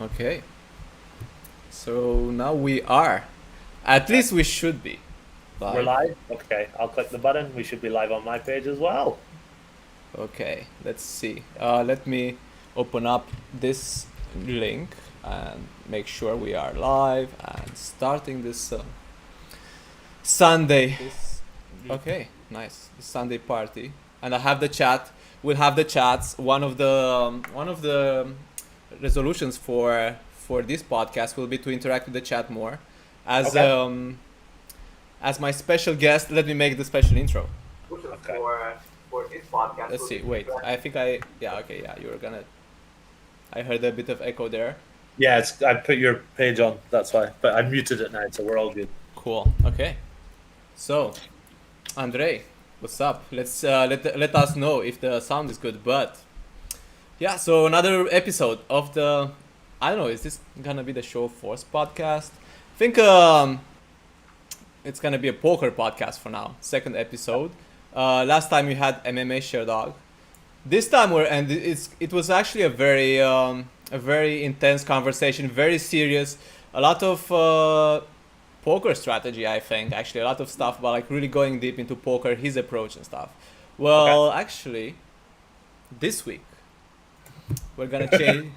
Okay. So now we are. At least we should be We're live. live? Okay, I'll click the button. We should be live on my page as well. Okay, let's see. Let me open up this link and make sure we are live and starting this Sunday. Okay, nice. The Sunday party, and I have the chat. We'll have the chats. One of the resolutions for this podcast will be to interact with the chat more. As Okay. as my special guest, let me make the special intro. Okay. For this podcast. Let's see. Wait, I think yeah, okay, yeah. You're gonna. I heard a bit of echo there. Yeah, I put your page on, that's why. But I muted it now, so we're all good. Cool. Okay. So, Andrei, what's up? Let's let us know if the sound is good. But yeah, so another episode of the. I don't know. Is this gonna be the Show Force podcast? I think it's gonna be a poker podcast for now. Second episode. Last time we had MMA Sherdog. This time it was actually a very intense conversation, very serious, a lot of poker strategy. I think actually a lot of stuff about like really going deep into poker, his approach and stuff. Well, actually, this week we're gonna change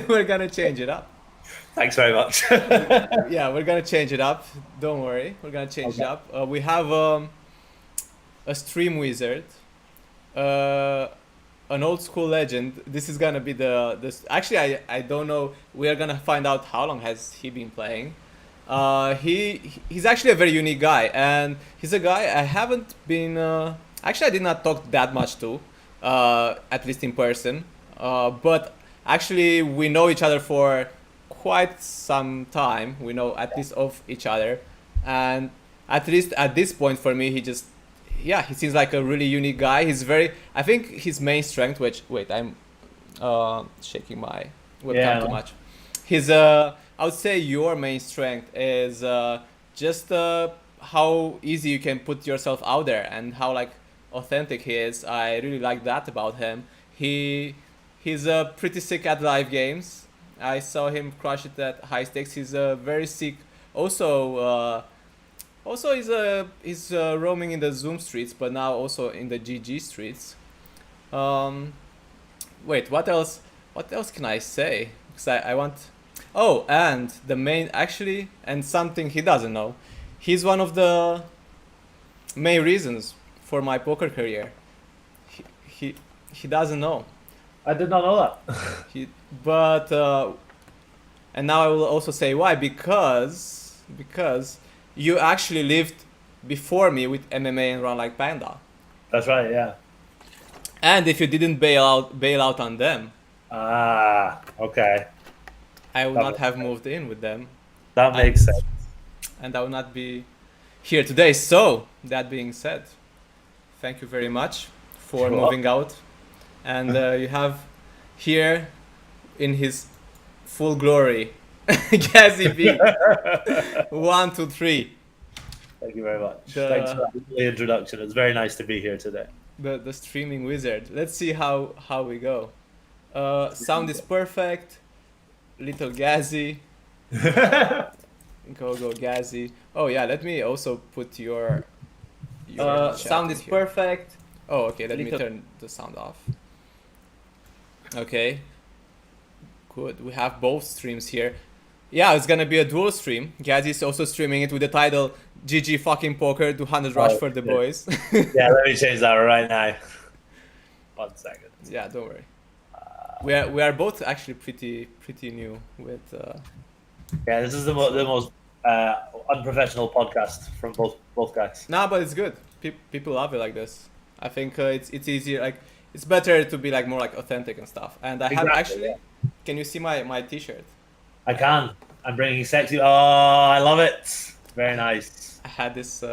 we're gonna change it up. Thanks very much. Yeah, we're gonna change it up. Don't worry, we're gonna change it up. We have a stream wizard, an old school legend. This is gonna be the. Actually, I don't know. We are gonna find out how long has he been playing. He's actually a very unique guy, and he's a guy I haven't been. Actually, I did not talk that much to, at least in person. But actually, we know each other for quite some time. We know at least of each other, and at least at this point for me, he seems like a really unique guy. He's very. I think his main strength. Which wait, I'm shaking my webcam too much. His I would say your main strength is just how easy you can put yourself out there and how like authentic he is. I really like that about him. He's pretty sick at live games. I saw him crush it at HighStakes. He's very sick. Also, he's roaming in the Zoom streets, but now also in the GG streets. Wait, what else? What else can I say? Because I want. Oh, and the main actually, and something he doesn't know. He's one of the main reasons for my poker career. He he, he doesn't know. I did not know that. But and now I will also say why, because you actually lived before me with MMA and Run Like Panda. That's right, yeah. And if you didn't bail out on them, Okay. I would not have moved in with them. That makes sense. And I would not be here today. So that being said, thank you very much for moving out. And you have here in his full glory, GazzyB123. Thank you very much. Thanks for the introduction. It's very nice to be here today. The streaming wizard. Let's see how we go. Sound is perfect. Little Gazzy. Go Gazzy. Oh yeah, let me also put your sound is here. perfect. Oh okay, let me turn the sound off. Okay. Good. We have both streams here. Yeah, it's gonna be a dual stream. Gazzy is also streaming it with the title GG fucking poker 200 rush for the boys. Yeah, let me change that right now. 1 second. Yeah, don't worry. We are both actually pretty new with. Yeah, this is the most unprofessional podcast from both guys. Nah, but it's good. People love it like this. I think it's easier. Like it's better to be like more like authentic and stuff. And I have actually. Yeah. Can you see my T-shirt? I can. I'm bringing sexy. Oh, I love it. Very nice. I had this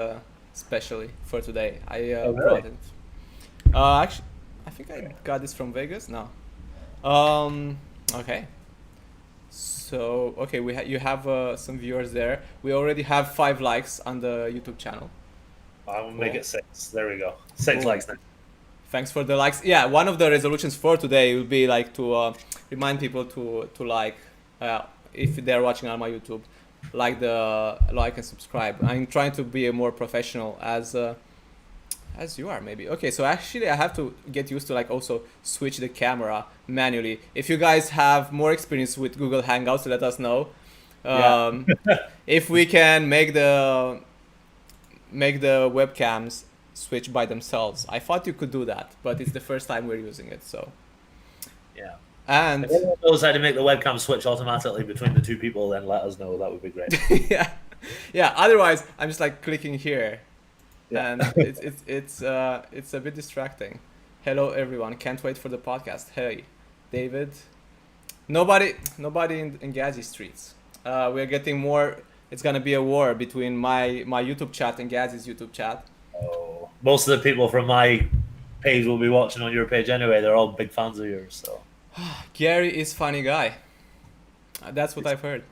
specially for today. I really? brought it. Actually, I think I got this from Vegas. No. Okay. So okay, you have some viewers there. We already have 5 likes on the YouTube channel. I'll make it 6. There we go. 6 likes now. Thanks for the likes. Yeah, one of the resolutions for today will be like to remind people to like if they're watching on my YouTube, like and subscribe. I'm trying to be a more professional as you are, maybe. Okay, so actually I have to get used to like also switch the camera manually. If you guys have more experience with Google Hangouts, let us know. If we can make the webcams switch by themselves. I thought you could do that, but it's the first time we're using it, so. Yeah. And if anyone knows how to make the webcam switch automatically between the two people, then let us know. That would be great. yeah. Otherwise, I'm just like clicking here, Yeah. and it's a bit distracting. Hello everyone, can't wait for the podcast. Hey, David. Nobody in Gazzy streets. We're getting more. It's gonna be a war between my YouTube chat and Gazzy's YouTube chat. Oh, most of the people from my page will be watching on your page anyway. They're all big fans of yours. So Gary is funny guy. That's what I've heard.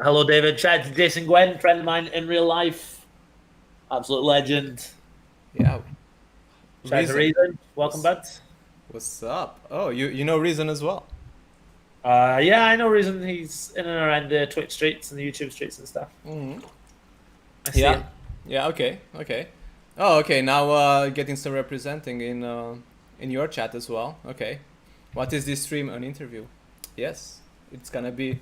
hello, David. Shout out to Jason Gwen, friend of mine in real life. Absolute legend. Yeah. Shout out to Reason. Welcome, bud. What's up? Oh, you know Reason as well. Yeah, I know Reason. He's in and around the Twitch streets and the YouTube streets and stuff. Mm-hmm. I see him. Yeah. Okay. Oh, okay. Now getting some representing in your chat as well. Okay. What is this stream? An interview? Yes. It's gonna be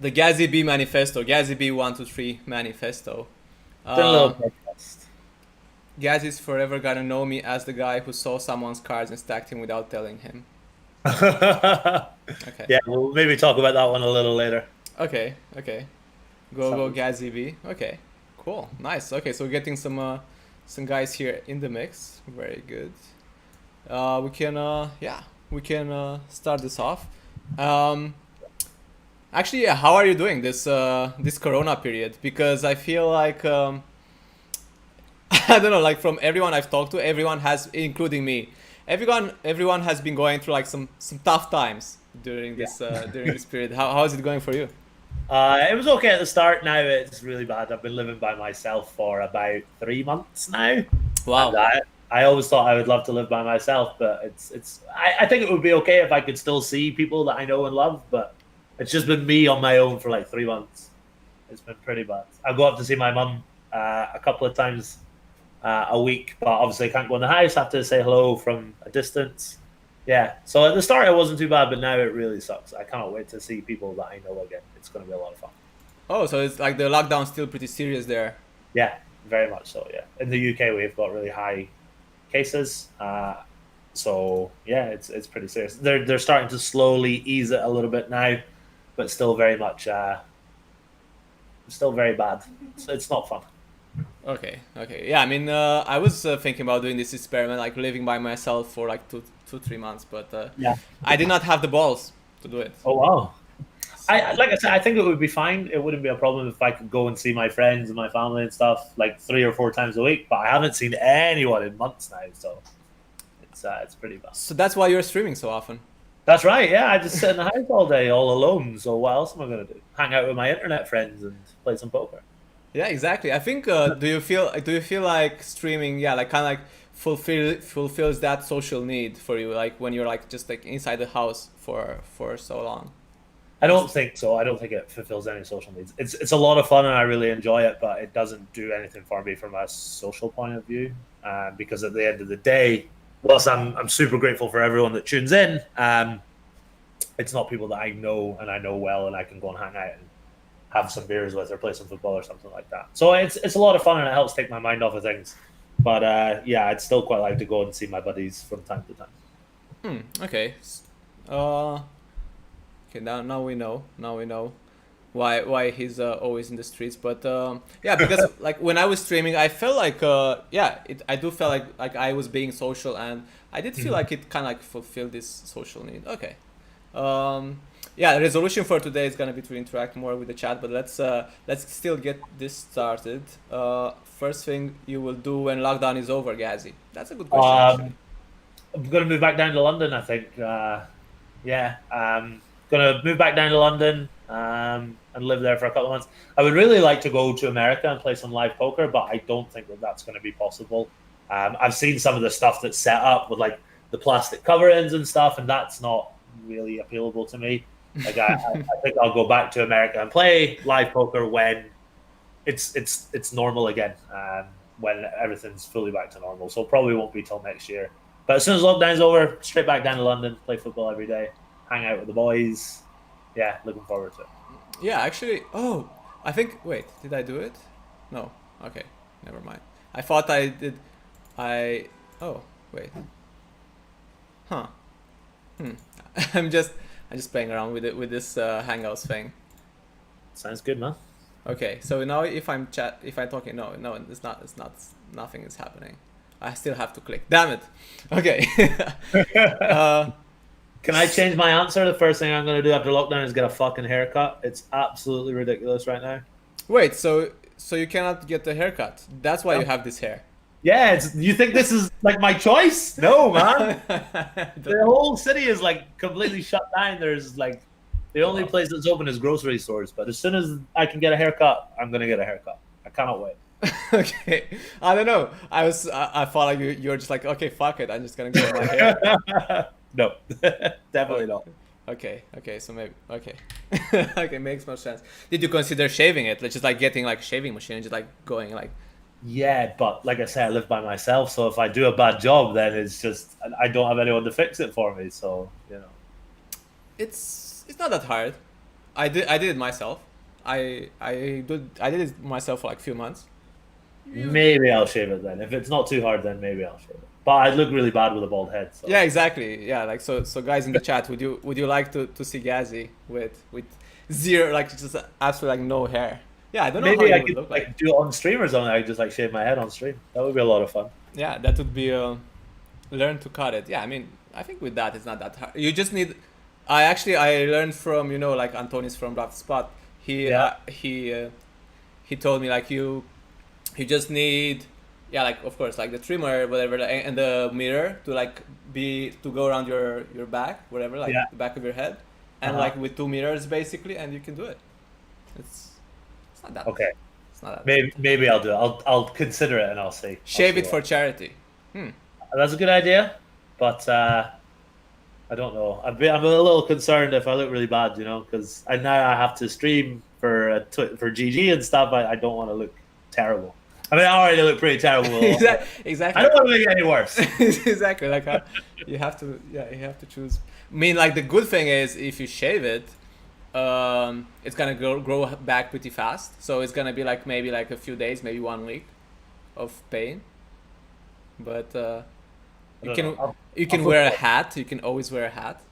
the GazzyB manifesto. GazzyB123 manifesto. Done a little podcast. Gazzy's forever gonna know me as the guy who saw someone's cards and stacked him without telling him. Okay. Yeah, we'll maybe talk about that one a little later. Okay. Go GazzyB. Okay. Cool. Nice. Okay, so we're getting some guys here in the mix. Very good. We can start this off. Actually, yeah, how are you doing this Corona period? Because I feel like I don't know, like from everyone I've talked to, everyone has, including me, everyone has been going through like some tough times during this period. How is it going for you? It was okay at the start. Now it's really bad. I've been living by myself for about 3 months now. Wow. And I always thought I would love to live by myself, but I think it would be okay if I could still see people that I know and love, but it's just been me on my own for like 3 months. It's been pretty bad. I go up to see my mum a couple of times a week, but obviously I can't go in the house. I have to say hello from a distance. Yeah, so at the start it wasn't too bad, but now it really sucks. I cannot wait to see people that I know again. It's going to be a lot of fun. Oh, so it's like the lockdown's still pretty serious there. Yeah, very much so, yeah. In the UK, we've got really high cases. So, yeah, it's pretty serious. They're starting to slowly ease it a little bit now, but still very much, still very bad. It's not fun. Okay. Yeah, I mean, I was thinking about doing this experiment, like living by myself for like 2-3 months, but yeah, I did not have the balls to do it. Oh, wow. Like I said, I think it would be fine. It wouldn't be a problem if I could go and see my friends and my family and stuff like 3 or 4 times a week. But I haven't seen anyone in months now, so it's pretty bad. So that's why you're streaming so often. That's right. Yeah, I just sit in the house all day, all alone. So what else am I gonna do? Hang out with my internet friends and play some poker. Yeah, exactly. I think. Do you feel like streaming? Yeah, like kind of like fulfills that social need for you, like when you're like just like inside the house for so long. I don't think so. I don't think it fulfills any social needs. It's a lot of fun and I really enjoy it, but it doesn't do anything for me from a social point of view. Because at the end of the day, whilst I'm super grateful for everyone that tunes in, it's not people that I know and I know well and I can go and hang out and have some beers with or play some football or something like that. So it's a lot of fun and it helps take my mind off of things. But yeah, I'd still quite like to go and see my buddies from time to time. Okay. Okay, now we know why he's always in the streets. But yeah, because like when I was streaming, I felt like I do feel like I was being social, and I did feel like it kind of like fulfilled this social need. Okay. Yeah, the resolution for today is gonna be to interact more with the chat, but let's still get this started. First thing you will do when lockdown is over, Gazzy? That's a good question. Actually. I'm gonna move back down to London. I think. Gonna move back down to London and live there for a couple of months. I would really like to go to America and play some live poker, but I don't think that that's going to be possible. I've seen some of the stuff that's set up with like the plastic coverings and stuff, and that's not really appealable to me. Like I think I'll go back to America and play live poker when it's normal again, when everything's fully back to normal. So probably won't be till next year. But as soon as lockdown's over, straight back down to London, play football every day, hang out with the boys. Yeah, looking forward to it. Yeah, actually, oh, I think, wait, did I do it? No, okay, never mind. I thought I did, oh, wait. Huh. I'm just playing around with it, with this Hangouts thing. Sounds good, man. Okay, so now if I'm talking, no, it's not, nothing is happening. I still have to click, damn it. Okay. Can I change my answer? The first thing I'm going to do after lockdown is get a fucking haircut. It's absolutely ridiculous right now. Wait, so you cannot get the haircut? That's why you have this hair? Yeah, you think this is like my choice? No, man. The whole city is like completely shut down. There's like the only place that's open is grocery stores. But as soon as I can get a haircut, I'm going to get a haircut. I cannot wait. Okay, I don't know. I thought like you're just like, okay, fuck it, I'm just gonna get my hair. No, definitely not. Okay, so maybe okay. Okay, makes more sense. Did you consider shaving it? Like just like getting like a shaving machine and just like going like? Yeah, but like I say, I live by myself, so if I do a bad job, then it's just I don't have anyone to fix it for me. So it's not that hard. I did it myself. I did it myself for like a few months. Maybe I'll shave it then. If it's not too hard, then maybe I'll shave it. But I'd look really bad with a bald head. So. Yeah, exactly. Yeah, like so guys in the chat, would you like to see Gazzy with zero, like just absolutely like no hair? Yeah, I don't know. Maybe how I could look like do it on stream or something. I could just like shave my head on stream. That would be a lot of fun. Yeah, that would be learn to cut it. Yeah, I mean, I think with that it's not that hard. You just need. I learned from like Antonis from Black Spot. He told me like you just need like of course like the trimmer whatever and the mirror to go around your back whatever like the back of your head and like with 2 mirrors basically and you can do it. It's not that okay. It's not that maybe I'll do it. I'll consider it and I'll see. Shave it for charity. That's a good idea, but I don't know. I'm a little concerned if I look really bad, because now I have to stream for GG and stuff. I don't want to look terrible. I mean, I already look pretty terrible. Exactly. I don't want to make it any worse. Exactly. Like you have to choose. I mean, like the good thing is if you shave it, it's gonna grow back pretty fast. So it's gonna be like maybe like a few days, maybe 1 week of pain. But you can wear a hat. You can always wear a hat.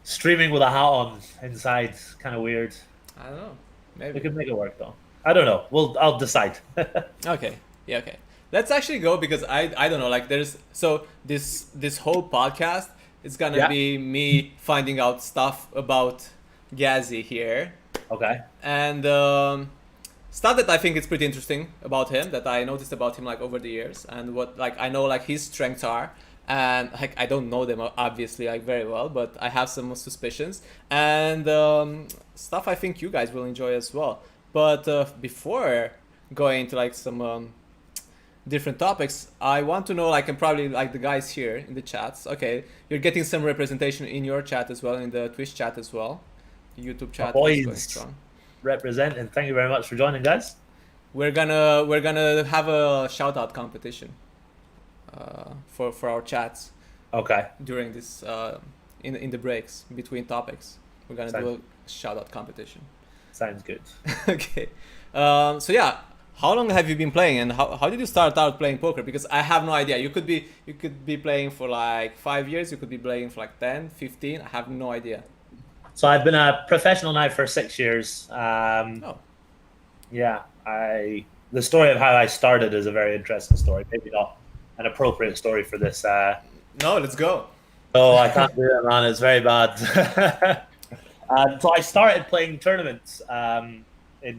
Streaming with a hat on inside, kind of weird. I don't know. Maybe we could make it work though. I don't know. I'll decide. Okay. Yeah. Okay. Let's actually go because I don't know. Like there's this whole podcast is gonna be me finding out stuff about Gazzy here. Okay. And stuff that I think is pretty interesting about him that I noticed about him like over the years and what like I know like his strengths are. And like I don't know them obviously like very well, but I have some suspicions and stuff I think you guys will enjoy as well. But before going into like some different topics, I want to know like and probably like the guys here in the chats. Okay, you're getting some representation in your chat as well, in the Twitch chat as well, the YouTube chat. Boys, going strong. Represent and thank you very much for joining, guys. We're gonna have a shout out competition. For our chats. Okay. During this in the breaks between topics, we're gonna do a shout out competition. Sounds good. Okay. So yeah, how long have you been playing, and how did you start out playing poker? Because I have no idea. You could be playing for like 5 years. You could be playing for like 10, 15. I have no idea. So I've been a professional now for 6 years. Yeah. The story of how I started is a very interesting story. Maybe not an appropriate story for this. No, let's go. Oh, I can't do it, man. It's very bad. So I started playing tournaments in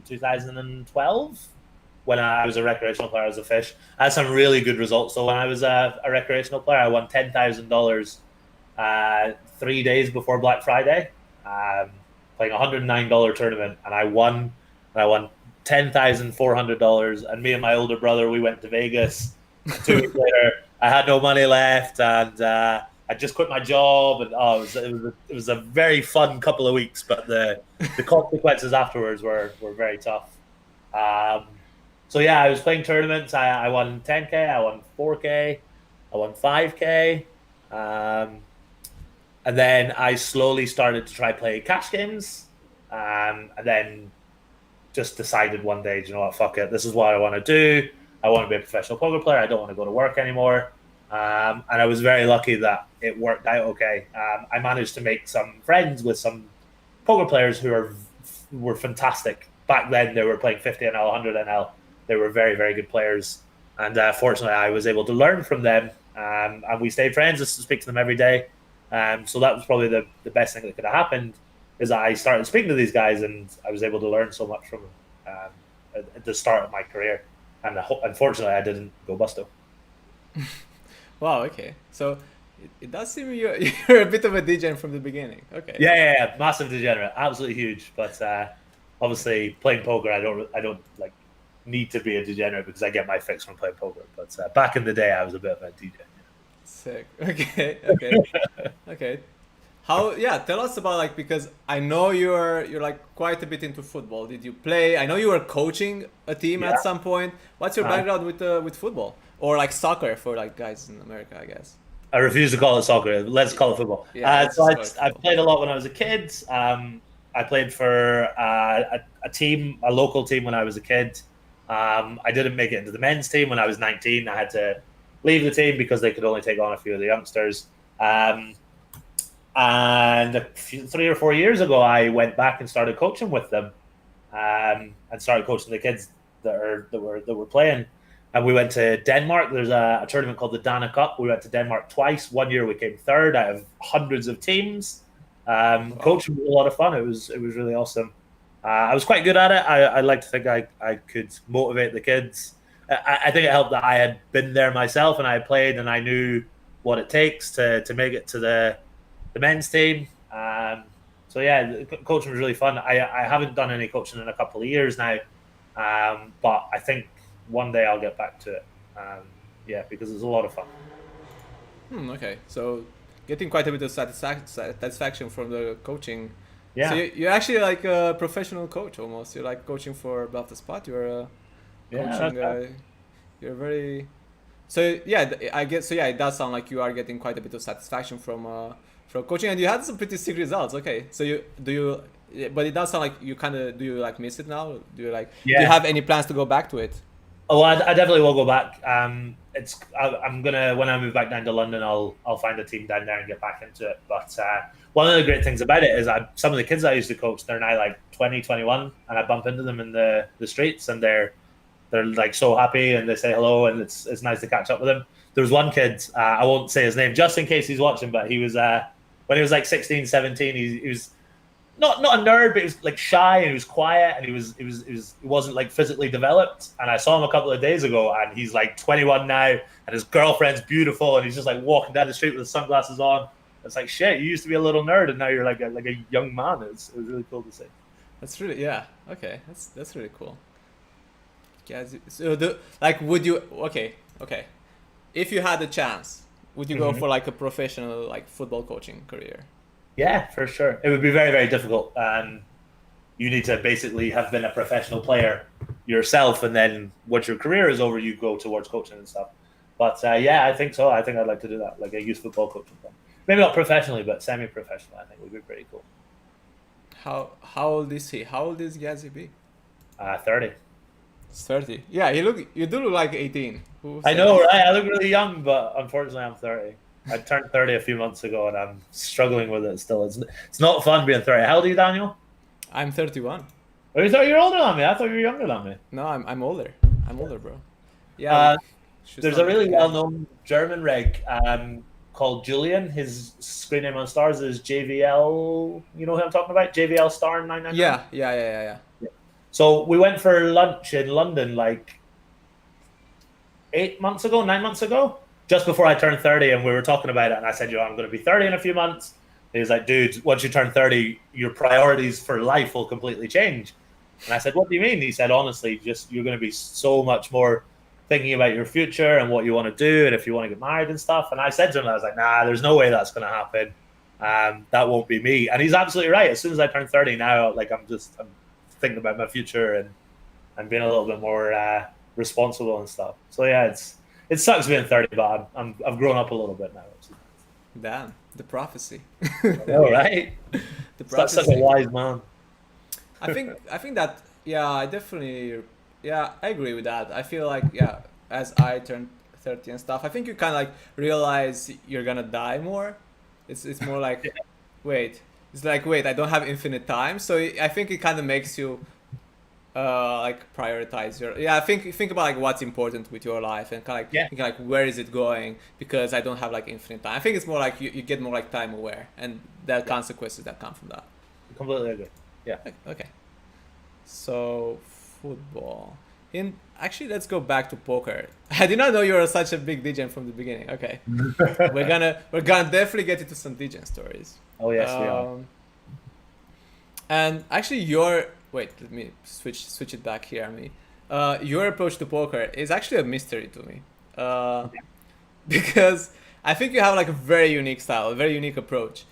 2012 when I was a recreational player as a fish. I had some really good results. So when I was a recreational player, I won $10,000 3 days before Black Friday, playing a $109 tournament, and I won $10,400. And me and my older brother, we went to Vegas. 2 weeks later, I had no money left, and I just quit my job, and it was a very fun couple of weeks, but the consequences afterwards were very tough. So yeah, I was playing tournaments. I won 10K, I won 4K, I won 5K, and then I slowly started to try play cash games, and then just decided one day, you know what, fuck it, this is what I want to do. I want to be a professional poker player. I don't want to go to work anymore. And I was very lucky that it worked out okay. I managed to make some friends with some poker players who were fantastic. Back then, they were playing 50 NL, 100 NL. They were very, very good players. And fortunately, I was able to learn from them. And we stayed friends. I speak to them every day. So that was probably the best thing that could have happened, is that I started speaking to these guys, and I was able to learn so much from them at the start of my career. And unfortunately, I didn't go busto. Wow. Okay. So it does seem you're a bit of a degen from the beginning. Okay. Yeah. Massive degenerate, absolutely huge. But obviously, playing poker, I don't like need to be a degenerate because I get my fix from playing poker. But back in the day, I was a bit of a degen. Sick. Okay. Tell us about, like, because I know you're like quite a bit into football. Did you play? I know you were coaching a team at some point. What's your background with football, or like soccer for like guys in America, I guess? I refuse to call it soccer. Let's call it football. Yeah, I played a lot when I was a kid. I played for a local team when I was a kid. I didn't make it into the men's team when I was 19. I had to leave the team because they could only take on a few of the youngsters. And 3 or 4 years ago, I went back and started coaching with them, and started coaching the kids that were playing. And we went to Denmark. There's a tournament called the Dana Cup. We went to Denmark twice. One year we came third out of hundreds of teams. Coaching was a lot of fun. It was really awesome. I was quite good at it. I like to think I could motivate the kids. I think it helped that I had been there myself, and I played, and I knew what it takes to make it to the men's team. So yeah, coaching was really fun. I haven't done any coaching in a couple of years now, but I think one day I'll get back to it. Because it's a lot of fun. Okay, so getting quite a bit of satisfaction from the coaching. Yeah. So you're actually like a professional coach almost. You're like coaching for Bluff the Spot. You're coaching. You're very. So yeah, I guess so. Yeah, it does sound like you are getting quite a bit of satisfaction from coaching, and you had some pretty sick results. Okay, so but it does sound like you kind of, do you like miss it now? Do you like? Yeah. Do you have any plans to go back to it? Oh, I definitely will go back. I'm gonna, when I move back down to London, I'll find a team down there and get back into it. But one of the great things about it is some of the kids I used to coach, they're now like 20, 21, and I bump into them in the streets, and they're like so happy, and they say hello, and it's nice to catch up with them. There was one kid, I won't say his name just in case he's watching, but he was when he was like 16, 17, he was not a nerd, but he was like shy, and he was quiet, and he wasn't like physically developed. And I saw him a couple of days ago, and he's like 21 now, and his girlfriend's beautiful, and he's just like walking down the street with his sunglasses on. It's like, shit, you used to be a little nerd, and now you're like a young man. It was really cool to see. That's really, okay, that's really cool. So would you, okay, if you had a chance, would you go for like a professional like football coaching career? Yeah, for sure. It would be very, very difficult. You need to basically have been a professional player yourself, and then once your career is over, you go towards coaching and stuff. But I think so. I think I'd like to do that, like a youth football coaching thing. Maybe not professionally, but semi-professional, I think would be pretty cool. How old is he? How old is GazzyB? 30. 30. Yeah, you do look like 18. I know, right? I look really young, but unfortunately I'm 30. I turned 30 a few months ago, and I'm struggling with it still. It's not fun being 30. How old are you, Daniel? I'm 31. Oh, you thought you were older than me? I thought you were younger than me. No, I'm older. I'm older, bro. Yeah. There's a really well-known German reg called Julian. His screen name on Stars is JVL. You know who I'm talking about? JVL Star 999. Yeah. So we went for lunch in London like 9 months ago, just before I turned 30, and we were talking about it, and I said, I'm going to be 30 in a few months. He was like, dude, once you turn 30, your priorities for life will completely change. And I said, what do you mean? He said, honestly, just you're going to be so much more thinking about your future and what you want to do and if you want to get married and stuff. And I said to him, I was like, nah, there's no way that's going to happen. That won't be me. And he's absolutely right. As soon as I turn 30 now, like I'm thinking about my future and I'm being a little bit more responsible and stuff. So yeah, it sucks being 30, but I've grown up a little bit now. Damn, the prophecy. All right. The prophecy. That's such a wise man. I think that, yeah, I definitely, yeah, I agree with that. I feel like, yeah, as I turn 30 and stuff, I think you kind of like realize you're gonna die more. It's more like, wait, it's like, wait, I don't have infinite time. So I think it kind of makes you like prioritize your, yeah, think about like what's important with your life and kind of like think like where is it going, because I don't have like infinite time. I think it's more like you get more like time aware and the consequences that come from that. Completely agree. Yeah. Okay. So football. Actually, let's go back to poker. I did not know you were such a big Degen from the beginning. Okay. we're gonna definitely get into some Degen stories. Oh yes, we are. And actually, wait, let me switch it back here. Your approach to poker is actually a mystery to me, because I think you have like a very unique style, a very unique approach.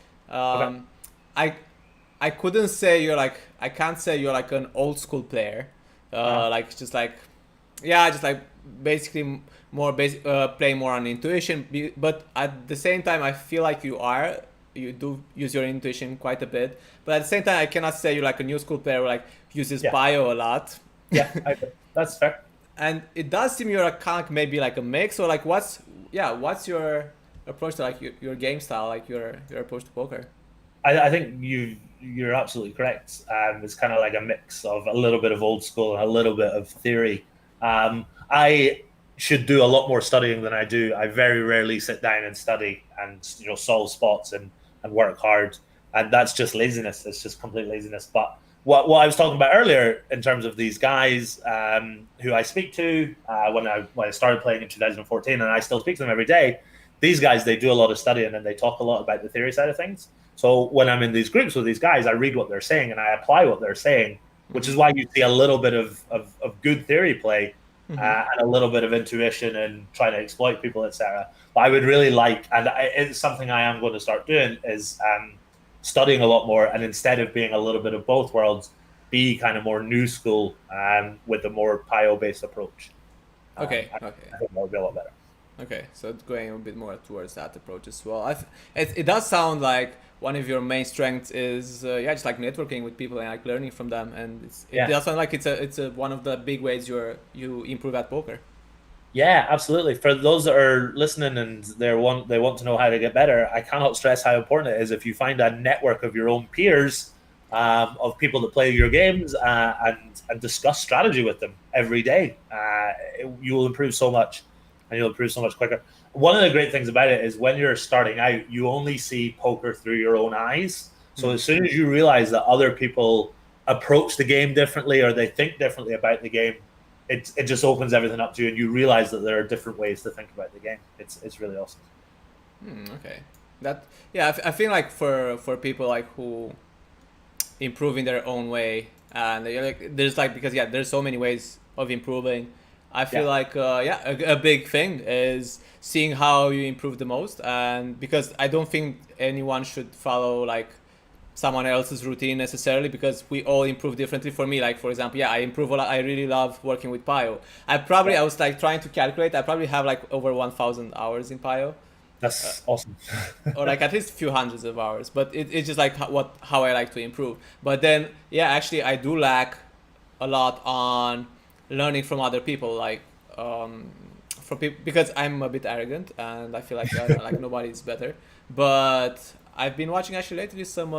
I couldn't say I can't say you're like an old school player, like just like basically more play more on intuition, but at the same time I feel like you do use your intuition quite a bit, but at the same time I cannot say you're like a new school player who like uses bio a lot. Yeah, that's fair. And it does seem you're a kind of maybe like a mix, or like what's your approach to like your game style, like your approach to poker? I think you're absolutely correct. It's kind of like a mix of a little bit of old school and a little bit of theory. I should do a lot more studying than I do. I very rarely sit down and study and solve spots and work hard, and that's just laziness. It's just complete laziness. But what I was talking about earlier in terms of these guys who I speak to when I started playing in 2014, and I still speak to them every day. These guys, they do a lot of studying and they talk a lot about the theory side of things. So when I'm in these groups with these guys, I read what they're saying and I apply what they're saying, which is why you see a little bit of good theory play and a little bit of intuition and trying to exploit people, etc. But I would really like, and it's something I am going to start doing, is studying a lot more, and instead of being a little bit of both worlds, be kind of more new school with a more PIO-based approach. Okay. I think that would be a lot better. Okay, so going a bit more towards that approach as well. It does sound like one of your main strengths is just like networking with people and like learning from them, and it does sound like it's one of the big ways you improve at poker. Yeah, absolutely. For those that are listening and they want to know how to get better, I cannot stress how important it is if you find a network of your own peers, of people that play your games, and discuss strategy with them every day. You will improve so much. And you'll improve so much quicker. One of the great things about it is when you're starting out, you only see poker through your own eyes. So as soon as you realize that other people approach the game differently or they think differently about the game, it just opens everything up to you, and you realize that there are different ways to think about the game. It's really awesome. Okay, I feel like for people like who improve in their own way, and there's so many ways of improving. I feel like a big thing is seeing how you improve the most, and because I don't think anyone should follow like someone else's routine necessarily, because we all improve differently. For me, like for example, I improve a lot. I really love working with PIO. I was like trying to calculate. I probably have like over 1,000 hours in PIO. That's awesome. Or like at least a few hundreds of hours, but it's just like how I like to improve. But then actually I do lack a lot on learning from other people, like from people, because I'm a bit arrogant and I feel like like nobody's better. But I've been watching actually lately some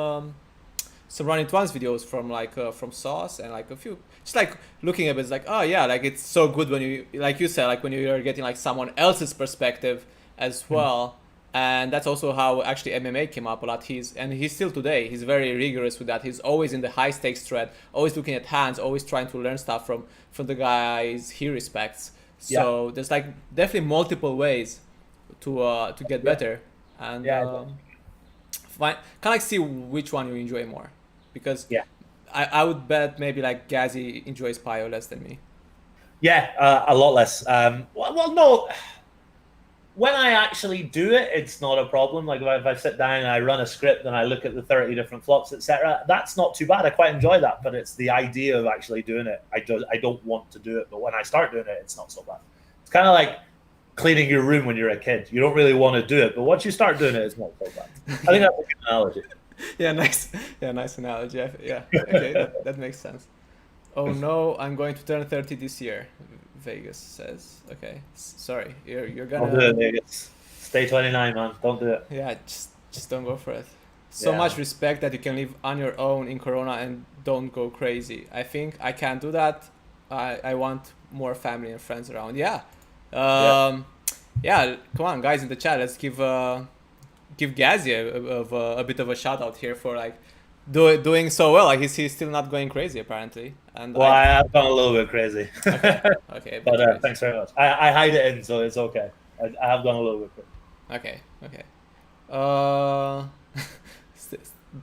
running twans videos from Sauce, and like a few, just like looking at it, it's like, oh yeah, like it's so good when you, like you said, like when you're getting like someone else's perspective as well. And that's also how actually MMA came up a lot. He's still today, he's very rigorous with that. He's always in the high stakes thread, always looking at hands, always trying to learn stuff from the guys he respects. So there's like definitely multiple ways to get better, and kind of like see which one you enjoy more, because I would bet maybe like Gazzy enjoys PIO less than me. Yeah, a lot less. Well, no. When I actually do it, it's not a problem. Like if I sit down and I run a script and I look at the 30 different flops, etc., that's not too bad. I quite enjoy that. But it's the idea of actually doing it. I don't want to do it. But when I start doing it, it's not so bad. It's kind of like cleaning your room when you're a kid. You don't really want to do it, but once you start doing it, it's not so bad. I think that's a good analogy. Yeah, nice. Yeah, nice analogy. Yeah, okay, that makes sense. Oh no, I'm going to turn 30 this year. Vegas says. Okay, sorry. You're Don't do it, gonna. Vegas. Stay 29, man. Don't do it. Yeah, just don't go for it. So Yeah. much respect that you can live on your own in Corona and don't go crazy. I think I can't do that. I want more family and friends around. Yeah. Yeah. Come on, guys in the chat. Let's give Gazzy a bit of a shout out here for like doing so well. Like he's still not going crazy apparently. And Well, I have gone a little bit crazy. okay, But thanks very much. I hide it in, so it's okay. I have gone a little bit crazy. Okay. Uh,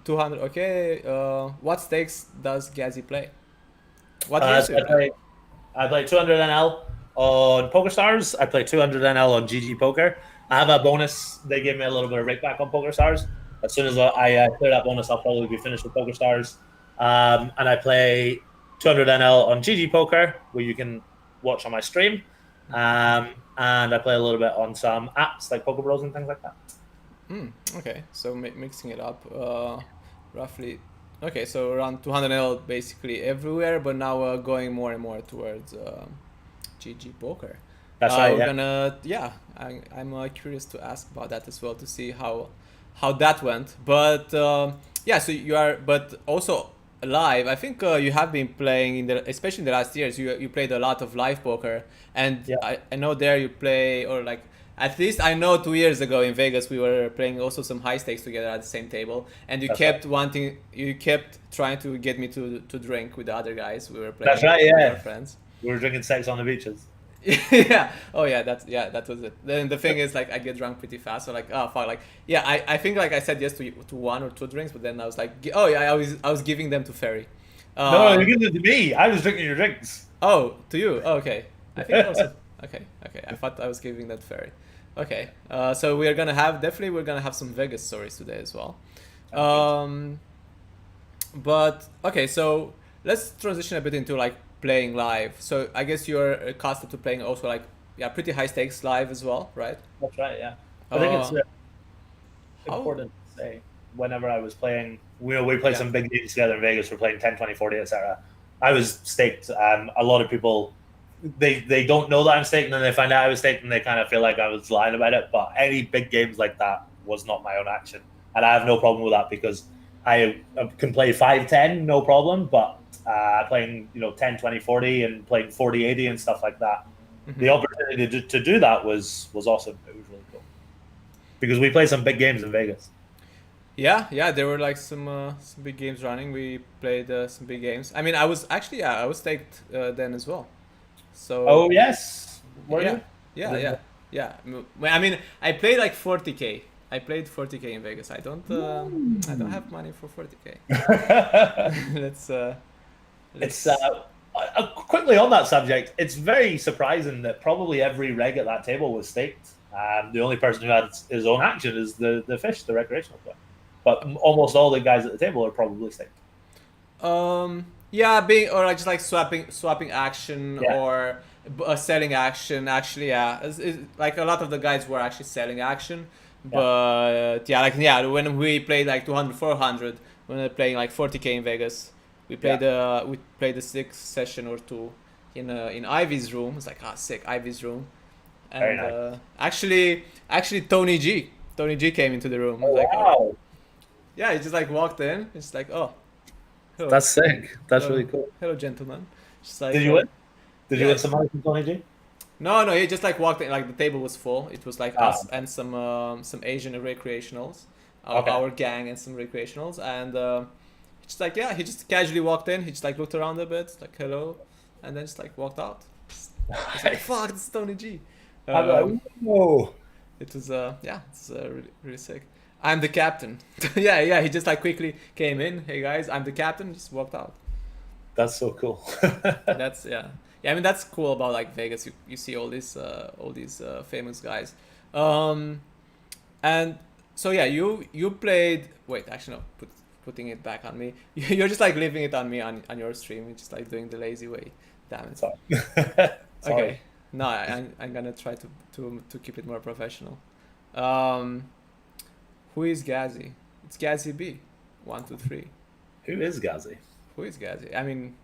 200. Okay. What stakes does Gazzy play? What Uh, games do so you play? I play 200 NL on PokerStars. I play 200 NL on GG Poker. I have a bonus. They gave me a little bit of rake back on PokerStars. As soon as I clear that bonus, I'll probably be finished with PokerStars. And I play 200 NL on GG Poker, where you can watch on my stream. And I play a little bit on some apps like Poker Bros and things like that. Okay, so mixing it up, roughly. Okay, so around 200L basically everywhere, but now going more and more towards GG Poker. That's right. We're Yeah. gonna, yeah, I'm curious to ask about that as well to see how that went. But yeah, so you are, but also live. I think you have been playing especially in the last years. You played a lot of live poker, and Yeah. I know there you play, or like at least I know 2 years ago in Vegas we were playing also some high stakes together at the same table, and you kept trying to get me to drink with the other guys. We were playing That's right, with yeah. our friends. We were drinking sex on the beaches. Yeah. Oh yeah. That was it. Then the thing is like I get drunk pretty fast. So like oh fuck like yeah I think like I said yes to one or two drinks, but then I was like oh yeah I was giving them to Ferry. No, you're giving it to me. I was drinking your drinks. Oh, to you. Oh, okay. I think also okay. I thought I was giving that Ferry. Okay. So we're gonna have some Vegas stories today as well. But okay, so let's transition a bit into like playing live. So I guess you're accustomed to playing also like pretty high stakes live as well, right? That's right, yeah. I think it's how- important to say whenever I was playing, we played some big games together in Vegas. We're playing 10, 20, 40, etc. I was staked. A lot of people, they don't know that I'm staked, and then they find out I was staked, and they kind of feel like I was lying about it. But any big games like that was not my own action. And I have no problem with that because I can play 5-10, no problem. But playing 10, 20, 40 and playing 40, 80 and stuff like that, the opportunity to do that was awesome. It was really cool. Because we played some big games in Vegas. Yeah, there were like some big games running. We played some big games. I mean, I was staked then as well. So Oh, yes. Were yeah, you? yeah. I mean, I played like 40K. I played 40K in Vegas. I don't have money for 40K. It's quickly on that subject. It's very surprising that probably every reg at that table was staked. The only person who had his own action is the fish, the recreational player. But almost all the guys at the table are probably staked. Yeah, or like just like swapping action or selling action. Actually, yeah, like a lot of the guys were actually selling action. But when we played like 200, 400, when we were playing like 40K in Vegas, we played the 6 session or 2 in Ivy's room. It's like sick Ivy's room, and Very nice. actually Tony G came into the room. Oh, Like, wow. yeah, he just like walked in. It's like hello. That's sick. That's Hello. really cool. Hello, gentlemen. Just like, Did you win? Did you yeah. win some money from Tony G? No, he just like walked in. Like the table was full. It was like us and some Asian recreationals, our gang and some recreationals, and just like he just casually walked in. He just like looked around a bit, like hello, and then just like walked out. It's like fuck, this is Tony G. Whoa. It was it's really really sick. I'm the captain. yeah. He just like quickly came in. Hey guys, I'm the captain. Just walked out. That's so cool. That's Yeah, I mean that's cool about like Vegas. You see all these famous guys. Um, and so yeah, you played. Wait, actually no. Putting it back on me. You're just like leaving it on me on your stream. You're just like doing the lazy way. Damn it. Sorry. Sorry. Okay. No, I'm gonna try to keep it more professional. Um, who is Gazzy? It's GazzyB123. Who is Gazzy? Who is Gazzy? I mean,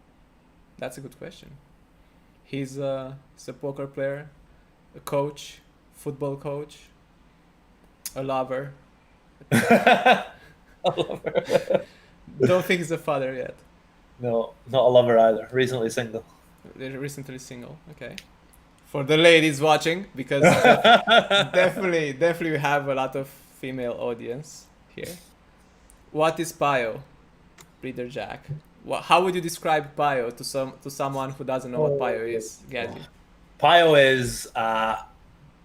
that's a good question. He's a poker player, a coach, football coach, a lover. A lover. Don't think he's a father yet. No, not a lover either. Recently single. They're recently single. Okay. For the ladies watching, because definitely we have a lot of female audience here. What is Pio, Breeder Jack? How would you describe Pio to someone who doesn't know what Pio is, Gazzy? Pio is an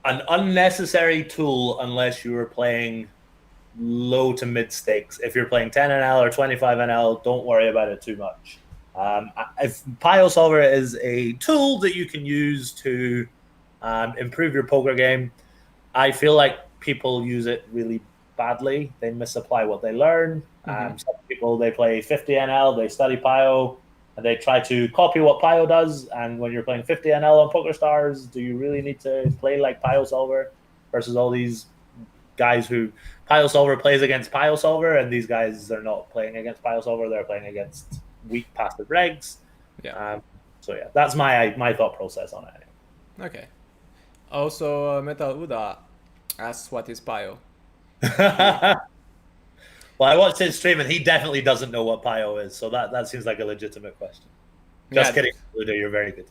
unnecessary tool unless you are playing low to mid stakes. If you're playing 10 NL or 25 NL, don't worry about it too much. If Pio Solver is a tool that you can use to improve your poker game, I feel like people use it really badly. They misapply what they learn. Some people, they play 50 NL, they study Pio, and they try to copy what Pio does. And when you're playing 50 NL on PokerStars, do you really need to play like Pio Solver versus all these guys who Pio Solver plays against Pio Solver, and these guys are not playing against Pio Solver, they're playing against weak passive regs. Yeah. So yeah, that's my thought process on it. Okay. Also, Metal Uda asks what is Pio. Well, I watched his stream, and he definitely doesn't know what Pio is, so that seems like a legitimate question. Just kidding, Ludo, you're very good.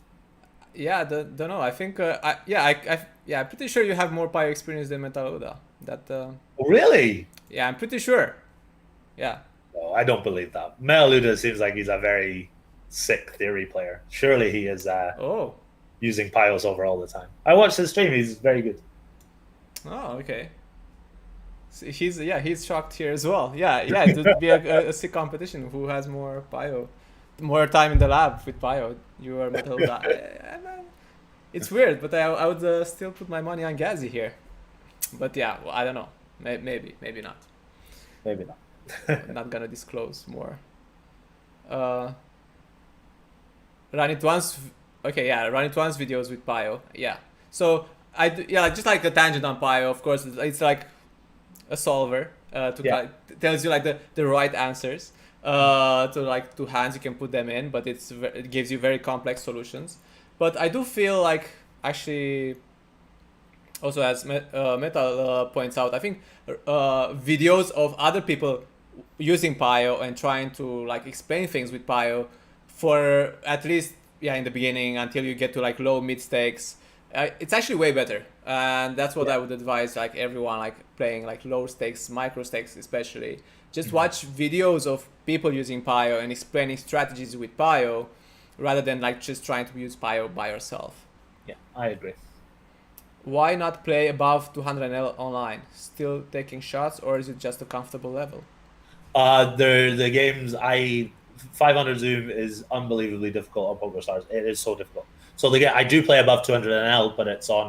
Yeah, don't know. I think I'm pretty sure you have more Pio experience than Metal Uda. Really? Yeah, I'm pretty sure. Yeah. No, I don't believe that. Meluda seems like he's a very sick theory player. Surely he is using Pio Solver all the time. I watched his stream. He's very good. Oh, okay. So he's shocked here as well. Yeah, it would be a sick competition. Who has more Pio, more time in the lab with Pio? You or Metal Uda? It's weird, but I would still put my money on Gazzy here. But yeah, well, I don't know. Maybe not. Maybe not. I'm not gonna disclose more. Run it once. Okay, yeah, run it once videos with Pio. Yeah. So just like a tangent on Pio. Of course, it's like a solver tells you like the right answers to hands you can put them in, but it gives you very complex solutions. But I do feel like actually. Also, as Metal points out, I think videos of other people using Pio and trying to like explain things with Pio for at least in the beginning until you get to like low mid stakes, it's actually way better. And that's what I would advise like everyone like playing like low stakes, micro stakes especially. Just watch videos of people using Pio and explaining strategies with Pio rather than like just trying to use Pio by yourself. Yeah, I agree. Why not play above 200 NL online? Still taking shots, or is it just a comfortable level? The games 500 Zoom is unbelievably difficult on PokerStars. It is so difficult. So I do play above 200 NL, but it's on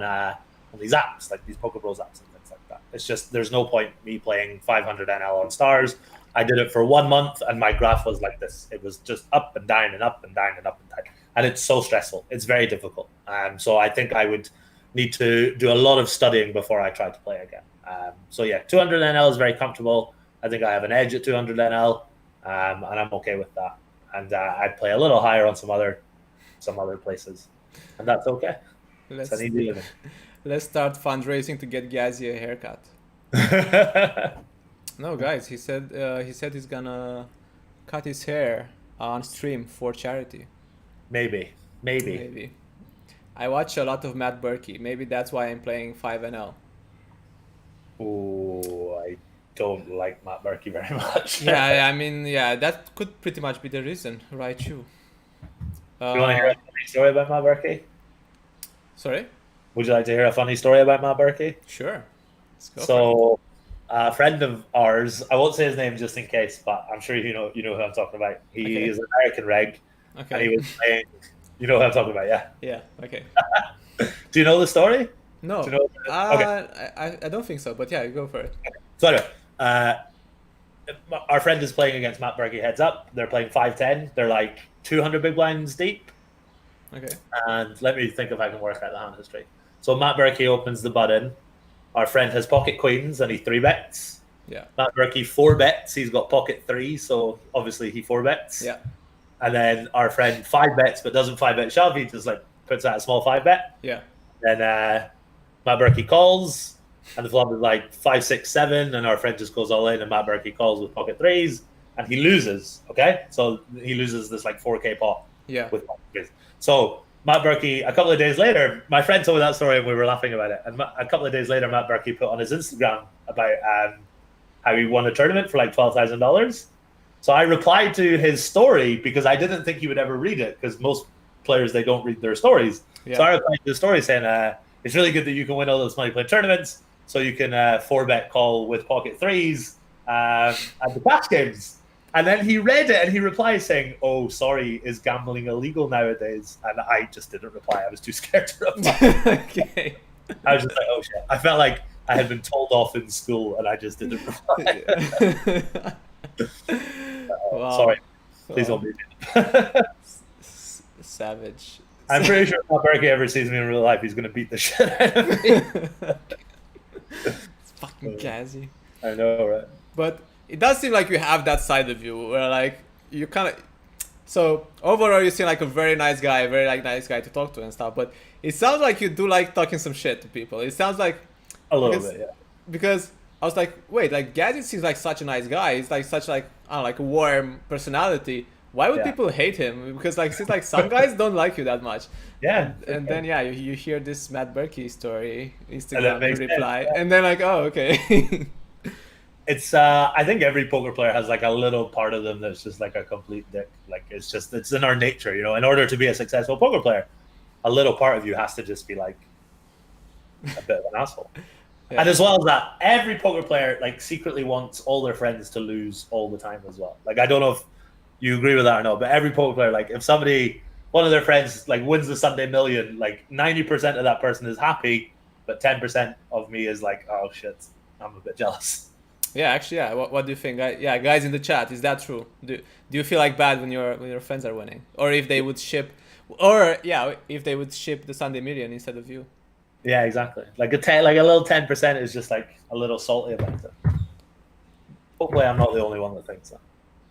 these apps like these PokerBros apps and things like that. It's just there's no point me playing 500 NL on Stars. I did it for 1 month, and my graph was like this. It was just up and down and up and down and up and down, and it's so stressful. It's very difficult. So I think I would need to do a lot of studying before I try to play again. 200 NL is very comfortable. I think I have an edge at 200 NL, and I'm okay with that. And I'd play a little higher on some other places, and that's okay. Let's start fundraising to get Gazzy a haircut. No, guys, he said he's gonna cut his hair on stream for charity. Maybe. I watch a lot of Matt Berkey. Maybe that's why I'm playing 5NL. Oh, I don't like Matt Berkey very much. That could pretty much be the reason, right? You want to hear a funny story about Matt Berkey? Sorry? Would you like to hear a funny story about Matt Berkey? Sure. Let's go. So, a friend of ours, I won't say his name just in case, but I'm sure you know who I'm talking about. He is an American reg, and he was playing You know what I'm talking about, yeah. Yeah. Okay. Do you know the story? No. Do you know? Okay. I don't think so. But yeah, you go for it. So anyway, our friend is playing against Matt Berkey heads up. They're playing 5-10. They're like 200 big blinds deep. Okay. And let me think if I can work out the hand history. So Matt Berkey opens the button. Our friend has pocket queens and he 3-bets. Yeah. Matt Berkey 4-bets. He's got pocket 3, so obviously he 4-bets. Yeah. And then our friend 5-bets, but doesn't 5-bet shove. He just like puts out a small 5-bet. Yeah. Then Matt Berkey calls, and the flop is like 5, 6, 7, and our friend just goes all in, and Matt Berkey calls with pocket 3s, and he loses. Okay, so he loses this like 4K pot. Yeah. With pocket 3s. So Matt Berkey, a couple of days later, my friend told me that story, and we were laughing about it. And a couple of days later, Matt Berkey put on his Instagram about how he won a tournament for like $12,000. So I replied to his story because I didn't think he would ever read it, because most players, they don't read their stories. Yeah. So I replied to the story saying, it's really good that you can win all this money playing tournaments, so you can 4-bet call with pocket 3s at the cash games. And then he read it and he replied saying, "Oh, sorry, is gambling illegal nowadays?" And I just didn't reply. I was too scared to reply. Okay. I was just like, oh shit. I felt like I had been told off in school and I just didn't reply. Wow. Sorry. Please don't beat me. Savage. I'm pretty sure if Matt Berkey ever sees me in real life, he's going to beat the shit out of me. It's fucking Gazzy. I know, right? But it does seem like you have that side of you where like you kind of, so overall you seem like a very nice guy to talk to and stuff, but it sounds like you do like talking some shit to people. It sounds like a little bit, yeah. Because I was like, wait, like Gazzy seems like such a nice guy. He's like such like, I don't know, like a warm personality. Why would people hate him? Because like, since like some guys don't like you that much. Yeah. And then you hear this Matt Berkey story, Instagram reply, sense, and then like, oh, okay. It's I think every poker player has like a little part of them that's just like a complete dick. Like it's in our nature, you know. In order to be a successful poker player, a little part of you has to just be like a bit of an asshole. Yeah. And as well as that, every poker player like secretly wants all their friends to lose all the time as well. Like I don't know if you agree with that or not, but every poker player, like if one of their friends like wins the Sunday Million, like 90% of that person is happy, but 10% of me is like, oh shit, I'm a bit jealous. Yeah, actually, yeah. What do you think? Yeah, guys in the chat, is that true? Do you feel like bad when your friends are winning, or if they would ship, if they would ship the Sunday Million instead of you? Yeah, exactly. Like a little 10% is just like a little salty about it. Hopefully, I'm not the only one that thinks that.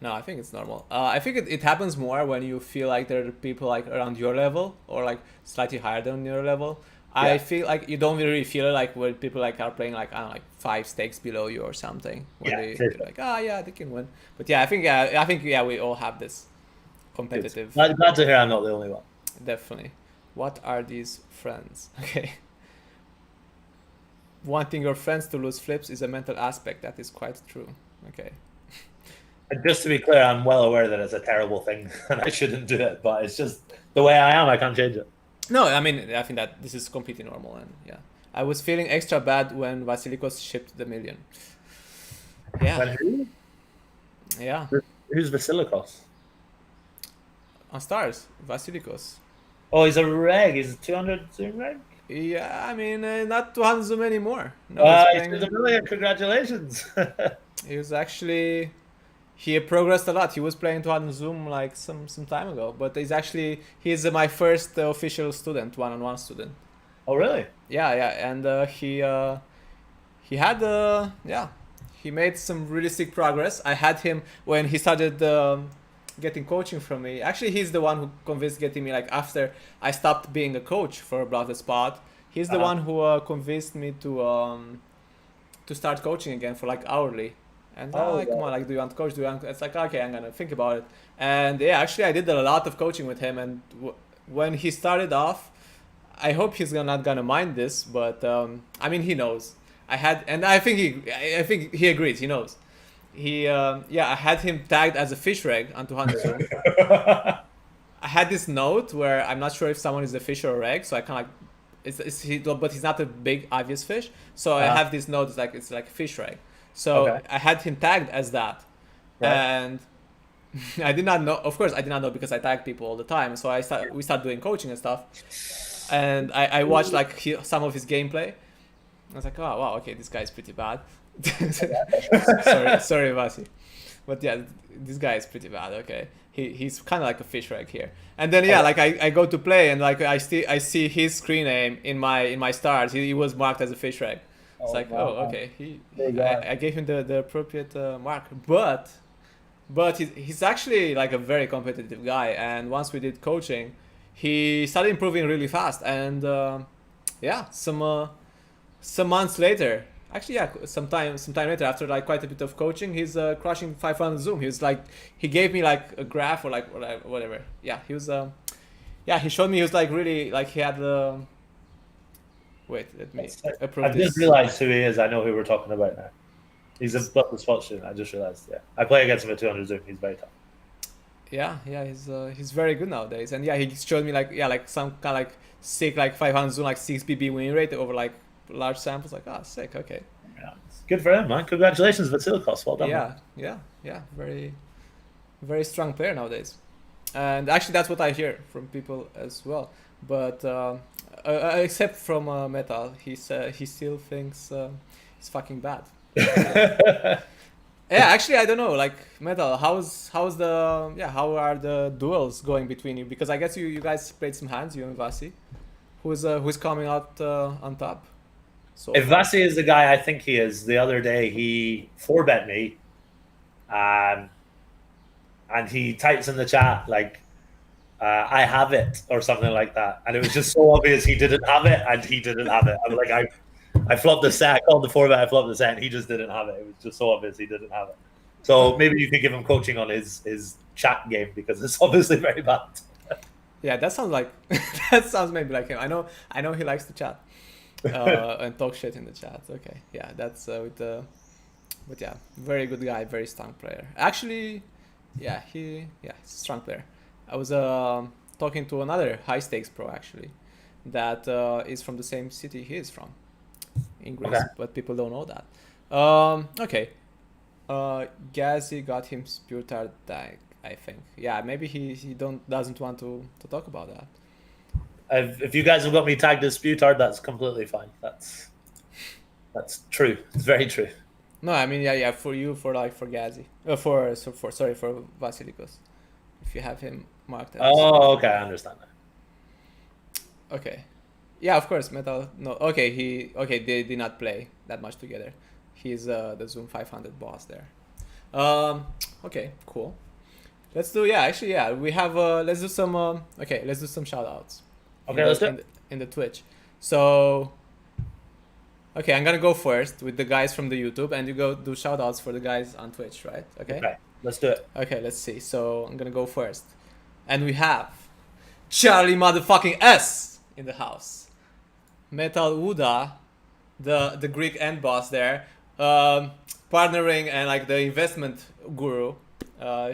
No, I think it's normal. I think it happens more when you feel like there are people like around your level or like slightly higher than your level. Yeah. I feel like you don't really feel it like when people like are playing like, I don't know, like 5 stakes below you or something. When they're like, they can win. But yeah, I think we all have this competitive. Glad to hear I'm not the only one. Definitely. What are these friends? Okay. Wanting your friends to lose flips is a mental aspect. That is quite true. Okay. And just to be clear, I'm well aware that it's a terrible thing and I shouldn't do it, but it's just the way I am. I can't change it. No, I mean, I think that this is completely normal, and yeah. I was feeling extra bad when Vasilikos shipped the million. Yeah. When who? Yeah. Who's Vasilikos? On Stars, Vasilikos. Oh, he's a reg. He's a 200 zoom reg? Yeah, I mean, not 200 zoom anymore. No, he's a million. Congratulations. He was actually... He progressed a lot. He was playing 200 Zoom like some time ago, but he's my first official student, one-on-one student. Oh really? Yeah, and he made some really sick progress. I had him when he started getting coaching from me. Actually, he's the one who convinced getting me like after I stopped being a coach for Bluff the Spot. He's the one who convinced me to start coaching again for like hourly. And come on, like, do you want to coach? It's like, okay, I'm gonna think about it. And yeah, actually, I did a lot of coaching with him. And when he started off, I hope he's not gonna mind this, but I mean, he knows. I think he agrees. He knows. I had him tagged as a fish reg on 200 Zoom. I had this note where I'm not sure if someone is a fish or a reg, so I kind of but he's not a big obvious fish. So I have this note. It's like a fish reg. So I had him tagged as that, and I did not know. Of course, I did not know because I tag people all the time. So we started doing coaching and stuff, and I watched like some of his gameplay. I was like, oh wow, okay, this guy's pretty bad. sorry, Vasi, but yeah, this guy is pretty bad. Okay, he's kind of like a fish rag here. And then yeah, like I go to play and like I see his screen name in my stars. He was marked as a fish rag. It's like, oh okay, I gave him the appropriate mark, but he's actually like a very competitive guy. And once we did coaching, he started improving really fast. And yeah, some months later, actually yeah, some time later, after like quite a bit of coaching, he's crushing 500 zoom. He was like, he gave me like a graph or like whatever. Yeah, he was yeah, he showed me he was like really like he had the. Wait, let me approve I've just realized who he is. I know who we're talking about now. He's a Buckley spot student. I just realized. Yeah, I play against him at 200 zoom. He's very tough. Yeah, he's very good nowadays. And yeah, he showed me like some kind of like sick like 500 zoom like 6 PB win rate over like large samples. Like sick. Okay. Yeah, good for him, man. Congratulations, Vasilikos. Well done. Yeah. Very strong player nowadays. And actually, that's what I hear from people as well. But except from Metal, he still thinks he's fucking bad. Yeah, actually, I don't know. Like Metal, how are the duels going between you? Because I guess you guys played some hands, you and Vasi. Who's coming out on top? So if Vasi is the guy I think he is, the other day he 4-bet me, and he types in the chat like, I have it or something like that, and it was just so obvious he didn't have it, and he didn't have it. I was like, I flopped the set. I called the 4-bet. I flopped the set, and he just didn't have it. It was just so obvious he didn't have it. So maybe you could give him coaching on his chat game because it's obviously very bad. Yeah, that sounds like that sounds maybe like him. I know he likes to chat and talk shit in the chat. Okay, yeah, that's but yeah, very good guy, very strong player. Actually, yeah, he's a strong player. I was talking to another HighStakes pro actually, that is from the same city he is from, in Greece, okay. But people don't know that. Okay, Gazzy got him Spurtard deck, I think. Yeah, maybe he doesn't want to talk about that. If you guys have got me tagged as Sputard, that's completely fine. That's true. It's very true. No, I mean yeah for you, for Gazzy, for Vasilikos, if you have him marked as. Oh, okay, I understand that. Okay, yeah, of course, Metal. No, okay, they did not play that much together. He's the Zoom 500 boss there. Okay, cool. Let's do we have let's do some shout outs. Okay, let's do it. In the Twitch. So okay, I'm gonna go first with the guys from the YouTube, and you go do shout outs for the guys on Twitch, right? Okay, let's do it. Okay, let's see. So I'm gonna go first. And we have Charlie motherfucking S in the house. Metal Uda, the Greek end boss there, partnering and like the investment guru.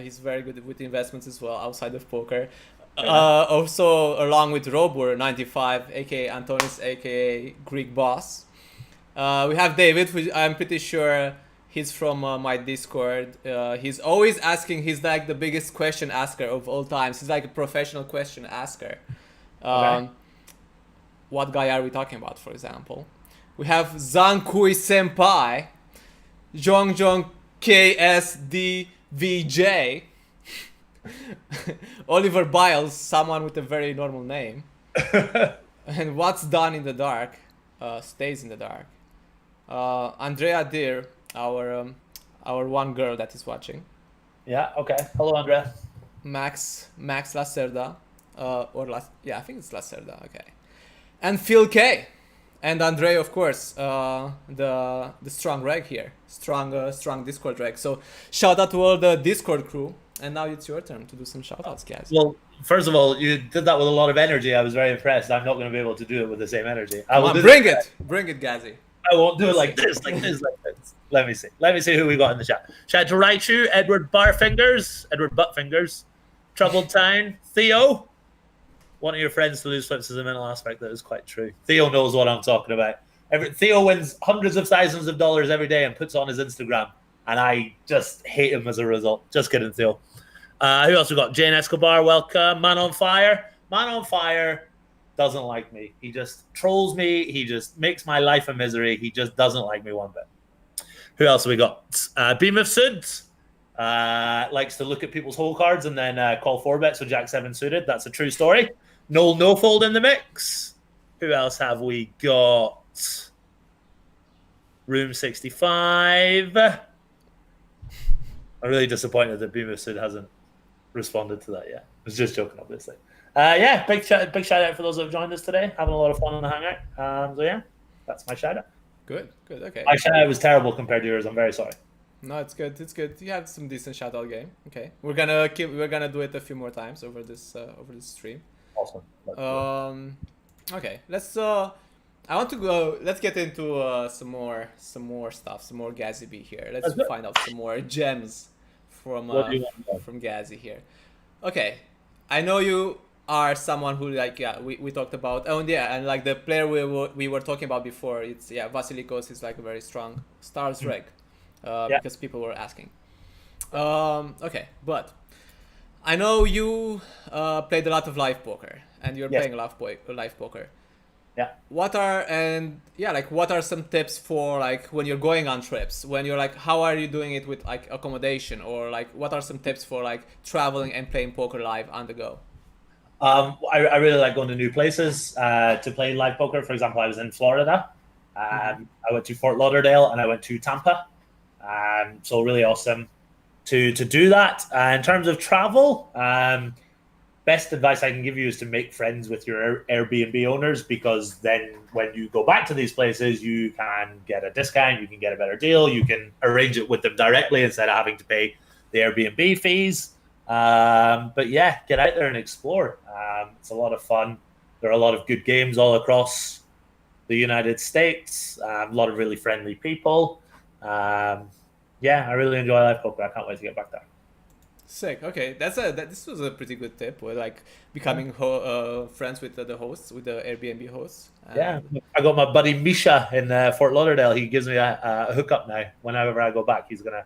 He's very good with investments as well outside of poker. Also along with Robur95, aka Antonis, aka Greek boss. We have David, who I'm pretty sure he's from my Discord. He's always asking. He's like the biggest question asker of all times. He's like a professional question asker. What guy are we talking about, for example? We have Zankui Senpai, Jongjong KSDVJ, Oliver Biles, someone with a very normal name, and what's done in the dark stays in the dark. Andrea Deer, our one girl that is watching. Yeah. Okay. Hello, Andrea. Max Lacerda, I think it's Lacerda. Okay. And Phil K, and Andre, of course, the strong reg here, strong Discord reg. So shout out to all the Discord crew, and now it's your turn to do some shout outs, guys. Well, first of all, you did that with a lot of energy. I was very impressed. I'm not going to be able to do it with the same energy. Bring it, Gazzy. I won't do it like this. Let me see who we got in the chat. Shout out to Raichu, Edward Buttfingers, Troubled Town, Theo. One of your friends to lose flips is a mental aspect. That is quite true. Theo knows what I'm talking about. Theo wins hundreds of thousands of dollars every day and puts on his Instagram, and I just hate him as a result. Just kidding, Theo. Who else we got? Jane Escobar, welcome. Man on Fire. Man on Fire doesn't like me. He just trolls me. He just makes my life a misery. He just doesn't like me one bit. Who else have we got? Beam of Suds. Likes to look at people's hole cards and then call 4-bets with Jack 7 suited. That's a true story. Noel No-Fold in the mix. Who else have we got? Room 65. I'm really disappointed that Beam of Sud hasn't responded to that yet. I was just joking, obviously. Big shout out for those that have joined us today. Having a lot of fun on the hangout. So yeah, that's my shout out. Good, okay. My shout out was terrible compared to yours. I'm very sorry. No, it's good. You had some decent shout out game. Okay, we're gonna do it a few more times over this stream. Awesome. Okay, let's let's get into some more stuff, some more GazzyB here. Let's find out some more gems from Gazzy here. Okay, I know you are someone who we talked about. Oh yeah, and like the player we were talking about before, it's Vasilikos is like a very strong stars reg, because people were asking. Okay, but I know you played a lot of live poker, and you're playing a lot of live poker. Yeah. What are some tips for like when you're going on trips? When you're like, how are you doing it with like accommodation, or like what are some tips for like traveling and playing poker live on the go? I really like going to new places to play live poker. For example, I was in Florida. I went to Fort Lauderdale and I went to Tampa. So really awesome to do that. In terms of travel, best advice I can give you is to make friends with your Airbnb owners, because then when you go back to these places, you can get a discount, you can get a better deal, you can arrange it with them directly instead of having to pay the Airbnb fees. But yeah, get out there and explore. It's a lot of fun. There are a lot of good games all across the United States. A lot of really friendly people. I really enjoy live poker. I can't wait to get back there. Sick. Okay, this was a pretty good tip. With like becoming friends with the hosts, with the Airbnb hosts. I got my buddy Misha in Fort Lauderdale. He gives me a hookup now. Whenever I go back, he's gonna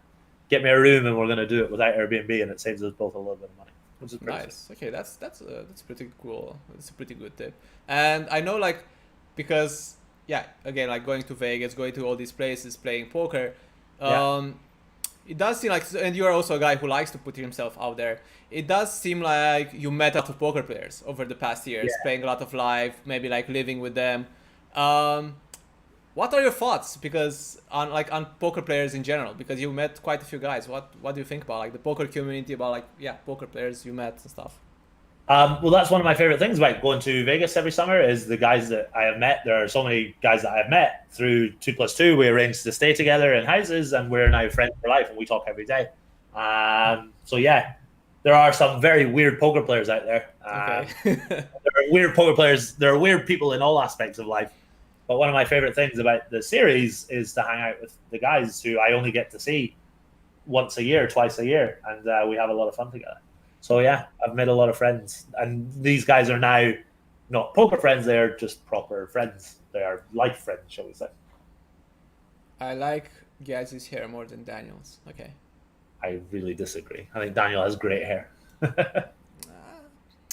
get me a room, and we're gonna do it without Airbnb, and it saves us both a little bit of money, which is nice. Cool. Okay, that's pretty cool. It's a pretty good tip. And I know like because again, like going to Vegas, going to all these places, playing poker. It does seem like, and you are also a guy who likes to put himself out there. It does seem like you met a lot of poker players over the past years, playing a lot of live, maybe like living with them. What are your thoughts? Because on poker players in general, because you met quite a few guys. What do you think about like the poker community, about like poker players you met and stuff? Well, that's one of my favorite things about going to Vegas every summer is the guys that I have met. There are so many guys that I've met through 2+2. We arranged to stay together in houses, and we're now friends for life, and we talk every day. There are some very weird poker players out there. There are weird poker players. There are weird people in all aspects of life. But one of my favorite things about the series is to hang out with the guys who I only get to see once a year, twice a year, and we have a lot of fun together. So yeah, I've made a lot of friends, and these guys are now not poker friends; they are just proper friends. They are life friends, shall we say? I like Gazzy's hair more than Daniel's. Okay. I really disagree. I think Daniel has great hair.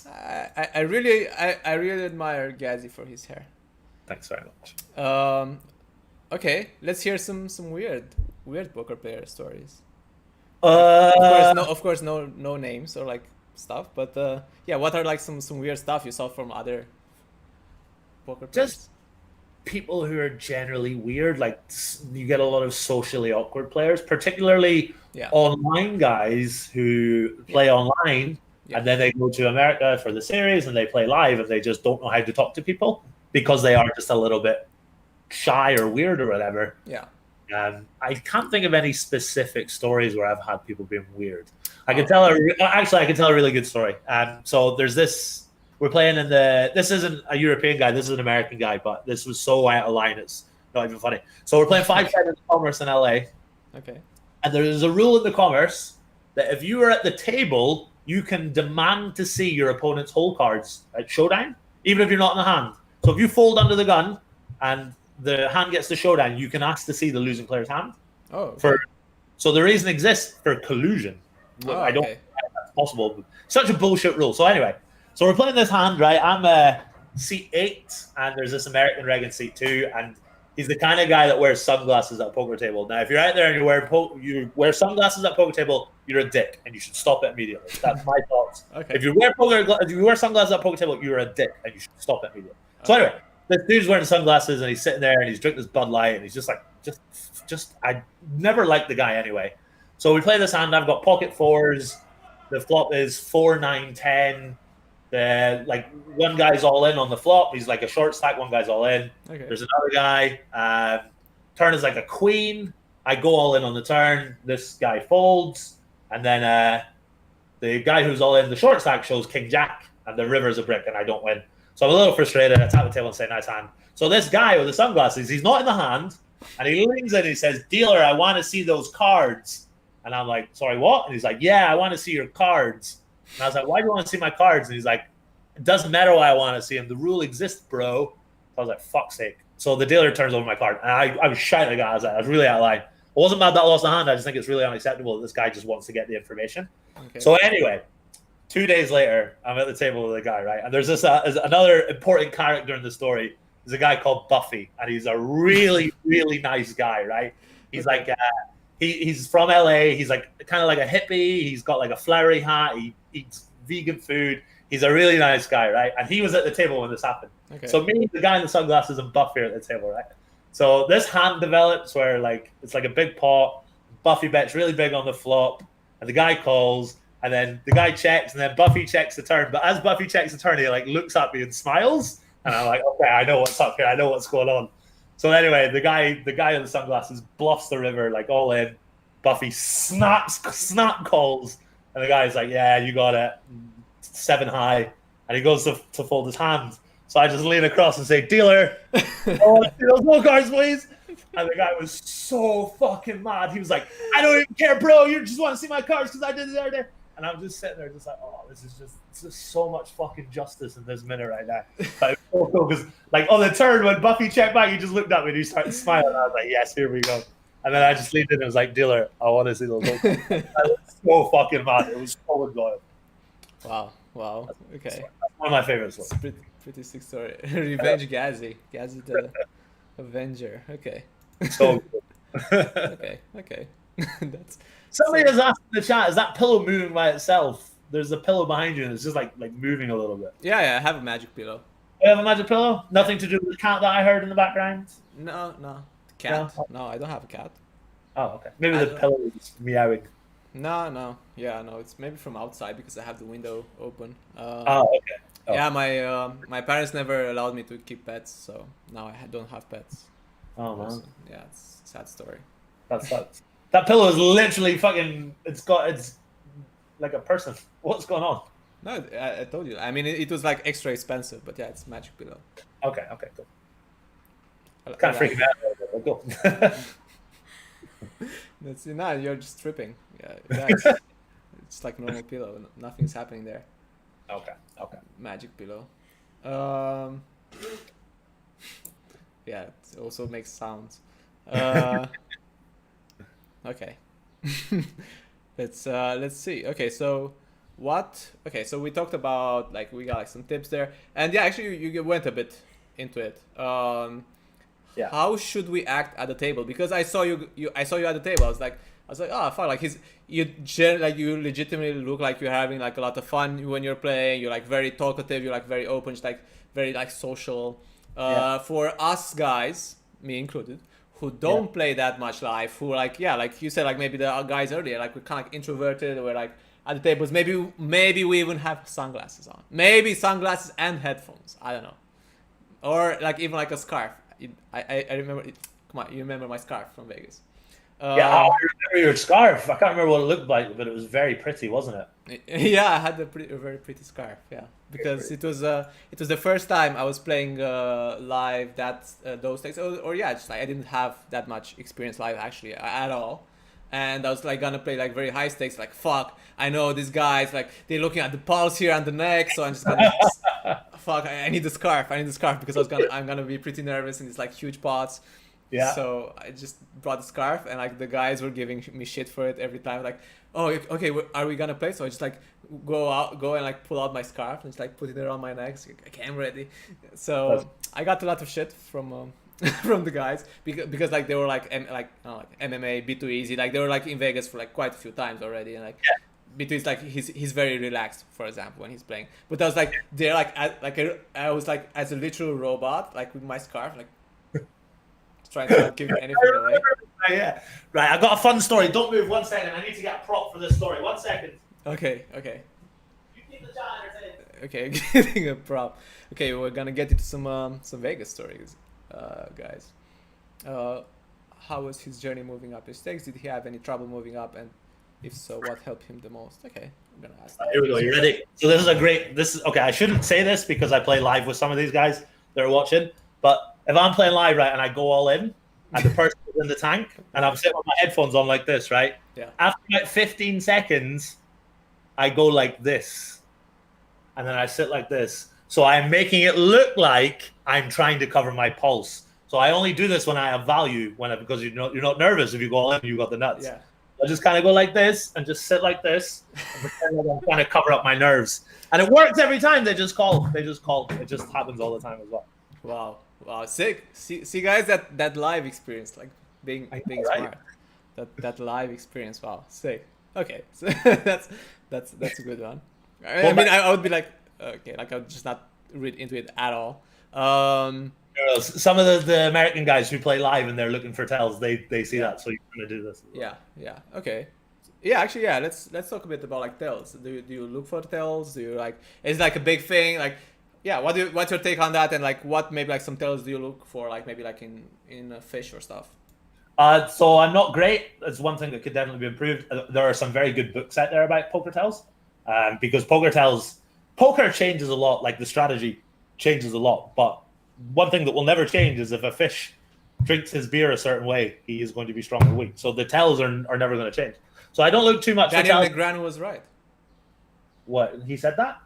I really admire Gazzy for his hair. Thanks very much. Okay, let's hear some weird poker player stories. Of course, no names or like stuff, but what are like some weird stuff you saw from other poker players? Just people who are generally weird. Like you get a lot of socially awkward players, particularly online guys who play online and then they go to America for the series and they play live and they just don't know how to talk to people because they are just a little bit shy or weird or whatever. I can't think of any specific stories where I've had people being weird. I can tell a really good story. So there's this. We're playing in this isn't a European guy. This is an American guy, but this was so out of line. It's not even funny. So we're playing 5-7 in Commerce in LA. Okay. And there's a rule in the Commerce that if you are at the table, you can demand to see your opponent's hole cards at showdown, even if you're not in the hand. So if you fold under the gun and the hand gets the showdown, you can ask to see the losing player's hand. Oh. Okay. So the reason exists for collusion. I don't know how that's possible. Such a bullshit rule. So anyway, so we're playing this hand, right? I'm seat 8, and there's this American reg in seat 2, and he's the kind of guy that wears sunglasses at a poker table. Now, if you're out there and you wear sunglasses at a poker table, you're a dick, and you should stop it immediately. That's my thoughts. Okay. If you wear sunglasses at a poker table, you're a dick, and you should stop it immediately. So anyway, this dude's wearing sunglasses, and he's sitting there, and he's drinking his Bud Light, and he's just like, I never liked the guy anyway. So we play this hand. I've got pocket 4s. The flop is 4, 9, 10. One guy's all in on the flop. He's like a short stack. One guy's all in. Okay. There's another guy. Turn is like a queen. I go all in on the turn. This guy folds, and then the guy who's all in the short stack shows king jack, and the river's a brick, and I don't win. So I'm a little frustrated. I tap the table and say, nice hand. So this guy with the sunglasses, he's not in the hand, and he leans in and he says, dealer, I want to see those cards. And I'm like, sorry, what? And he's like, yeah, I want to see your cards. And I was like, why do you want to see my cards? And he's like, it doesn't matter why I want to see them. The rule exists, bro. So I was like, fuck's sake. So the dealer turns over my card. And I was shouting at the guy. I was really out of line. I wasn't mad that I lost the hand. I just think it's really unacceptable that this guy just wants to get the information. Okay. So anyway, 2 days later, I'm at the table with a guy, right? And there's another important character in the story. There's a guy called Buffy. And he's a really, really nice guy, right? He's like... He's from LA. He's like kind of like a hippie. He's got like a flowery hat. He eats vegan food. He's a really nice guy, right? And he was at the table when this happened. Okay. So me, the guy in the sunglasses, and Buffy are at the table, right? So this hand develops where like it's like a big pot. Buffy bets really big on the flop, and the guy calls, and then the guy checks, and then Buffy checks the turn. But as Buffy checks the turn, he like looks at me and smiles, and I'm like, okay, I know what's up here. I know what's going on. So anyway, the guy in the sunglasses bluffs the river, like all in. Buffy snap calls, and the guy's like, yeah, you got it. 7 high. And he goes to fold his hand. So I just lean across and say, dealer, those no cards, please. And the guy was so fucking mad. He was like, I don't even care, bro. You just want to see my cards because I did it the other day. And I'm just sitting there just like, oh, this is just so much fucking justice in this minute right now. But it was so cool because like on the turn when Buffy checked back, he just looked at me and he started smiling. I was like, yes, here we go. And then I just leaned in and was like, dealer, I want to see those. I was so fucking mad. It was so enjoyable. Wow. Okay. That's one of my favorites. It's pretty sick story. Revenge Gazzy. Gazzy the Avenger. Okay. So good. Okay. That's somebody has asked in the chat, is that pillow moving by itself? There's a pillow behind you and it's just like moving a little bit. Yeah, I have a magic pillow. You have a magic pillow? Nothing to do with the cat that I heard in the background? No. Cat? No, I don't have a cat. Oh, okay. Maybe the pillow is meowing. No. Yeah, no, it's maybe from outside because I have the window open. Okay. Oh. Yeah, my parents never allowed me to keep pets, so now I don't have pets. Oh, man. Also, yeah, it's a sad story. That sucks. That pillow is literally fucking, it's like a person. What's going on? No, I told you. I mean, it was like extra expensive, but yeah, it's a magic pillow. Okay, cool. Kind of freaking out. Go. That's no, you're just tripping. Yeah, it's like normal pillow. Nothing's happening there. Okay. Magic pillow. Yeah, it also makes sounds. Okay. Let's see. Okay, so we talked about like we got like some tips there, and yeah, actually you went a bit into it. Yeah. How should we act at the table? Because I saw you at the table. I was like, oh fuck, like you legitimately look like you're having like a lot of fun when you're playing. You're like very talkative. You're like very open. Just like very like social. For us guys, me included, who don't play that much live, who like like you said, like maybe the guys earlier, like we're kind of like introverted. We're like at the tables. Maybe we even have sunglasses on. Maybe sunglasses and headphones. I don't know, or like even like a scarf. I remember it. Come on, you remember my scarf from Vegas? I remember your scarf. I can't remember what it looked like, but it was very pretty, wasn't it? Yeah, I had a very pretty scarf. Yeah, because it was the first time I was playing live those days, or just like I didn't have that much experience live actually at all. And I was like gonna play like very high stakes, like fuck, I know these guys, like they're looking at the pulse here and the neck, so I'm just gonna fuck, I need the scarf because I'm gonna be pretty nervous in these like huge pots. Yeah. So I just brought the scarf, and like the guys were giving me shit for it every time. Like, oh, okay, are we gonna play? So I just like go and like pull out my scarf and just like put it around my neck. So, okay, I'm ready. So I got a lot of shit from from the guys because like they were like like MMA, B2 Easy. Like they were like in Vegas for like quite a few times already, and like. Yeah. B2 is like he's very relaxed, for example, when he's playing. But I was like they're like I was like as a literal robot, like with my scarf, like trying to not give anything away. Yeah. Right, I got a fun story. Don't move 1 second. I need to get a prop for this story. 1 second. Okay. You keep the chat entertained. Okay, getting a prop. Okay, we're gonna get into some Vegas stories, guys. How was his journey moving up his stakes? Did he have any trouble moving up? And if so, what helped him the most? Okay, I'm gonna ask that. Here we go. You ready? So this is okay. I shouldn't say this because I play live with some of these guys that are watching. But if I'm playing live, right, and I go all in, and the person is in the tank, and I'm sitting with my headphones on like this, right? Yeah. After about 15 seconds, I go like this, and then I sit like this. So I'm making it look like I'm trying to cover my pulse. So I only do this when I have value, because you're not nervous if you go all in, you got the nuts. Yeah. I just kind of go like this and just sit like this and pretend like I'm trying to cover up my nerves. And it works every time. They just call. It just happens all the time as well. Wow, sick. See guys, that live experience, like being smart. That live experience, wow, sick. Okay, so that's a good one. I mean, I would be like, okay, like I would just not read into it at all. Some of the American guys who play live and they're looking for tells, they see that, so you're gonna do this. Yeah, okay. Yeah, actually, yeah. Let's talk a bit about like tells. Do you look for tells? Do you like? Is it like a big thing? Like, yeah. What's your take on that? And like, what maybe like some tells do you look for? Like maybe like in a fish or stuff. So I'm not great. That's one thing that could definitely be improved. There are some very good books out there about poker tells, because poker changes a lot. Like the strategy changes a lot, but one thing that will never change is if a fish drinks his beer a certain way, he is going to be strong or weak. So the tells are never going to change. So I don't look too much. Daniel Negreanu was right. What, he said that?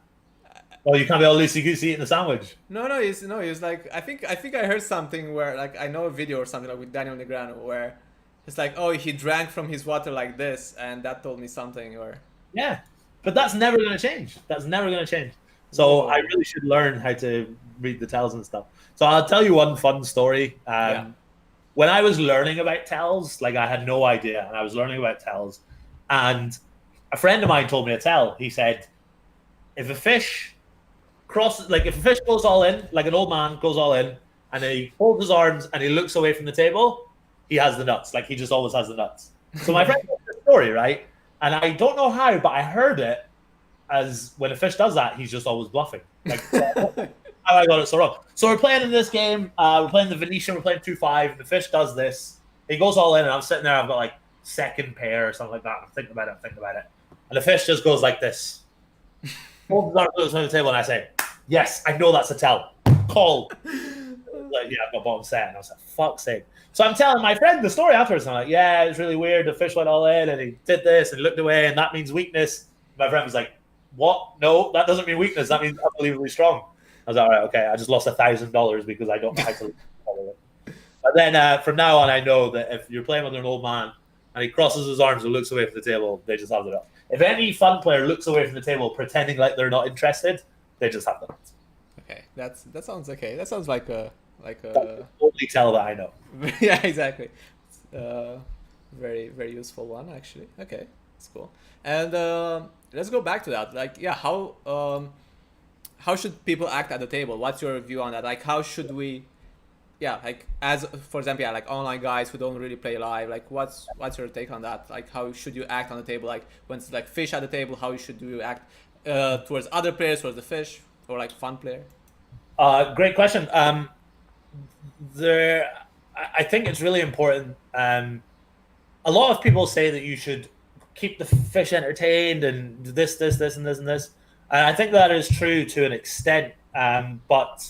Oh, you can't be all loosey goosey eating the sandwich. No. He's like, I think I heard something where like I know a video or something like with Daniel Negreanu where it's like, oh, he drank from his water like this, and that told me something. Or yeah, but that's never going to change. That's never going to change. So I really should learn how to read the tells and stuff. So I'll tell you one fun story. When I was learning about tells, like I had no idea, and I was learning about tells, and a friend of mine told me a tell. He said, if a fish goes all in, like an old man goes all in, and he folds his arms and he looks away from the table, he has the nuts. Like he just always has the nuts. So my friend told me the story, right? And I don't know how, but I heard it as when a fish does that, he's just always bluffing. Like how I got it so wrong. So we're playing in this game. We're playing the Venetian. We're playing 2-5. The fish does this. He goes all in, and I'm sitting there. I've got like second pair or something like that. I'm thinking about it. And the fish just goes like this. Holds his arms on the table, and I say, yes, I know that's a tell. Call. Like, yeah, I've got bottom set. And I was like, fuck's sake. So I'm telling my friend the story afterwards. And I'm like, yeah, it was really weird. The fish went all in, and he did this, and he looked away, and that means weakness. My friend was like, what? No, that doesn't mean weakness. That means unbelievably strong. I was like, all right, okay. I just lost $1,000 because I don't know how to follow it. But then from now on, I know that if you're playing with an old man and he crosses his arms and looks away from the table, they just have it up. If any fun player looks away from the table pretending like they're not interested, they just have them. Okay, that sounds okay. That sounds like a That's the only tell that I know. Yeah, exactly. Very very useful one actually. Okay, that's cool. And let's go back to that. Like, yeah, how should people act at the table? What's your view on that? Like, how should we, yeah, like as for example, yeah, like online guys who don't really play live. Like, what's your take on that? Like, how should you act on the table? Like, when it's like fish at the table, how should you act towards other players, towards the fish, or like fun player? Great question. I think it's really important. A lot of people say that you should keep the fish entertained and this, and this, and this. And I think that is true to an extent, but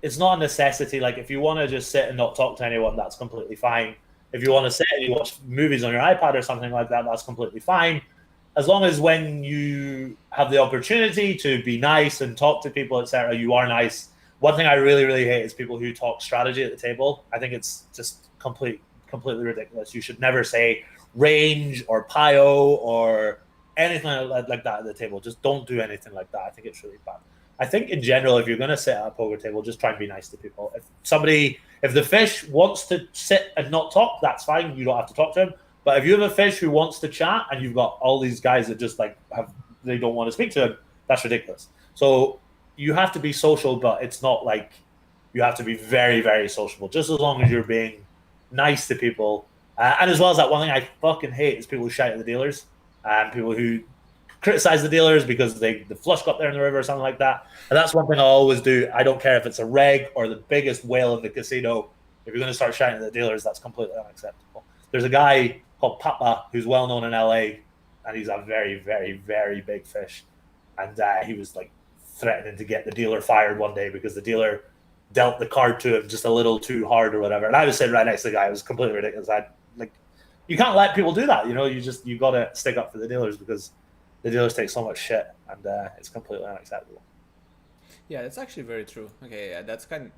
it's not a necessity. Like, if you want to just sit and not talk to anyone, that's completely fine. If you want to sit and you watch movies on your iPad or something like that, that's completely fine. As long as when you have the opportunity to be nice and talk to people, etc., you are nice one thing I really, really hate is people who talk strategy at the table. I think it's just completely ridiculous. You should never say range or pio or anything like that at the table. Just don't do anything like that. I think it's really bad. I think in general, if you're going to sit at a poker table, just try and be nice to people. If the fish wants to sit and not talk, that's fine. You don't have to talk to him. But if you have a fish who wants to chat and you've got all these guys that just like they don't want to speak to him, that's ridiculous. So you have to be social, but it's not like you have to be very, very sociable. Just as long as you're being nice to people. And as well as that, one thing I fucking hate is people who shout at the dealers and people who criticize the dealers because the flush got there in the river or something like that. And that's one thing I always do. I don't care if it's a reg or the biggest whale in the casino. If you're going to start shouting at the dealers, that's completely unacceptable. There's a guy called Papa who's well known in LA, and he's a very, very, very big fish. And he was like threatening to get the dealer fired one day because the dealer dealt the card to him just a little too hard or whatever. And I was sitting right next to the guy. It was completely ridiculous. You can't let people do that. You got to stick up for the dealers because the dealers take so much shit, and it's completely unacceptable. Yeah, that's actually very true. Okay, yeah, that's pretty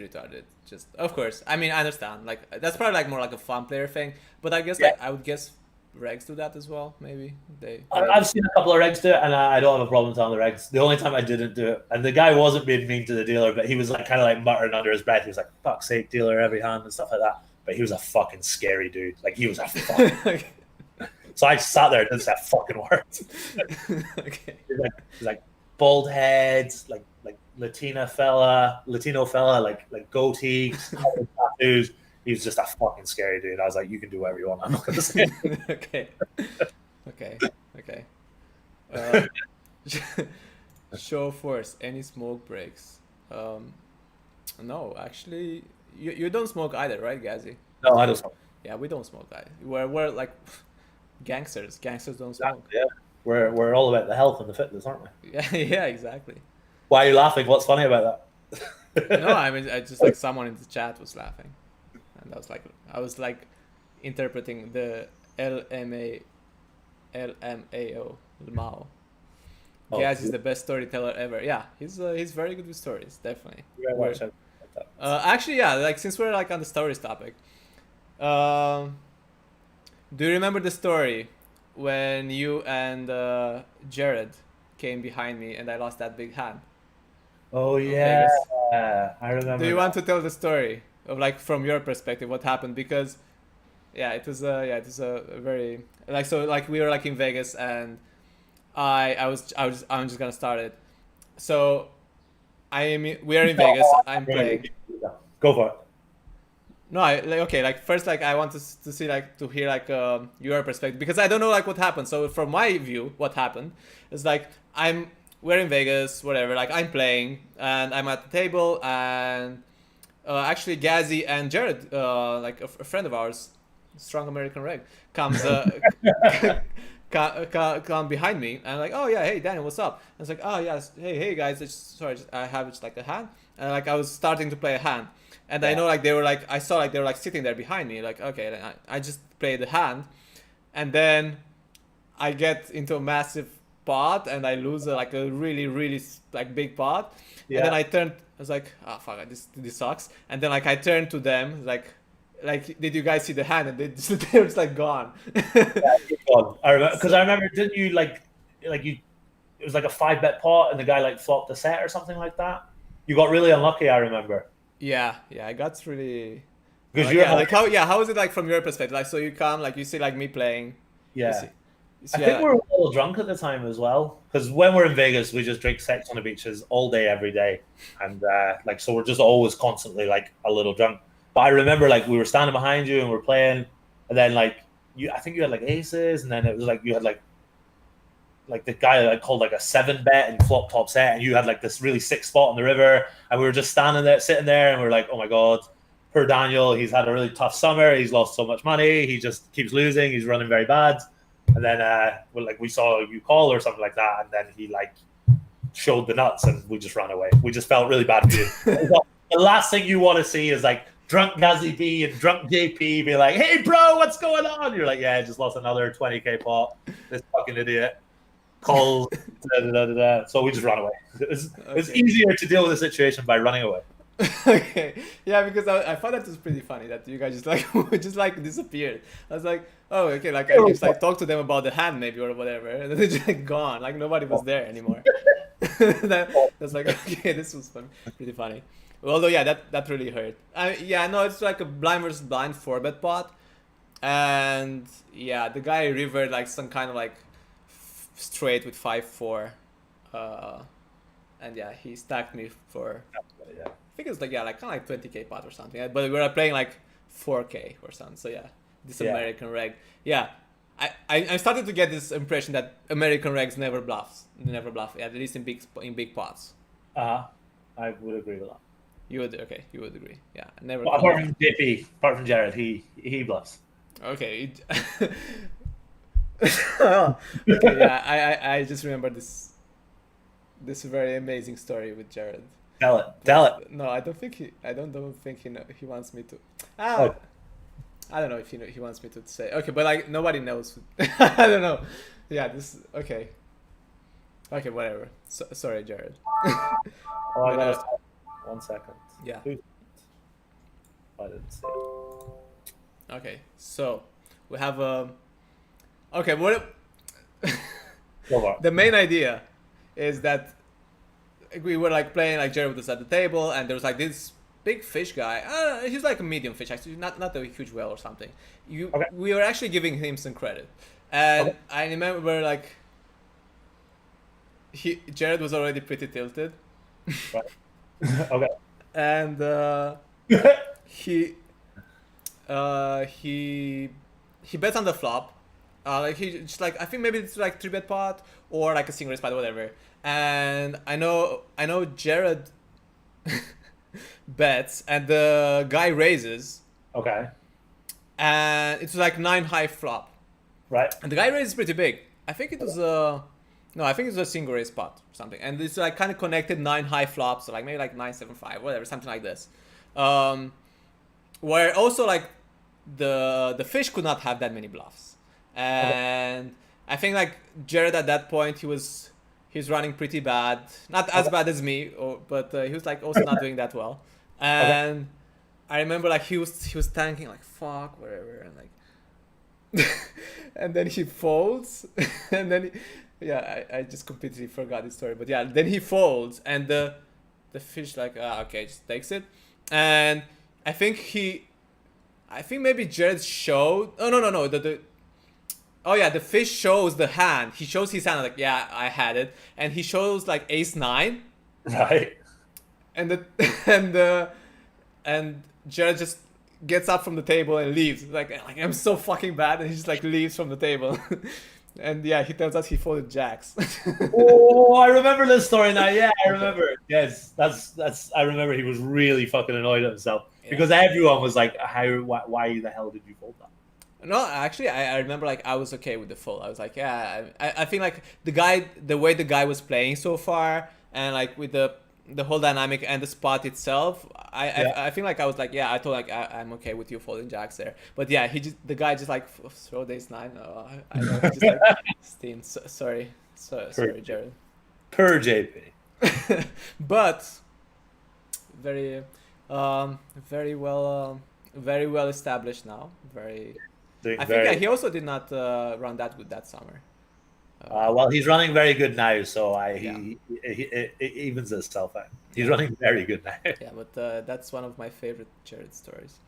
retarded. Just, of course, I mean, I understand. Like, that's probably like more like a fun player thing. But I guess like I would guess regs do that as well. Maybe I've seen a couple of regs do it, and I don't have a problem telling the regs. The only time I didn't do it, and the guy wasn't being mean to the dealer, but he was like kind of like muttering under his breath. He was like, "Fuck's sake, dealer, every hand," and stuff like that. But he was a fucking scary dude. Like, he was a fucking. So I sat there and didn't say a fucking word. Okay. He's like bald heads, like Latino fella, like goatee, tattoos. He was just a fucking scary dude. I was like, you can do whatever you want. I'm not gonna say anything. Okay. Show force. Any smoke breaks? No, actually, you don't smoke either, right, Gazzy? No, I don't smoke. Yeah, we don't smoke either. We're like gangsters. Gangsters don't smoke. Yeah. We're all about the health and the fitness, aren't we? Yeah, exactly. Why are you laughing? What's funny about that? No, I mean, I just like someone in the chat was laughing, and I was like interpreting the LMAO, Mao. Gaz is the best storyteller ever. Yeah, he's very good with stories, definitely. Actually, yeah, like since we're like on the stories topic, do you remember the story when you and Jared came behind me and I lost that big hand? Oh yeah, I remember. Do you want to tell the story of like from your perspective what happened? Because it was a very like, so like we were like in Vegas and I'm just gonna start it. So we are in Vegas. I'm playing. Go for it. No, first I want to see like to hear like your perspective, because I don't know like what happened. So from my view, what happened is like we're in Vegas, whatever. Like I'm playing and I'm at the table, and actually Gazzy and Jared, like a friend of ours, strong American reg, comes come behind me, and I'm like, oh yeah, hey Daniel, what's up? And it's like, oh yes, hey guys, I have just like a hand, and like I was starting to play a hand, and I know like I saw like they were like sitting there behind me, like okay, then I just play the hand, and then I get into a massive pot and I lose like a really like big pot, and then I was like, oh fuck, this sucks, and then like I turned to them like did you guys see the hand? And they were just like gone. Gone. I remember, didn't you like you? It was like a 5-bet pot, and the guy like flopped a set or something like that. You got really unlucky. I remember. Yeah, I got really. Because how is it like from your perspective? Like, so you come, like you see like me playing. Yeah. I think we were a little drunk at the time as well, because when we're in Vegas, we just drink sex on the beaches all day, every day, and so we're just always constantly like a little drunk. But I remember like we were standing behind you and we're playing, and then like I think you had like aces, and then it was like you had like the guy that called like a 7-bet and flop top set, and you had like this really sick spot on the river, and we were just sitting there, and we were like, oh my god, poor Daniel, he's had a really tough summer, he's lost so much money, he just keeps losing, he's running very bad. And then we saw you call or something like that, and then he like showed the nuts, and we just ran away. We just felt really bad for you. The last thing you want to see is like drunk GazzyB and drunk JP be like, hey bro, what's going on? You're like, yeah, I just lost another 20k pot. This fucking idiot. calls. So we just ran away. It's easier to deal with the situation by running away. Okay, yeah, because I thought that was pretty funny that you guys just like disappeared. I was like, oh, okay, like I can just like talk to them about the hand maybe or whatever, and then they're just like gone, like nobody was there anymore. That's like, okay, this was fun, pretty funny. Although yeah, that really hurt. Yeah, no, it's like a blind versus blind 4-bet pot, and yeah, the guy rivered like some kind of like straight with 5-4, and yeah, he stacked me for. Yeah. I think it was like like kind of like 20k pot or something, but we were playing like 4k or something. So yeah, this American reg. Yeah, I started to get this impression that American regs never bluffs. They never bluff. Yeah, at least in big pots. I would agree with that. You would agree. Yeah, never. Well, apart from JP, apart from Jared, he bluffs. Okay. Okay. Yeah, I just remember this very amazing story with Jared. Tell it. No, I don't think he wants me to. Oh. I don't know if he wants me to say. Okay, but like nobody knows. I don't know. Yeah, this okay. Okay, whatever. Sorry, Jared. Oh, I gotta 1 second. Yeah. I didn't see it. Okay, so we have okay, what? The main idea is that we were like playing, like Jared was at the table, and there was like this big fish guy. He's like a medium fish, actually, not a huge whale or something. We were actually giving him some credit, and I remember like Jared was already pretty tilted. Right. Okay. And he bets on the flop. Like he just like I think maybe it's like 3-bet pot or like a single raise pot, whatever. And I know Jared bets and the guy raises. Okay. And it's like 9 high flop. Right. And the guy raises pretty big. I think it was I think it's a single raise pot or something. And it's like kind of connected 9 high flops, so like maybe like 9-7-5, whatever, something like this. Where also like the fish could not have that many bluffs. And I think like Jared at that point he was running pretty bad, not as bad as me, but he was like also not doing that well. And I remember like he was tanking like fuck whatever, and like and then he folds, and then I just completely forgot his story, but yeah, then he folds and the fish like okay, just takes it. And I think maybe Jared showed the fish shows the hand. He shows his hand like, yeah, I had it. And he shows like ace-9. Right. And and Jared just gets up from the table and leaves. Like I'm so fucking bad, and he just like leaves from the table. And yeah, he tells us he folded jacks. Oh, I remember this story now. Yeah, I remember it. Yes, that's. I remember he was really fucking annoyed at himself because everyone was like, why the hell did you fold that? No, actually, I remember like I was okay with the fold. I was like, yeah, I think like the way the guy was playing so far, and like with the whole dynamic and the spot itself, I think like I was like, yeah, I thought like I'm okay with you folding jacks there. But yeah, the guy just like throw ace-9. Oh, I know, he just like steamed. Sorry, Jared. Per JP. But very well established now. I think he also did not run that good that summer. Well, he's running very good now, so he evens itself out. He's running very good now. Yeah, but that's one of my favorite Jared stories.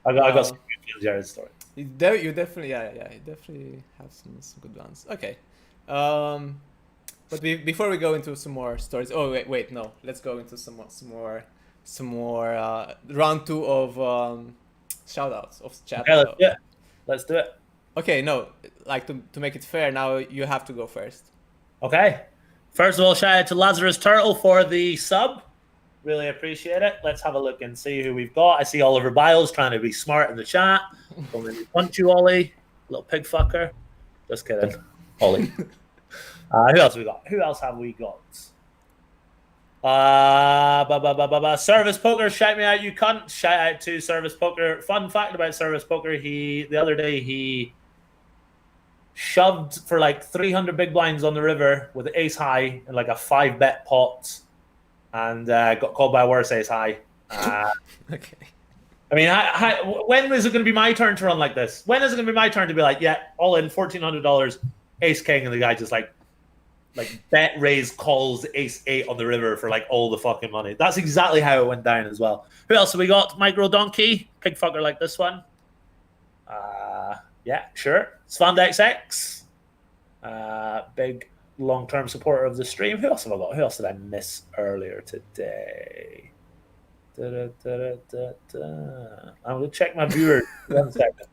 I got some good Jared story. You definitely, you definitely have some good ones. Okay, but before we go into some more stories, wait, no, let's go into some more round 2 of shoutouts of chat. Yeah, let's do it. Okay, no, like to make it fair, now you have to go first. Okay. First of all, shout out to Lazarus Turtle for the sub. Really appreciate it. Let's have a look and see who we've got. I see Oliver Biles trying to be smart in the chat. Don't let me punch you, Ollie. Little pig fucker. Just kidding. Ollie. Who else have we got? Who else have we got? Service Poker, shout me out, you cunt. Shout out to Service Poker. Fun fact about Service Poker, the other day he shoved for like 300 big blinds on the river with ace high and like a 5-bet pot, and got called by a worse ace high. Okay. I mean, when is it going to be my turn to run like this? When is it going to be my turn to be like, yeah, all in $1,400, ace king, and the guy just like bet raise calls ace 8 on the river for like all the fucking money. That's exactly how it went down as well. Who else have we got? Micro Donkey, pig fucker like this one. Yeah, sure. Svandex X, big long-term supporter of the stream. Who else have I got? Who else did I miss earlier today? I'm gonna check my viewers. 1 second.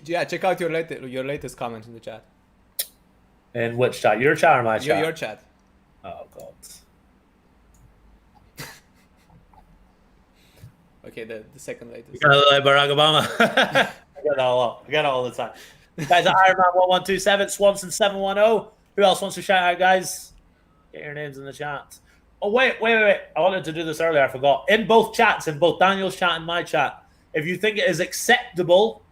Yeah, check out your latest comment in the chat. In which chat? Your chat or my chat? Your chat. Oh god. Okay, the second latest. You kind of like Barack Obama. I get it all up. I get it all the time. Guys, Ironman1127, Swanson710. Who else wants to shout out, guys? Get your names in the chat. Oh, wait. I wanted to do this earlier. I forgot. In both chats, in both Daniel's chat and my chat, if you think it is acceptable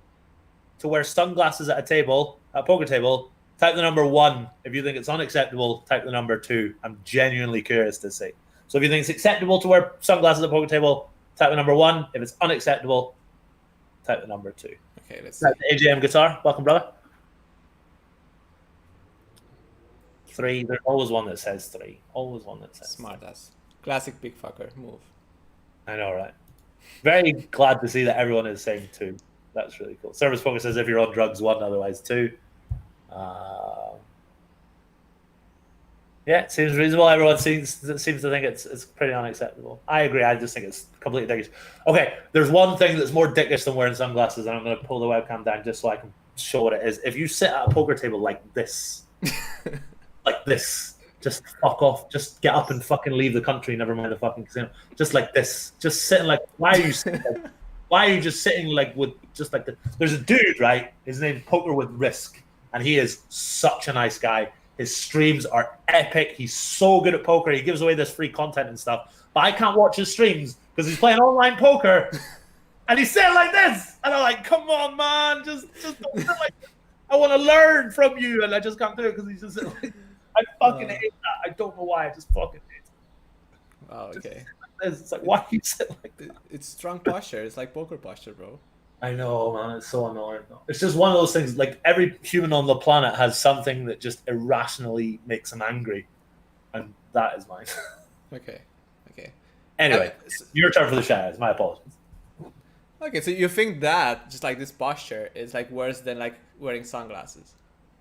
to wear sunglasses at a poker table, type the number 1. If you think it's unacceptable, type the number 2. I'm genuinely curious to see. So if you think it's acceptable to wear sunglasses at a poker table, type the number 1. If it's unacceptable, type the number 2. Okay, let's see. AJM Guitar. Welcome, brother. 3. There's always one that says 3. Always one that says Smart ass. Classic big fucker move. I know, right? Very glad to see that everyone is saying 2. That's really cool. Service Poker says if you're on drugs, 1, otherwise 2. Yeah, it seems reasonable. Everyone seems to think it's pretty unacceptable. I agree. I just think it's completely dickish. Okay, there's one thing that's more dickish than wearing sunglasses, and I'm going to pull the webcam down just so I can show what it is. If you sit at a poker table like this, just fuck off. Just get up and fucking leave the country. Never mind the fucking casino. Just like this. Just sitting like. Why are you sitting? Why are you just sitting like with just like the? There's a dude, right? His name's Poker with Risk, and he is such a nice guy. His streams are epic. He's so good at poker. He gives away this free content and stuff. But I can't watch his streams because he's playing online poker. And he's sitting like this. And I'm like, come on, man. Just don't sit like this. I want to learn from you. And I just can't do it because he's just sitting like, I fucking hate that. I don't know why. I just fucking hate it. Oh, okay. It's like, why are you sitting like that? It's strong posture. It's like poker posture, bro. I know, man. It's so annoying. It's just one of those things. Like every human on the planet has something that just irrationally makes them angry, and that is mine. Okay. Anyway, your turn for the shadows. My apologies. Okay, so you think that just like this posture is like worse than like wearing sunglasses?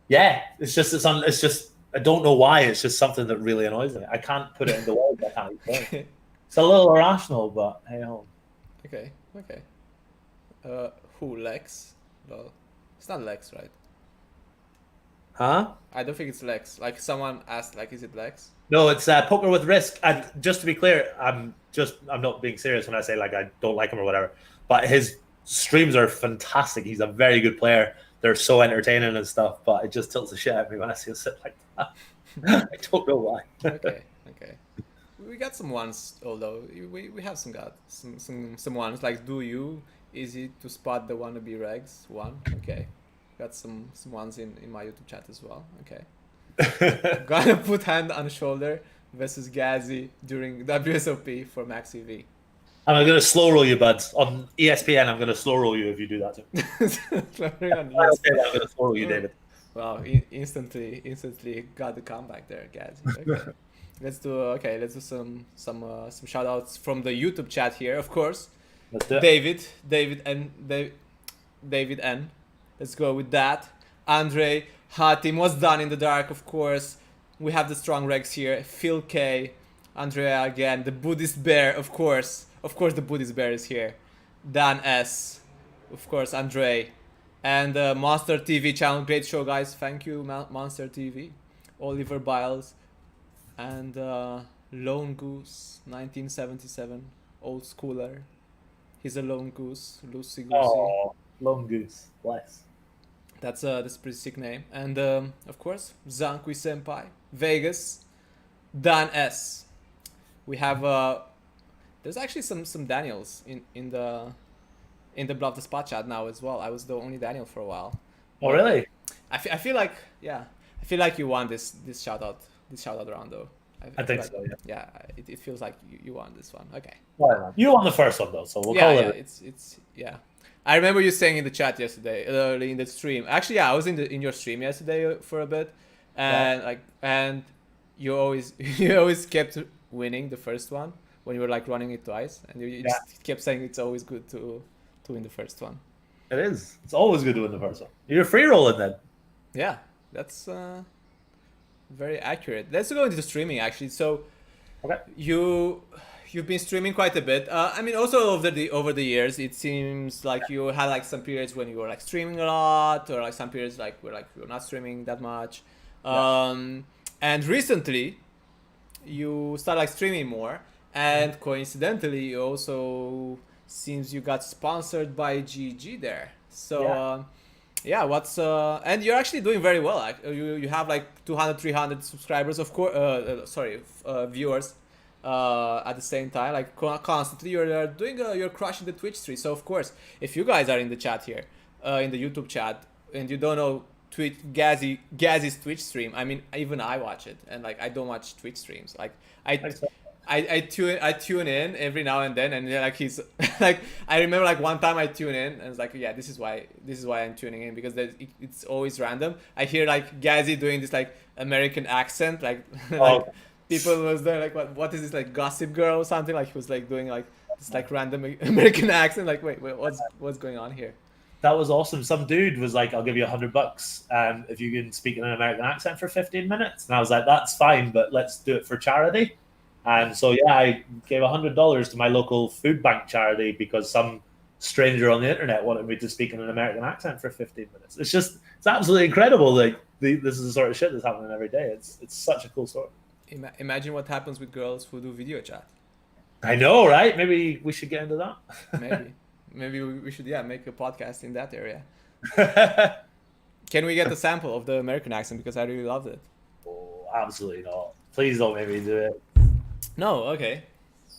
Yeah, it's just I don't know why. It's just something that really annoys me. I can't put it into words. I can't explain it. It's a little irrational, but hey ho. Okay. Who Lex? Well, it's not Lex, right? Huh? I don't think it's Lex. Like someone asked, like, is it Lex? No, it's Poker with Risk. And just to be clear, I'm not being serious when I say like I don't like him or whatever. But his streams are fantastic. He's a very good player. They're so entertaining and stuff. But it just tilts the shit out of me when I see him sit like that. I don't know why. Okay. We got some ones, although we have some ones like Do You, Easy to Spot the Wannabe Regs 1. Okay, got some ones in my YouTube chat as well. Okay. Gonna put hand on shoulder versus Gazzy during WSOP for Max EV. I'm going to slow roll you, buds. On ESPN, I'm going to slow roll you if you do that too. I'm going to slow roll you, David. Wow, instantly got the comeback there, Gazzy. Okay. Let's do some shout outs from the YouTube chat here, of course. Let's do it. David N. Let's go with that. Andre, Hatim was done in the dark, of course. We have the strong regs here. Phil K, Andrea again, the Buddhist bear, of course. Of course the Buddhist bear is here. Dan S, of course, Andre. And Monster TV channel, great show, guys. Thank you, Monster TV. Oliver Biles. And Lone Goose, 1977, old schooler. He's a lone goose, loosey goosey. Oh, Lone Goose, bless. That's a pretty sick name. And of course, Zankui Senpai, Vegas, Dan S. We have there's actually some Daniels in the Bluff the Spot chat now as well. I was the only Daniel for a while. Oh really? I feel like I feel like you won this shout out round though. I think like, so. Yeah, it feels like you won this one. Okay. Well, you won the first one though, so we'll call it. It's yeah. I remember you saying in the chat yesterday, early in the stream. Actually, yeah, I was in your stream yesterday for a bit, and and you always you always kept winning the first one when you were like running it twice, and you just kept saying it's always good to win the first one. It is. It's always good to win the first one. You're free rolling then. Yeah, that's very accurate. Let's go into the streaming actually. So, okay, you've been streaming quite a bit. I mean, also over the years, it seems like you had like some periods when you were like streaming a lot, or like some periods like where like you're not streaming that much. And recently, you started like streaming more, and coincidentally, you also seems you got sponsored by GG there. So. Yeah, what's and you're actually doing very well. You have like 200, 300 subscribers, of course. Viewers. At the same time, like constantly, you're crushing the Twitch stream. So of course, if you guys are in the chat here, in the YouTube chat, and you don't know Gazzy's Twitch stream, I mean, even I watch it, and like I don't watch Twitch streams. Like I tune in every now and then, and like he's like I remember like one time I tune in and it's like, yeah, this is why I'm tuning in, because it's always random. I hear like Gazzy doing this like American accent, like like people was there like what is this, like Gossip Girl or something, like he was like doing like this like random American accent, like wait what's going on here. That was awesome. Some dude was like, I'll give you $100 if you can speak in an American accent for 15 minutes. And I was like, that's fine, but let's do it for charity. And so, yeah, I gave $100 to my local food bank charity because some stranger on the internet wanted me to speak in an American accent for 15 minutes. It's absolutely incredible. Like, this is the sort of shit that's happening every day. It's such a cool story. Imagine what happens with girls who do video chat. I know, right? Maybe we should get into that. Maybe we should, make a podcast in that area. Can we get a sample of the American accent? Because I really loved it. Oh, absolutely not. Please don't make me do it. No, okay.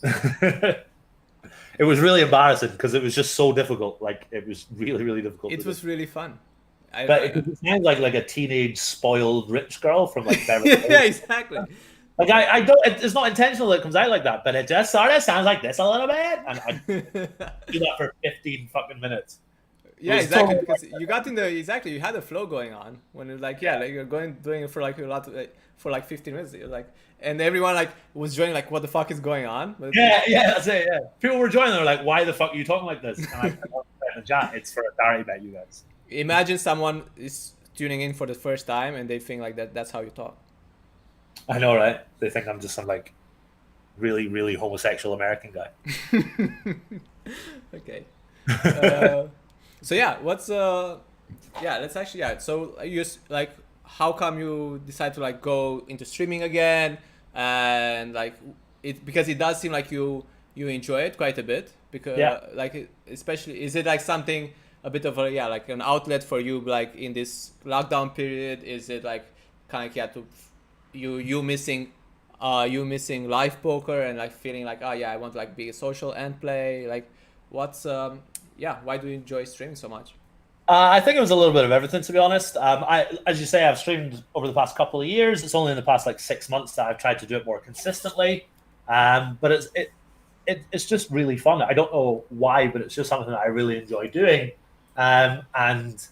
It was really embarrassing because it was just so difficult. Like, it was really, really difficult. It was really fun. It sounds like a teenage spoiled rich girl from like Beverly Hills. Yeah, exactly. Like I don't. It's not intentional that it comes out like that, but it just sort of sounds like this a little bit, and I do that for 15 fucking minutes. Yeah, exactly. Because you got in you had a flow going on when it's like like you're doing it for like a lot for like 15 minutes. You're like, and everyone like was joining like, what the fuck is going on? But yeah, that's it. Yeah, people were joining. They're like, why the fuck are you talking like this? And I in the chat, it's for a charity bet, you guys. Imagine someone is tuning in for the first time and they think like that's how you talk. I know, right? They think I'm just some like really, really homosexual American guy. Okay. So yeah, let's actually So you like, how come you decide to like go into streaming again, and like because it does seem like you enjoy it quite a bit, because like especially, is it like something a bit of a like an outlet for you like in this lockdown period? Is it like kind of you missing live poker and like feeling like, I want to like be social and play, like what's why do you enjoy streaming so much? I think it was a little bit of everything, to be honest. As you say, I've streamed over the past couple of years. It's only in the past like 6 months that I've tried to do it more consistently. But it's just really fun. I don't know why, but it's just something that I really enjoy doing. And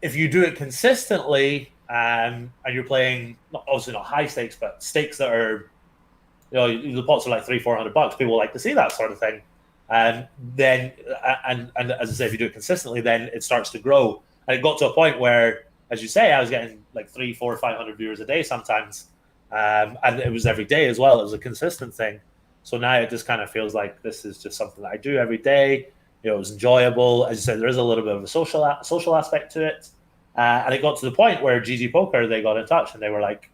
if you do it consistently, and you're playing obviously not high stakes, but stakes that are, the pots are like $300-400. People like to see that sort of thing. Then and as I say, if you do it consistently, then it starts to grow. And it got to a point where, as you say, I was getting like 300, 400, 500 viewers a day sometimes, and it was every day as well. It was a consistent thing. So now it just kind of feels like this is just something that I do every day. It was enjoyable. As you said, there is a little bit of a social aspect to it. And it got to the point where GG Poker, they got in touch and they were like,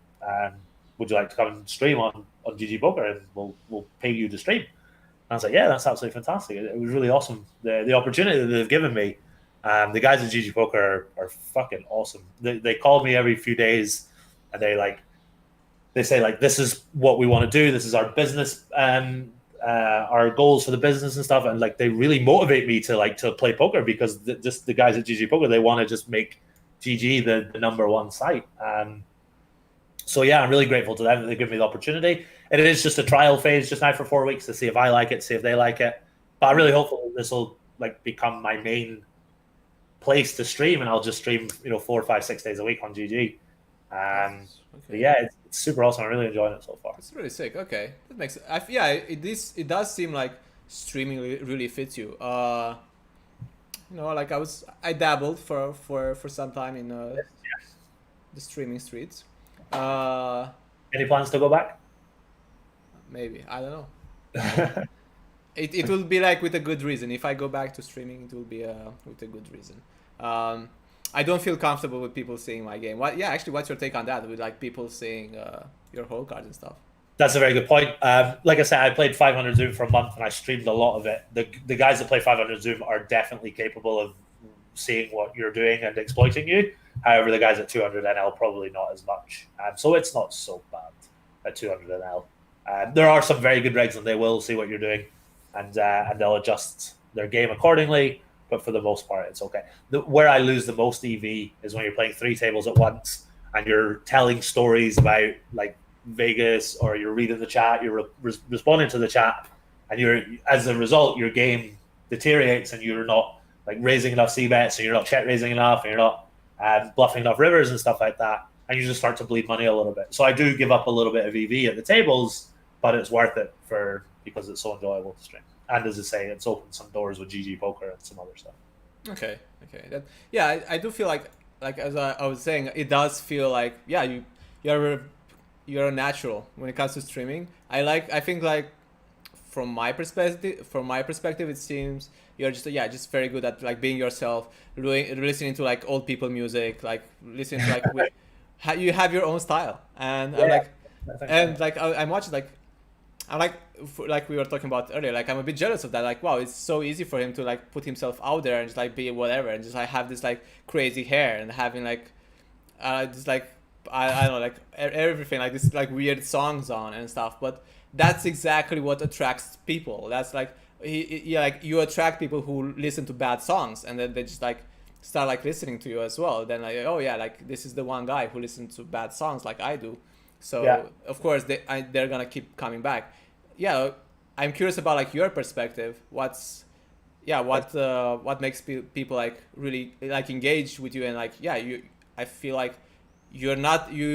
would you like to come and stream on GG Poker, and we'll pay you to stream? And I was like, yeah, that's absolutely fantastic. It was really awesome. The opportunity that they've given me. The guys at GG Poker are fucking awesome. They call me every few days, and they say like, this is what we want to do. This is our business, our goals for the business and stuff. And like, they really motivate me to play poker, because just the guys at GG Poker, they want to just make GG, the number one site. So yeah, I'm really grateful to them that they give me the opportunity. And it is just a trial phase just now for 4 weeks to see if I like it, see if they like it. But I'm really hopeful this will like become my main place to stream, and I'll just stream 4, 5, 6 days a week on GG. But yeah, it's super awesome. I'm really enjoying it so far. It's really sick. Okay, that makes it does seem like streaming really fits you. Like I dabbled for some time in the streaming streets. Any plans to go back? Maybe, I don't know. It will be like with a good reason. If I go back to streaming, it will be with a good reason. I don't feel comfortable with people seeing my game. Actually, what's your take on that? With like people seeing your whole cards and stuff? That's a very good point. Like I said, I played 500 Zoom for a month and I streamed a lot of it. The guys that play 500 Zoom are definitely capable of seeing what you're doing and exploiting you. However, the guys at 200 NL probably not as much. So it's not so bad at 200 NL. There are some very good regs and they will see what you're doing and they'll adjust their game accordingly. But for the most part, it's okay. Where I lose the most EV is when you're playing 3 tables at once and you're telling stories about like Vegas, or you're reading the chat, you're responding to the chat, and as a result, your game deteriorates and you're not like raising enough C bets, and you're not check raising enough, and you're not bluffing enough rivers and stuff like that, and you just start to bleed money a little bit. So I do give up a little bit of EV at the tables, but it's worth it because it's so enjoyable to stream. And as I say, it's opened some doors with GG Poker and some other stuff. Okay. I do feel like as I was saying, it does feel like you're a natural when it comes to streaming. I think like from my perspective, it seems you're just very good at like being yourself, listening to like old people music, like listening to like you have your own style, and I'm watching like we were talking about earlier, like I'm a bit jealous of that. Like, wow, it's so easy for him to like put himself out there and just like be whatever, and just like have this like crazy hair and having like just like I don't know, like everything, like this like weird songs on and stuff. But that's exactly what attracts people. That's like like you attract people who listen to bad songs, and then they just like start like listening to you as well. Then like, oh yeah, like this is the one guy who listens to bad songs like I do. So of course they're gonna keep coming back. Yeah, I'm curious about like your perspective. What makes people like really like engage with you, and like I feel like you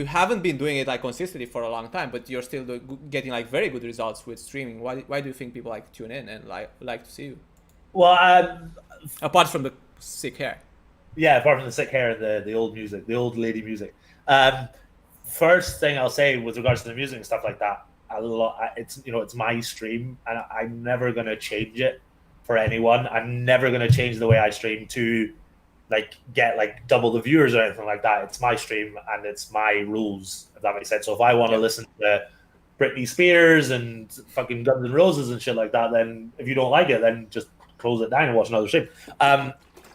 haven't been doing it like consistently for a long time, but you're still getting like very good results with streaming. Why do you think people like tune in and like to see you? Well, apart from the sick hair. Yeah, apart from the sick hair and the old music, the old lady music. First thing I'll say with regards to the music and stuff like that, it's my stream, and I'm never gonna change it for anyone. I'm never gonna change the way I stream to like get like double the viewers or anything like that. It's my stream and it's my rules, if that makes sense. So if I want to listen to Britney Spears and fucking Guns N' Roses and shit like that, then if you don't like it, then just close it down and watch another stream.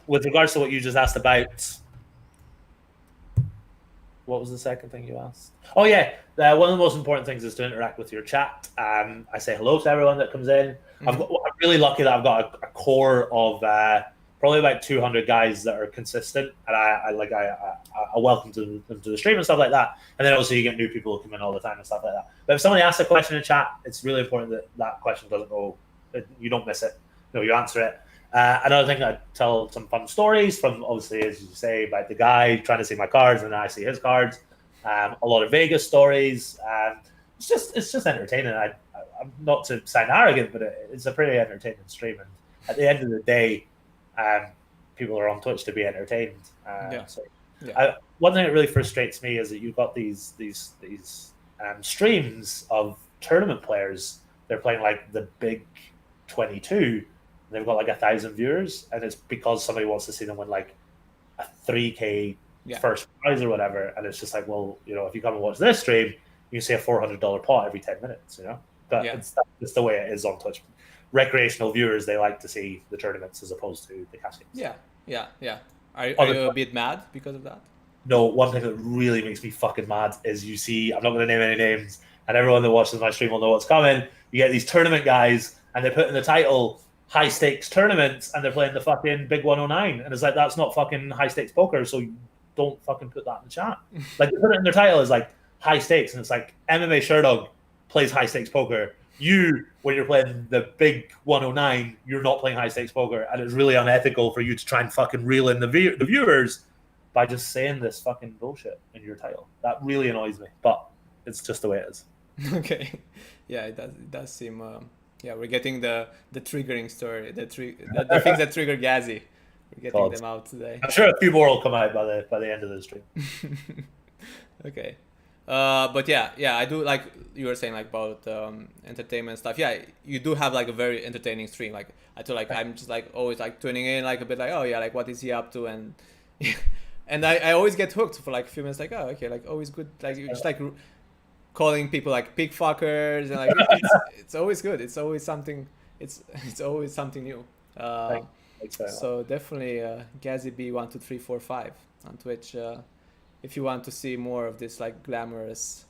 With regards to what you just asked about, what was the second thing you asked? Oh yeah, one of the most important things is to interact with your chat. I say hello to everyone that comes in. Mm-hmm. I'm really lucky that I've got a core of probably about 200 guys that are consistent, and I welcome them to the stream and stuff like that. And then also you get new people who come in all the time and stuff like that. But if somebody asks a question in chat, it's really important that that question doesn't go, you don't miss it. You answer it. Another thing, I tell some fun stories from, obviously, as you say, about the guy trying to see my cards and then I see his cards. A lot of Vegas stories. It's just entertaining. I'm not to sound arrogant, but it's a pretty entertaining stream. And at the end of the day, people are on Twitch to be entertained. One thing that really frustrates me is that you've got these streams of tournament players. They're playing like the big 22. They've got like 1,000 viewers, and it's because somebody wants to see them win like a 3K first prize or whatever. And it's just like, well, if you come and watch this stream, you can see a $400 pot every 10 minutes, But it's the way it is on Twitch. Recreational viewers, they like to see the tournaments as opposed to the cash games. Yeah. Are you a bit mad because of that? No, one thing that really makes me fucking mad is you see, I'm not going to name any names, and everyone that watches my stream will know what's coming. You get these tournament guys, and they put in the title HighStakes tournaments, and they're playing the fucking big 109, and it's like, that's not fucking high stakes poker. So don't fucking put that in the chat. Like, they put it in their title as like high stakes, and it's like MMA Sherdog plays high stakes poker. You, when you're playing the big 109, you're not playing high stakes poker, and it's really unethical for you to try and fucking reel in the viewers by just saying this fucking bullshit in your title. That really annoys me, but it's just the way it is. Okay, yeah, it does seem. Yeah, we're getting the triggering story, the things that trigger Gazzy. We're getting them out today. I'm sure a few more will come out by the end of the stream. Okay. But yeah, I do, like you were saying, like about entertainment stuff. Yeah, you do have like a very entertaining stream. Like I feel like I'm just like always like tuning in, like a bit like, oh yeah, like what is he up to, and and I always get hooked for like a few minutes. Like, oh okay, like always good. Like you just like calling people like pig fuckers, and like it's always good. It's always something. It's always something new. So definitely GazzyB12345 on Twitch. If you want to see more of this like glamorous,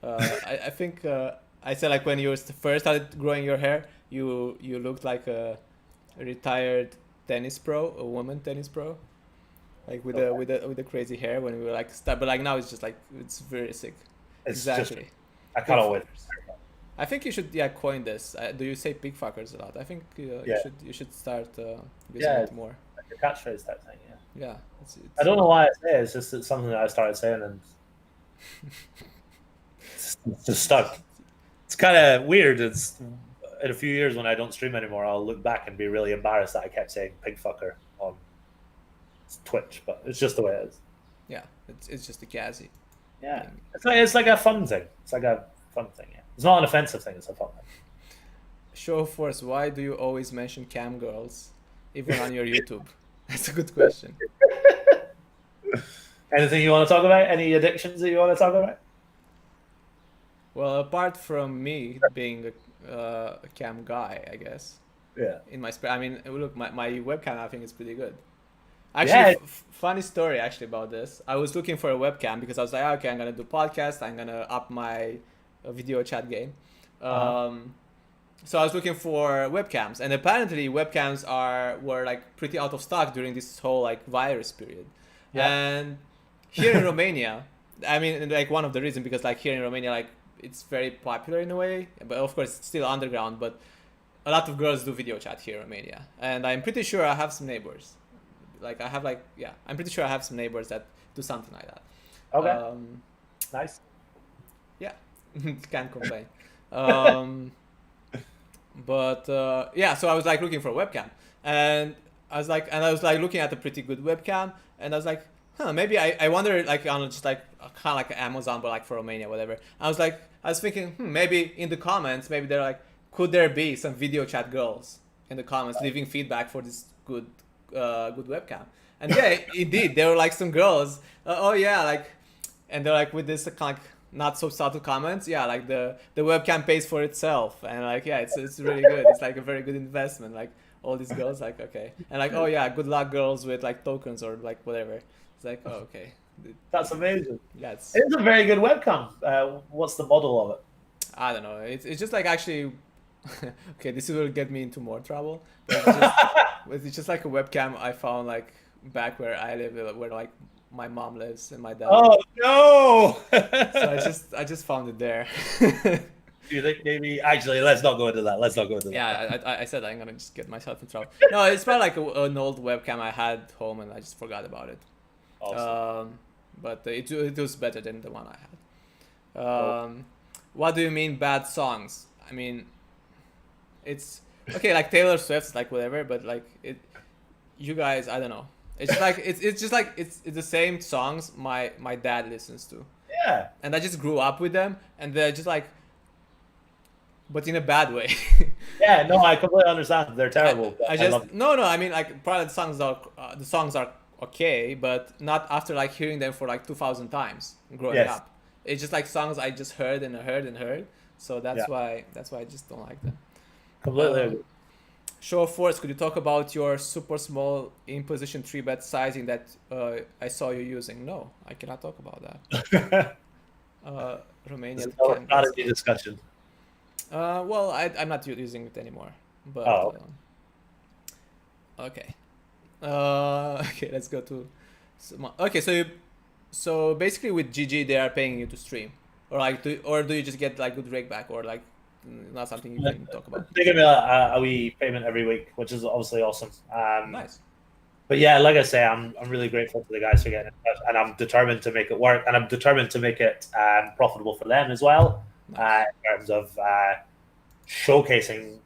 I think I said like when you first started growing your hair, you looked like a retired tennis pro, a woman tennis pro, like with the crazy hair when we were like but like now it's just like it's very sick. It's exactly. Just, I can't wait. I think you should coin this. Do you say pig fuckers a lot? I think you should start using it more. Like a catchphrase type thing. Yeah. It's I don't know why I say it. It's just something that I started saying, and it's just stuck. It's kind of weird. It's in a few years when I don't stream anymore, I'll look back and be really embarrassed that I kept saying pig fucker on Twitch, but it's just the way it is. Yeah, it's just a Gazzy. Yeah, it's like a fun thing. It's like a fun thing. Yeah, it's not an offensive thing. It's a fun thing. Show of force. Why do you always mention cam girls, even on your YouTube? That's a good question. Anything you want to talk about? Any addictions that you want to talk about? Well, apart from me being a cam guy, I guess. Yeah. In my I mean, look, my webcam I think is pretty good. Actually, funny story actually about this. I was looking for a webcam because I was like, okay, I'm gonna do podcast. I'm gonna up my video chat game. So I was looking for webcams, and apparently webcams were like pretty out of stock during this whole like virus period. Yeah. And here in Romania, I mean, like one of the reasons because like here in Romania, like it's very popular in a way, but of course it's still underground. But a lot of girls do video chat here in Romania, and I'm pretty sure I have some neighbors. Like I have like I'm pretty sure I have some neighbors that do something like that. Okay. Nice. Yeah, can't complain. But so I was like looking for a webcam, and I was like looking at a pretty good webcam, and I was like, maybe I wonder like on just like kind of like Amazon, but like for Romania, whatever. I was thinking, maybe in the comments, maybe they're like, could there be some video chat girls in the comments leaving feedback for this good webcam? And yeah, indeed, there were like some girls. And they're like with this kind of like not so subtle comments. Yeah, like the webcam pays for itself, and like it's really good. It's like a very good investment. Like all these girls, like okay, and like good luck girls with like tokens or like whatever. It's like okay, that's amazing. Yeah, it's a very good webcam. What's the model of it? I don't know. It's just like actually. Okay, this will get me into more trouble. But it's just like a webcam I found like back where I live, where like my mom lives and my dad. Oh no! So I just found it there. Do you think maybe actually let's not go into that. Yeah, I said I'm gonna just get myself in trouble. No, it's probably like an old webcam I had home and I just forgot about it. Awesome. But it was better than the one I had. What do you mean bad songs? I mean, it's okay, like Taylor Swift's like whatever, but like you guys, I don't know. It's just like it's just like it's the same songs my dad listens to. Yeah. And I just grew up with them, and they're just like, but in a bad way. Yeah, no, I completely understand. They're terrible. I mean like probably the songs are okay, but not after like hearing them for like 2,000 times growing up. It's just like songs I just heard and heard and heard. So that's why I just don't like them. Completely agree. Show of force, could you talk about your super small in position 3-bet sizing that I saw you using? No, I cannot talk about that. Romania. Not a discussion. Well, I'm not using it anymore. But okay. Okay, let's go to. Okay, so So basically, with GG, they are paying you to stream, or like, do you just get like good rake back, or like not something you can talk about? They give me a wee payment every week, which is obviously awesome. Nice. But yeah, like I say, I'm really grateful to the guys for getting in touch, and I'm determined to make it work, and I'm determined to make it profitable for them as well, Nice. in terms of showcasing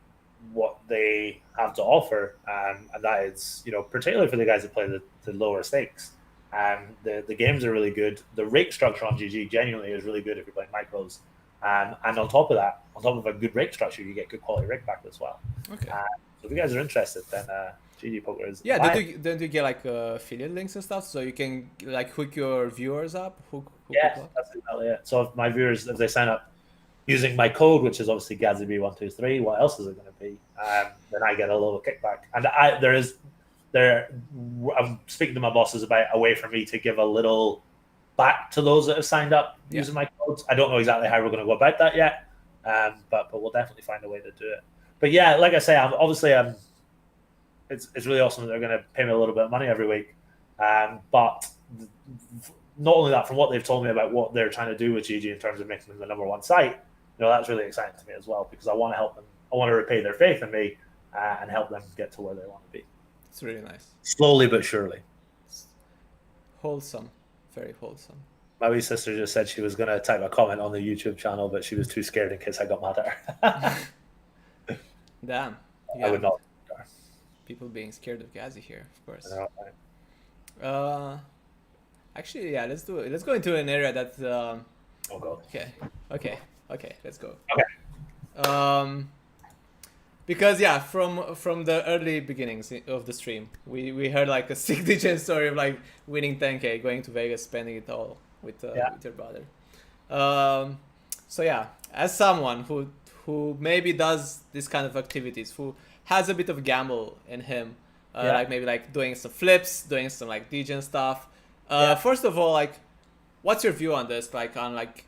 what they have to offer, and that is, particularly for the guys that play the lower stakes. The games are really good. The rake structure on GG genuinely is really good if you're playing micros. And on top of that, on top of a good rake structure, you get good quality rake back as well. Okay. So if you guys are interested, then GG Poker is. Yeah, don't you get like affiliate links and stuff, so you can like hook your viewers up? Hook Yeah, people up? that's exactly it. So if my viewers, if they sign up using my code, which is obviously GazzyB123, what else is it going to be? Then I get a little kickback. And I'm speaking to my bosses about a way for me to give a little back to those that have signed up using my codes. I don't know exactly how we're going to go about that yet, but we'll definitely find a way to do it. But yeah, like I say, it's really awesome that they're going to pay me a little bit of money every week. But not only that, from what they've told me about what they're trying to do with GG in terms of making them the #1 site, that's really exciting to me as well, because I want to help them. I want to repay their faith in me and help them get to where they want to be. It's really nice. Slowly but surely. Wholesome. Very wholesome. My wee sister just said she was going to type a comment on the YouTube channel, but she was too scared in case I got mad at her. Damn. I would not. People being scared of Gazzy here, of course. Right. Actually, yeah, let's do it. Let's go into an area that. Oh god. Okay. Let's go. Okay. Because yeah, from the early beginnings of the stream, we heard like a sick Degen story of like winning 10K, going to Vegas, spending it all with your brother. So yeah, as someone who maybe does this kind of activities, who has a bit of gamble in him, like maybe like doing some flips, doing some like Degen stuff. First of all, like, what's your view on this? Like on like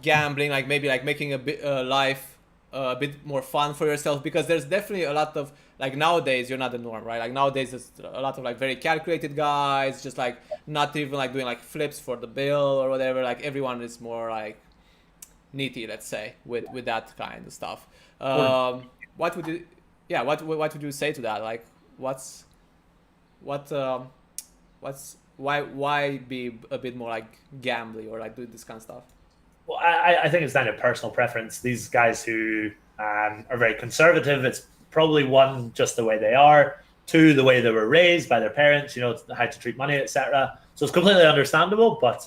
gambling, like maybe like making a bit life a bit more fun for yourself, because there's definitely a lot of like, nowadays you're not the norm, right? Like nowadays there's a lot of like very calculated guys, just like not even like doing like flips for the bill or whatever. Like everyone is more like nitty, let's say, with that kind of stuff. What would you what would you say to that? Like why be a bit more like gambly or like do this kind of stuff? Well, I think it's down to personal preference. These guys who are very conservative, it's probably one, just the way they are, two, the way they were raised by their parents, how to treat money, etc. So it's completely understandable, but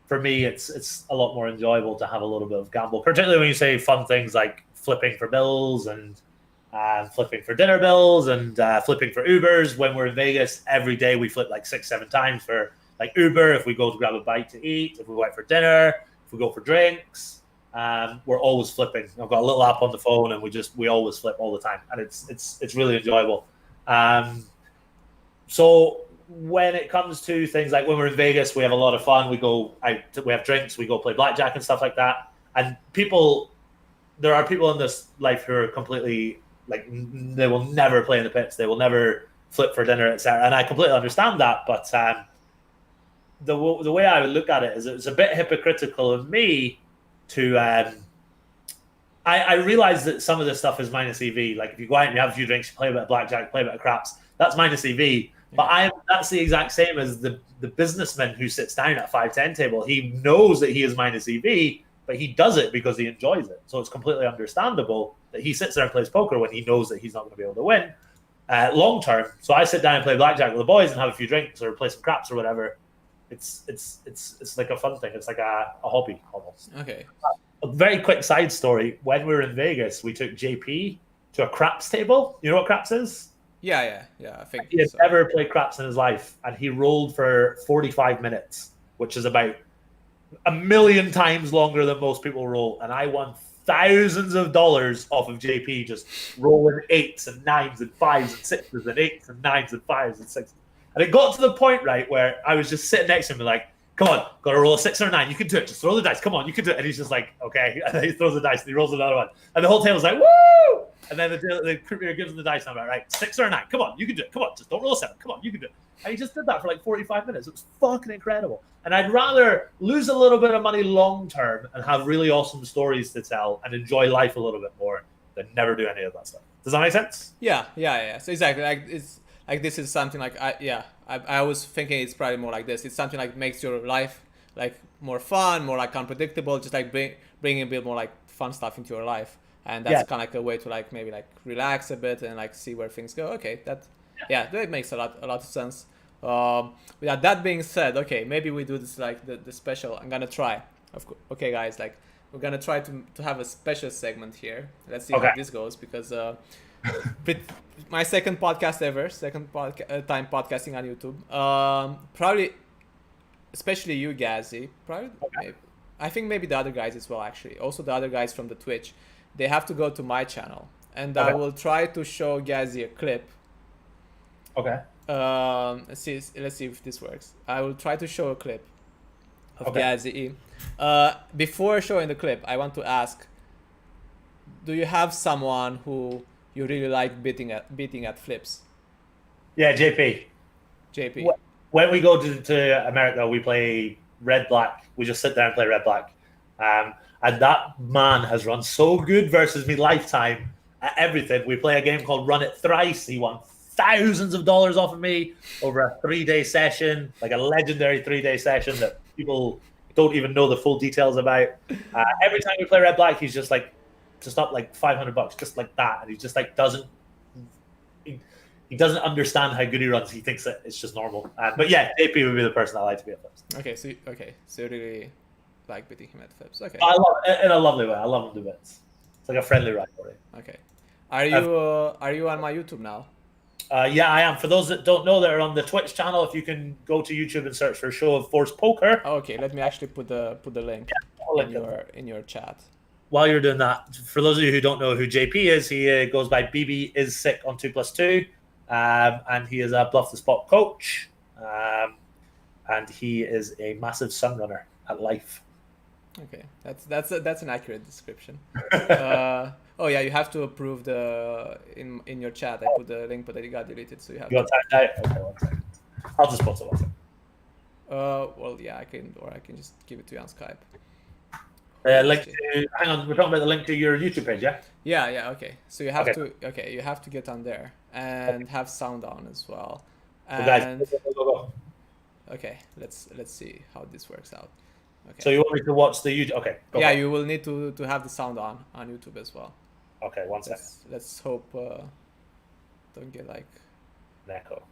for me, it's a lot more enjoyable to have a little bit of gamble, particularly when you say fun things like flipping for bills and flipping for dinner bills and flipping for Ubers. When we're in Vegas, every day we flip like 6-7 times for like Uber, if we go to grab a bite to eat, if we go out for dinner, if we go for drinks, we're always flipping. I've got a little app on the phone, and we always flip all the time, and it's really enjoyable. So when it comes to things like when we're in Vegas, we have a lot of fun. We go out, we have drinks, we go play blackjack and stuff like that. And there are people in this life who are completely like, they will never play in the pits, they will never flip for dinner, etc. And I completely understand that, but the way I would look at it is it's a bit hypocritical of me to I realize that some of this stuff is minus EV. Like if you go out and you have a few drinks, you play a bit of blackjack, play a bit of craps, that's minus EV. But that's the exact same as the businessman who sits down at 5-10 table. He knows that he is minus EV, but he does it because he enjoys it. So it's completely understandable that he sits there and plays poker when he knows that he's not going to be able to win long term. So I sit down and play blackjack with the boys and have a few drinks or play some craps or whatever. It's like a fun thing. It's like a hobby almost. Okay. A very quick side story. When we were in Vegas, we took JP to a craps table. You know what craps is? Yeah. I think he had never played craps in his life, and he rolled for 45 minutes, which is about 1,000,000 times longer than most people roll. And I won thousands of dollars off of JP just rolling 8s and 9s and 5s and 6s and 8s and 9s and 5s and 6s. And it got to the point, right, where I was just sitting next to him like, come on, got to roll a 6 or a 9. You can do it. Just throw the dice. Come on, you can do it. And he's just like, okay. And then he throws the dice and he rolls another one. And the whole table's like, woo! And then the croupier gives him the dice number, right? 6 or a 9. Come on, you can do it. Come on, just don't roll a 7. Come on, you can do it. And he just did that for like 45 minutes. It was fucking incredible. And I'd rather lose a little bit of money long term and have really awesome stories to tell and enjoy life a little bit more than never do any of that stuff. Does that make sense? Yeah. So exactly, like it's like this is something like I was thinking it's probably more like this. It's something like makes your life like more fun, more like unpredictable, just like bringing a bit more like fun stuff into your life. And that's kind of like a way to like maybe like relax a bit and like see where things go. Okay, that makes a lot of sense. With that being said, okay, maybe we do this like the special. I'm gonna try. Okay, guys, like we're gonna try to have a special segment here. Let's see how this goes because my second podcast ever, time podcasting on YouTube. Probably, especially you, Gazzy. Probably, I think maybe the other guys as well. Actually, also the other guys from the Twitch. They have to go to my channel, and I will try to show Gazzy a clip. Okay. Let's see if this works. I will try to show a clip of GazzyB. Before showing the clip, I want to ask: do you have someone who you really like beating at flips? Yeah, JP. When we go to America, we play red black. We just sit there and play red black. And that man has run so good versus me lifetime at everything. We play a game called Run It Thrice. He won thousands of dollars off of me over a 3-day session, like a legendary 3-day session that people don't even know the full details about. Every time we play red black, he's just like, just up like $500, just like that. And he just like he doesn't understand how good he runs. He thinks that it's just normal. But yeah, JP would be the person I like to be at first. Okay, so you really like beating him at flips. Okay. I love it in a lovely way. I love him to bits. It's like a friendly rivalry. Okay. Are you on my YouTube now? Yeah, I am. For those that don't know, that are on the Twitch channel, if you can go to YouTube and search for Show of Force Poker. Okay, let me actually put the link in your chat. While you're doing that, for those of you who don't know who JP is, he goes by BB is sick on 2+2, and he is a bluff the spot coach, and he is a massive sun runner at life. Okay, that's an accurate description. Oh yeah, you have to approve the in your chat. I put the link, but it got deleted, so you have. Okay, 1 second. I'll just post it 1 second. Well, yeah, I can just give it to you on Skype. Hang on, we're talking about the link to your YouTube page, yeah? Yeah. Okay, so you have you have to get on there and have sound on as well. And go. Okay, let's see how this works out. Okay. So you want me to watch the YouTube? Okay. Yeah, you will need to have the sound on YouTube as well. Okay, 1 second. Let's hope don't get like an echo.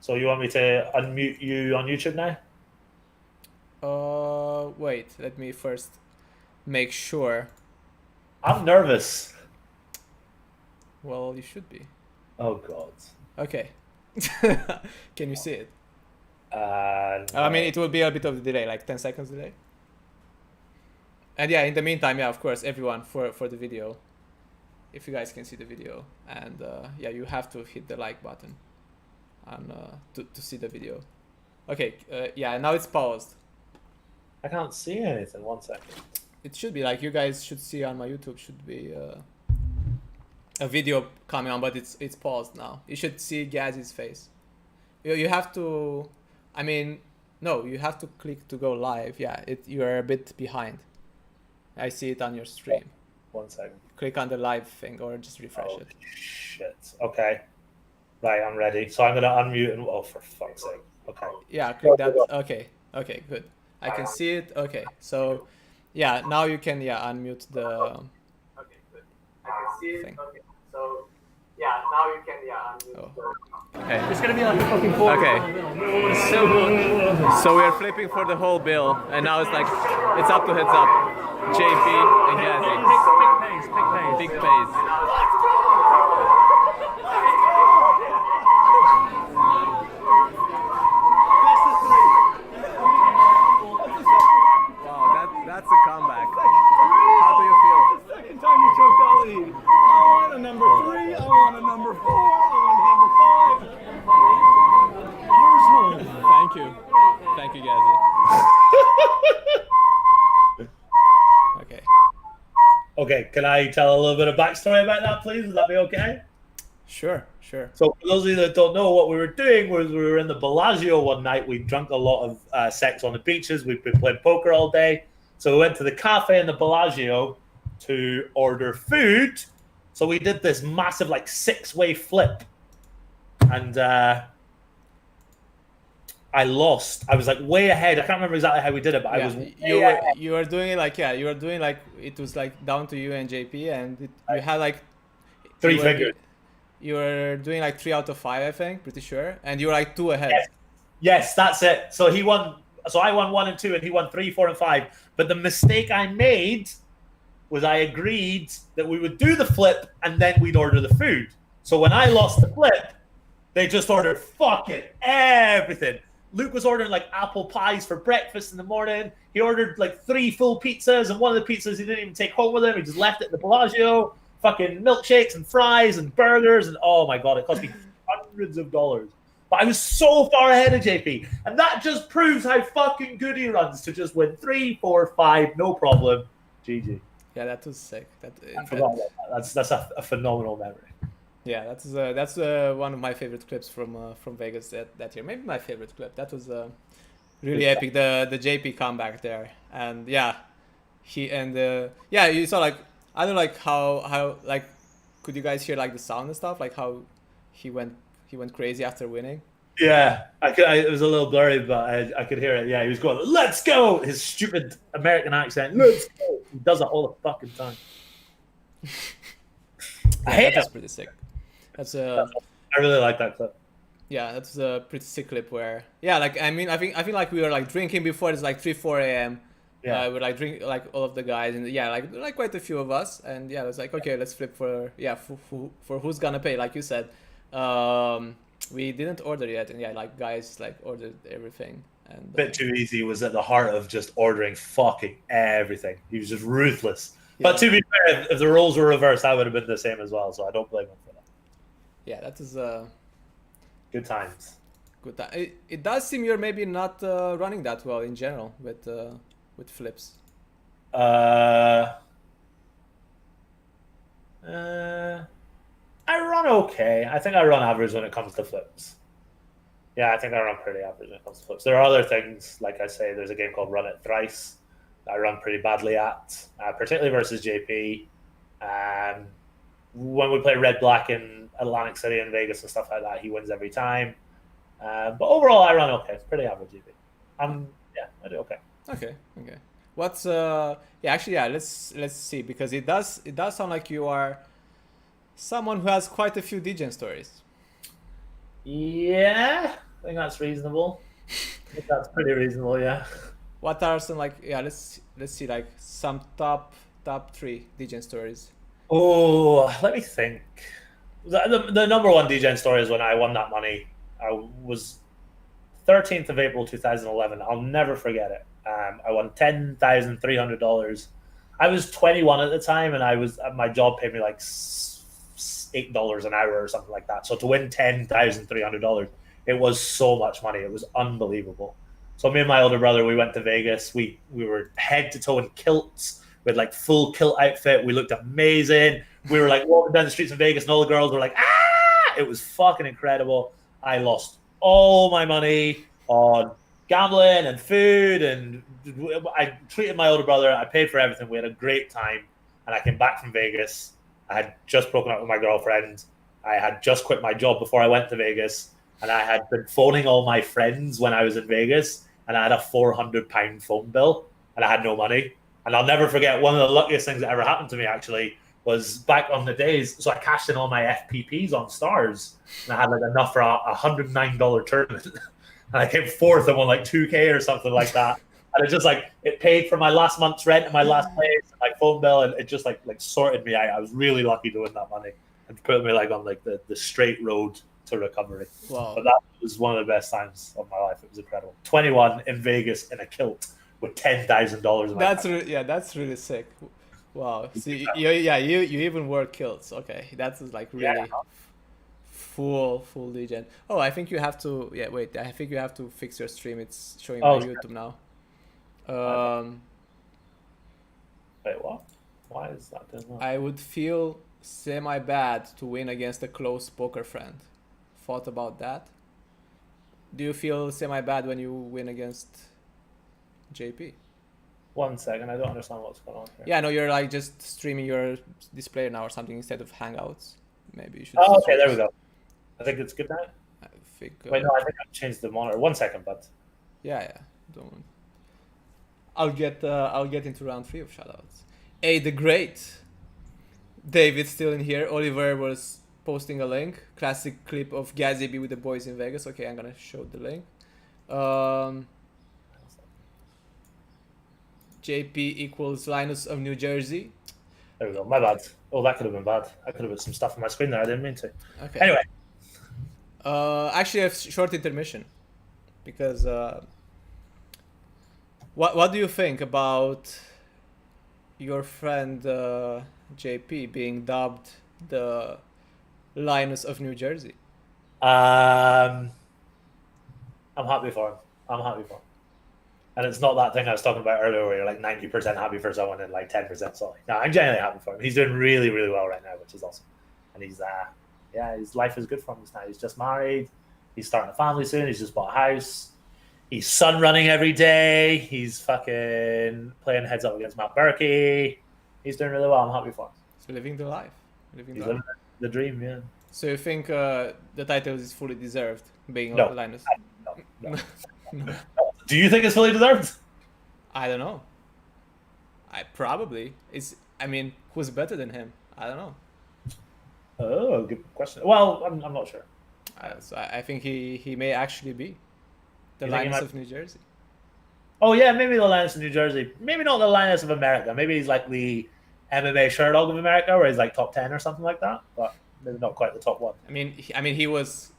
So you want me to unmute you on YouTube now? Wait, let me first make sure. I'm nervous. Well, you should be. Oh God. Okay. Can you see it? No. I mean, it will be a bit of a delay, like 10 seconds delay. And yeah, in the meantime, yeah, of course, everyone for the video, if you guys can see the video, and yeah, you have to hit the like button to see the video. Okay, yeah, now it's paused. I can't see anything. 1 second. It should be like you guys should see on my YouTube should be a video coming on, but it's paused now. You should see Gazzy's face. You have to, I mean, no, you have to click to go live. Yeah, you're a bit behind. I see it on your stream. 1 second. Click on the live thing or just refresh it. Shit. Okay. Right, I'm ready. So I'm gonna unmute and for fuck's sake. Okay. Yeah, click that. Okay. Okay, good. I can see it. Okay, so yeah, now you can unmute the. Okay, good. I can see it. Okay, so yeah, now you can unmute. Oh. Okay. It's gonna be like a fucking four. Okay. It's so good. So we are flipping for the whole bill, and now it's like it's up to heads up. JP and Gazzy. Big pace. Big pace. That's a comeback. How do you feel? Second time you choked Ali. I want a number 3. I want a number 4. I want a number 5. Ours will Thank you, Gazzy. Okay. Okay, can I tell a little bit of backstory about that, please? Would that be okay? Sure. So for those of you that don't know, what we were doing was we were in the Bellagio one night. We drank a lot of sex on the beaches. We've been playing poker all day. So we went to the cafe in the Bellagio to order food. So we did this massive like 6-way flip. And I lost. I was like way ahead. I can't remember exactly how we did it, but I was you were doing it like you were doing like it was like down to you and JP, and you had like 3 you were- fingers. You were doing like 3 out of 5, I think, pretty sure, and you were like 2 ahead. Yes, that's it. So he won. So I won 1 and 2, and he won 3, 4, and 5. But the mistake I made was I agreed that we would do the flip and then we'd order the food. So when I lost the flip, they just ordered fucking everything. Luke was ordering like apple pies for breakfast in the morning. He ordered like 3 full pizzas, and one of the pizzas he didn't even take home with him. He just left it in the Bellagio. Fucking milkshakes and fries and burgers, and oh my god, it cost me hundreds of dollars. But I was so far ahead of JP, and that just proves how fucking good he runs to just win 3, 4, 5, no problem. GG. Yeah, that was sick. I forgot about that. That's a phenomenal memory. Yeah, that's one of my favorite clips from Vegas that year. Maybe my favorite clip. That was really epic. The JP comeback there, and yeah, you saw like I don't like how like could you guys hear like the sound and stuff, like how he went crazy after winning. Yeah, it was a little blurry, but I could hear it. Yeah, he was going, "Let's go!" His stupid American accent. Let's go. He does it all the fucking time. I hate That's it. pretty sick. I really like that clip. Yeah, that's a pretty sick clip where like I think like we were like drinking before. It's like 3-4 a.m. Yeah, we like drink like all of the guys, and like quite a few of us, and it was like, okay, let's flip for who's gonna pay, like you said. We didn't order yet, and like guys like ordered everything, and a bit too easy. Was at the heart of just ordering fucking everything. He was just ruthless. Yeah. But to be fair, if the roles were reversed, I would have been the same as well. So I don't blame him for that. Yeah, that is Good times. good time. It does seem you're maybe not running that well in general with flips. I run okay. I think I run average when it comes to flips. Yeah, I think I run pretty average when it comes to flips. There are other things, like I say, there's a game called Run It Thrice that I run pretty badly at, particularly versus JP. When we play Red Black in Atlantic City and Vegas and stuff like that, he wins every time. But overall, I run okay. It's pretty average, JP. I do okay. Okay. What's let's see, because it does sound like you are someone who has quite a few Degen stories. Yeah, I think that's reasonable. I think that's pretty reasonable, yeah. What are some like let's see like some top 3 Degen stories. Oh, let me think. The number one Degen story is when I won that money. I was 13th of April 2011. I'll never forget it. I won $10,300. I was 21 at the time, and my job paid me like $8 an hour or something like that. So to win $10,300, it was so much money. It was unbelievable. So me and my older brother, we went to Vegas. We were head to toe in kilts. We had like full kilt outfit. We looked amazing. We were like walking down the streets of Vegas, and all the girls were like, "Ah!" It was fucking incredible. I lost all my money on gambling and food, and I treated my older brother. I paid for everything. We had a great time, and I came back from Vegas. I had just broken up with my girlfriend. I had just quit my job before I went to Vegas, and I had been phoning all my friends when I was in Vegas, and I had a £400 phone bill, and I had no money. And I'll never forget, one of the luckiest things that ever happened to me, actually, was back on the days. So I cashed in all my FPPs on Stars, and I had like enough for a $109 tournament. And I came fourth and won like 2K or something like that. And it paid for my last month's rent and my last place, and my phone bill, and it just like sorted me out. I was really lucky to win that money and put me like on like the straight road to recovery. Wow. But that was one of the best times of my life. It was incredible. 21 in Vegas in a kilt with $10,000 in my pocket. That's really sick. Wow. So you even wore kilts. Okay, that's like really Full Degen. Oh, I think you have to. Yeah, wait. I think you have to fix your stream. It's showing Oh, my YouTube now. Wait, what? Why is that doing that? I would feel semi-bad to win against a close poker friend. Thought about that? Do you feel semi-bad when you win against JP? 1 second, I don't understand what's going on here. Yeah, no, you're like just streaming your display now or something instead of Hangouts. Maybe you should. Oh, okay, there we go. I think it's good now. I think. Wait, no, I think I've changed the monitor. 1 second, but Yeah. Don't. I'll get into round 3 of shoutouts. Hey, the great David's still in here. Oliver was posting a link. Classic clip of GazzyB with the boys in Vegas. Okay, I'm gonna show the link. JP equals Linus of New Jersey. there we go. My bad. Oh, that could have been bad. I could have put some stuff on my screen there. I didn't mean to. Okay. Anyway, Actually, a short intermission because what do you think about your friend JP being dubbed the Linus of New Jersey? I'm happy for him. I'm happy for him. And it's not that thing I was talking about earlier where you're like 90% happy for someone and like 10% sorry. No, I'm genuinely happy for him. He's doing really, really well right now, which is awesome. And he's, yeah, his life is good for him now. He's just married. He's starting a family soon. He's just bought a house. He's sun running every day. He's fucking playing heads up against Matt Berkey. He's doing really well. I'm happy for him. So living the life. He's living the dream, yeah. So you think the title is fully deserved being No. Linus? No. Do you think it's fully deserved? I don't know. I mean, who's better than him? I don't know. Oh, good question. Well, I'm not sure. So I think he may actually be the You think he Linus might- of New Jersey. Oh, yeah, maybe the Linus of New Jersey. Maybe not the Linus of America. Maybe he's like the MMA Sherdog of America, where he's like top 10 or something like that, but maybe not quite the top one. I mean, he was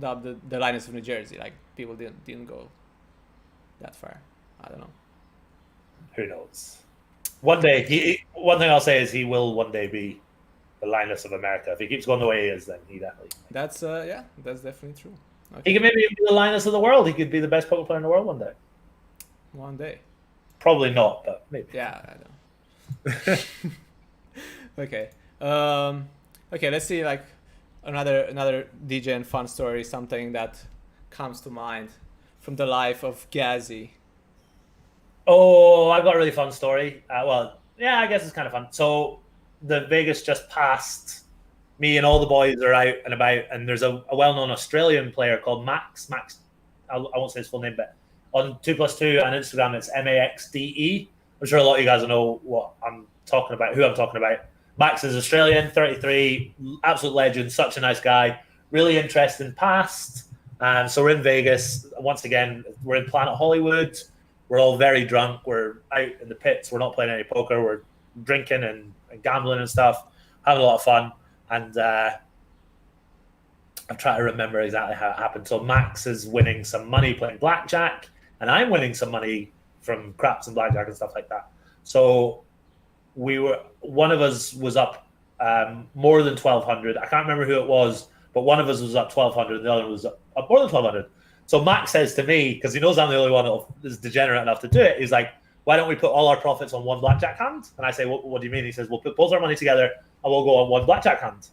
dubbed the Linus of New Jersey. Like people didn't go that far. I don't know. Who knows? One day, one thing I'll say is he will one day be the Linus of America. If he keeps going the way he is, then he definitely. That's that's definitely true. He Okay. could maybe be the Linus of the world. He could be the best poker player in the world one day. One day. Probably not, but maybe. Yeah, I know. Okay. Okay, let's see like another DJ and fun story, something that comes to mind from the life of Gazzy. Oh, I've got a really fun story. Well, yeah, I guess it's kind of fun. So the Vegas just passed. Me and all the boys are out and about, and there's a well-known Australian player called Max. I won't say his full name, but on 2+2 on Instagram, it's MAXDE. I'm sure a lot of you guys will know what I'm talking about, who I'm talking about. Max is Australian, 33, absolute legend, such a nice guy, really interesting past. So we're in Vegas. Once again, we're in Planet Hollywood. We're all very drunk. We're out in the pits. We're not playing any poker. We're drinking and gambling and stuff, having a lot of fun. And I'm trying to remember exactly how it happened. So Max is winning some money playing blackjack, and I'm winning some money from craps and blackjack and stuff like that. So one of us was up more than 1,200. I can't remember who it was, but one of us was up 1,200, and the other was up more than 1,200. So Max says to me, because he knows I'm the only one that is degenerate enough to do it, he's like, why don't we put all our profits on one blackjack hand? And I say, what do you mean? He says, we'll put both our money together and we'll go on one blackjack hand.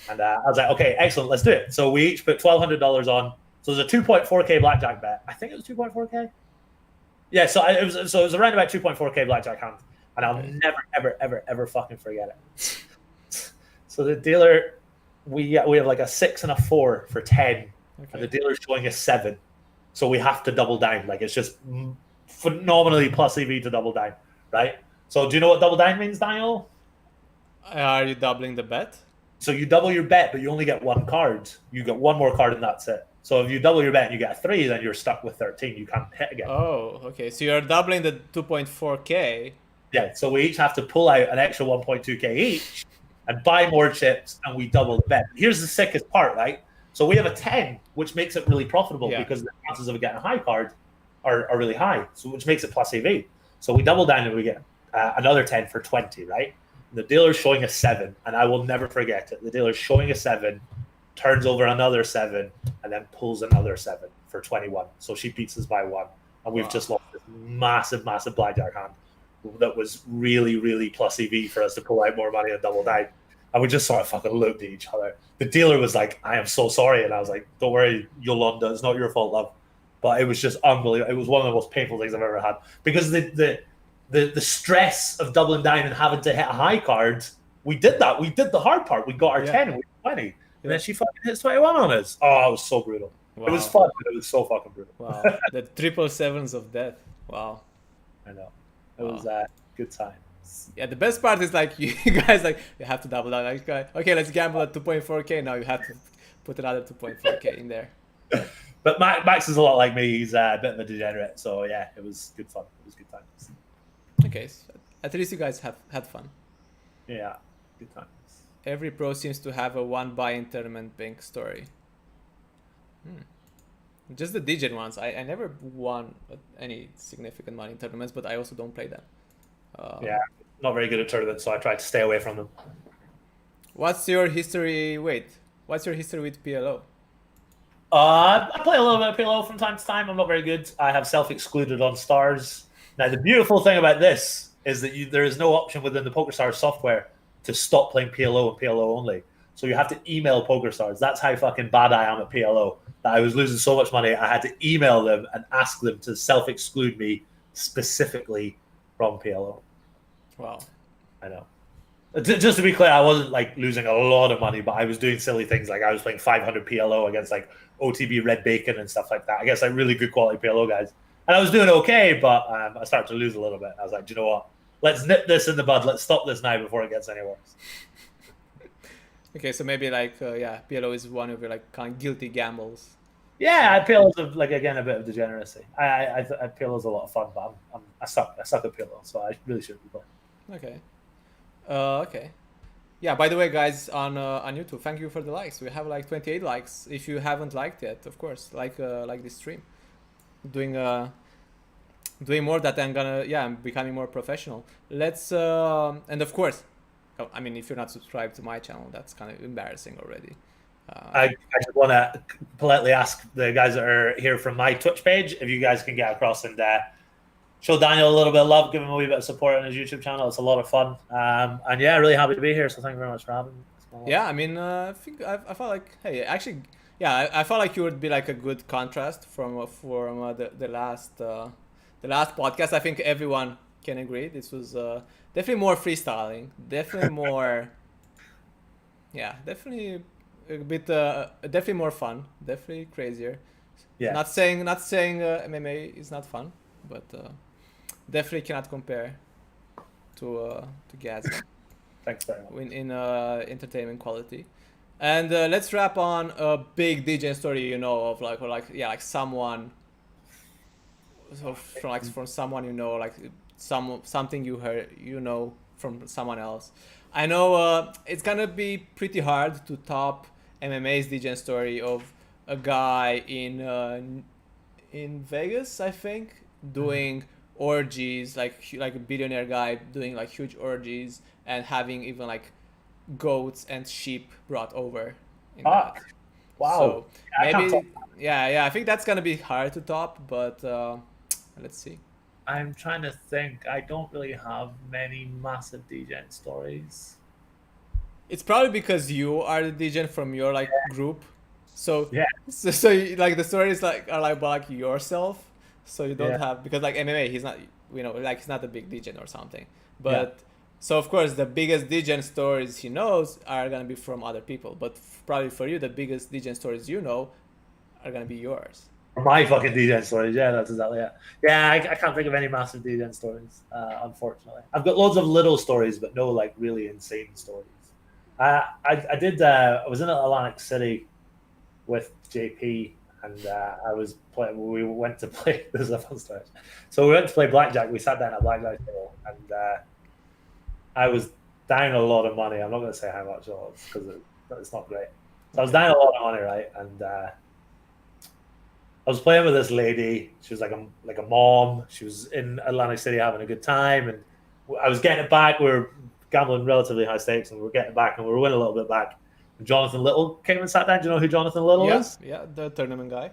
And I was like, okay, excellent, let's do it. So we each put $1,200 on. So there's a 2.4K blackjack bet. I think it was 2.4K. Yeah, so it was around about 2.4K blackjack hand. And I'll never, ever, ever, ever fucking forget it. So the dealer, we have like a 6 and a 4 for 10. Okay. And the dealer's showing a 7. So we have to double down. Like it's just phenomenally plus EV to double down, right? So do you know what double down means, Daniel? Are you doubling the bet? So you double your bet, but you only get one card. You get one more card and that's it. So if you double your bet and you get a 3, then you're stuck with 13. You can't hit again. Oh, okay. So you're doubling the 2.4K. Yeah, so we each have to pull out an extra 1.2K each and buy more chips, and we double the bet. Here's the sickest part, right? So we have a 10, which makes it really profitable because the chances of getting a high card are really high, so which makes it plus EV. So we double down and we get another 10 for 20, right? The dealer's showing a 7, and I will never forget it. The dealer's showing a 7, turns over another 7, and then pulls another 7 for 21. So she beats us by 1, and we've just lost this massive blackjack hand that was really, really plus EV for us to pull out more money and double down. And we just sort of fucking looked at each other. The dealer was like, "I am so sorry," and I was like, "Don't worry, Yolanda, it's not your fault, love." But it was just unbelievable. It was one of the most painful things I've ever had, because the stress of doubling down and having to hit a high card. We did that. We did the hard part. We got our 10 and we got 20. And then she fucking hits 21 on us. Oh, it was so brutal. Wow. It was fun, but it was so fucking brutal. Wow. The 777s of death. Wow. I know. It was good time. Yeah, the best part is like you guys like you have to double down. Like, okay, let's gamble at 2.4k. Now you have to put another 2.4k in there. But Max is a lot like me. He's a bit of a degenerate. So yeah, it was good fun. It was good times. Okay, so at least you guys have had fun. Yeah, good times. Every pro seems to have a one buy-in tournament bank story. Just the Degen ones. I never won any significant money in tournaments, but I also don't play them. Yeah, not very good at tournaments, so I tried to stay away from them. What's your history? Wait, what's your history with PLO? I play a little bit of PLO from time to time. I'm not very good. I have self-excluded on stars. Now, the beautiful thing about this is that there is no option within the PokerStars software to stop playing PLO and PLO only. So you have to email PokerStars. That's how fucking bad I am at PLO. That I was losing so much money, I had to email them and ask them to self-exclude me specifically from PLO. Wow. I know. Just to be clear, I wasn't like losing a lot of money, but I was doing silly things. Like I was playing 500 PLO against like OTB Red Bacon and stuff like that. I guess like really good quality PLO guys. And I was doing okay, but I started to lose a little bit. I was like, do you know what? Let's nip this in the bud. Let's stop this now before it gets any worse. Okay, so maybe like PLO is one of your like kind of guilty gambles. Yeah, PLO's like again a bit of degeneracy. PLO's a lot of fun, but I suck at PLO, so I really shouldn't be playing. Okay. Okay. Yeah. By the way, guys, on YouTube, thank you for the likes. We have like 28 likes. If you haven't liked yet, of course, like this stream. Doing more that I'm becoming more professional. Let's and of course, I mean, if you're not subscribed to my channel, that's kind of embarrassing already. I just want to politely ask the guys that are here from my Twitch page if you guys can get across and show Daniel a little bit of love, give him a wee bit of support on his YouTube channel. It's a lot of fun. And yeah, really happy to be here. So thank you very much for having me. Yeah, I mean, I think I felt like, hey, actually, yeah, I felt like you would be like a good contrast from the last podcast. I think everyone can agree. This was definitely more freestyling, definitely more, yeah, definitely a bit, definitely more fun, definitely crazier. Yeah. Not saying MMA is not fun, but definitely cannot compare to Gazzy. Thanks very much. In entertainment quality. And let's wrap on a big Degen story, you know, of like someone, so from someone you know, like something you heard, you know, from someone else. I know it's gonna be pretty hard to top MMA's Degen story of a guy in Vegas, I think, doing orgies, like a billionaire guy doing like huge orgies and having even like goats and sheep brought over. Wow. So maybe, I think that's gonna be hard to top, but let's see. I'm trying to think. I don't really have many massive Degen stories. It's probably because you are the Degen from your like group. So yeah. So like the stories are like about like yourself. So you don't have, because like MMA, he's not, you know, like he's not a big Degen or something. But so of course the biggest Degen stories he knows are gonna be from other people. But probably for you, the biggest Degen stories you know are gonna be yours. My fucking Degen stories, yeah, that's exactly it. Yeah, I can't think of any massive Degen stories, unfortunately. I've got loads of little stories, but no like really insane stories. I was in Atlantic City with JP, and I was playing. We went to play. This is a fun story. So we went to play blackjack. We sat down at blackjack table, and I was down a lot of money. I'm not going to say how much it was because it's not great. So I was down a lot of money, right? And I was playing with this lady. She was like a mom. She was in Atlantic City having a good time, and I was getting it back. We were gambling relatively high stakes, and we were getting it back, and we were winning a little bit back. Jonathan Little came and sat down. Do you know who Jonathan Little is? Yeah, the tournament guy.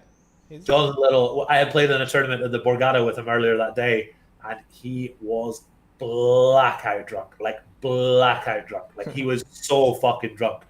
He's Jonathan Little. I had played in a tournament at the Borgata with him earlier that day, and he was blackout drunk, like blackout drunk. Like he was so fucking drunk.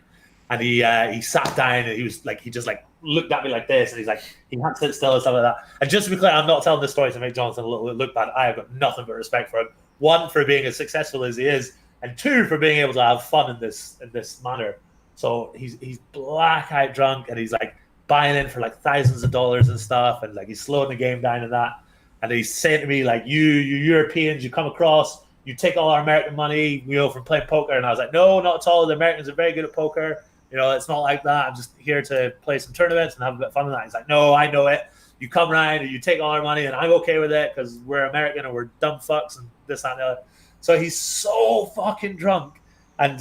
And he sat down and he was like, he just like looked at me like this, and he's like, he can't sit still and stuff like that. And just to be clear, I'm not telling this story to make Jonathan look bad. I have got nothing but respect for him. One, for being as successful as he is, and two, for being able to have fun in this manner. So he's blackout drunk, and he's like buying in for like thousands of dollars and stuff, and like he's slowing the game down and that. And he's saying to me like, you Europeans, you come across, you take all our American money, from playing poker. And I was like, no, not at all. The Americans are very good at poker. It's not like that. I'm just here to play some tournaments and have a bit of fun with that. He's like, no, I know it. You come around and you take all our money, and I'm okay with it because we're American and we're dumb fucks and this, that, and the other. So he's so fucking drunk. And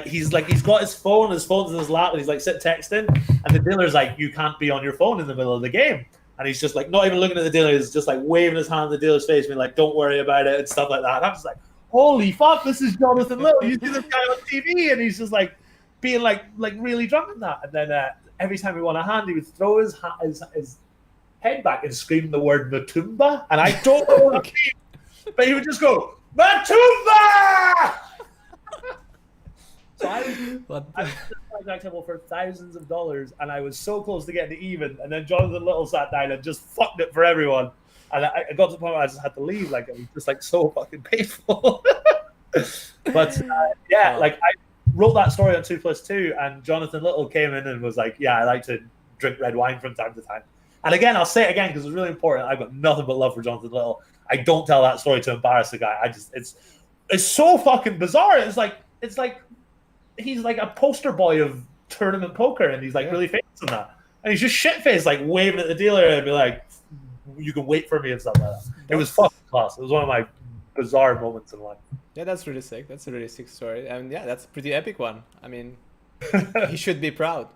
he's got his phone, in his lap, and he's like sitting texting. And the dealer's like, you can't be on your phone in the middle of the game. And he's just like, not even looking at the dealer, he's just like waving his hand in the dealer's face, being like, don't worry about it and stuff like that. And I'm just like, holy fuck, this is Jonathan Little. You see this guy on TV, and he's just like being like really drunk and that. And then every time he won a hand, he would throw his head back and scream the word Matumba. And I don't know what it means, but he would just go, Matumba! So I was blackjack table for thousands of dollars, and I was so close to getting to even. And then Jonathan Little sat down and just fucked it for everyone. And I got to the point where I just had to leave. Like, it was just like so fucking painful. But like I wrote that story on 2+2, and Jonathan Little came in and was like, yeah, I like to drink red wine from time to time. And again, I'll say it again because it's really important. I've got nothing but love for Jonathan Little. I don't tell that story to embarrass the guy. It's so fucking bizarre. It's like he's like a poster boy of tournament poker, and he's like really famous in that. And he's just shit-faced, like waving at the dealer and be like, you can wait for me and stuff like that. It was fucking class. It was one of my bizarre moments in life. Yeah, that's really sick. That's a really sick story. And yeah, that's a pretty epic one. I mean, he should be proud.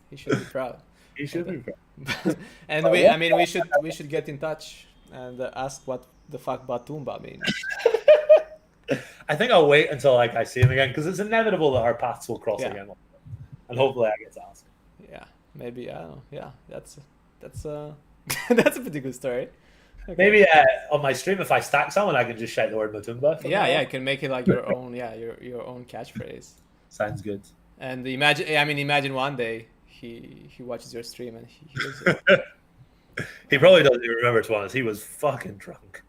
He should be proud. He should be proud. And we should get in touch and ask what the fuck Batumba means. I think I'll wait until I see him again, because it's inevitable that our paths will cross again, and hopefully I get to ask. Yeah, maybe, I don't know. Yeah, that's that's a pretty good story. Okay. Maybe on my stream, if I stack someone, I can just shout the word Matumba. Yeah, you can make it like your own. Yeah, your own catchphrase. Sounds good. And imagine one day he watches your stream and he hears it. He probably doesn't even remember, to be honest. He was fucking drunk.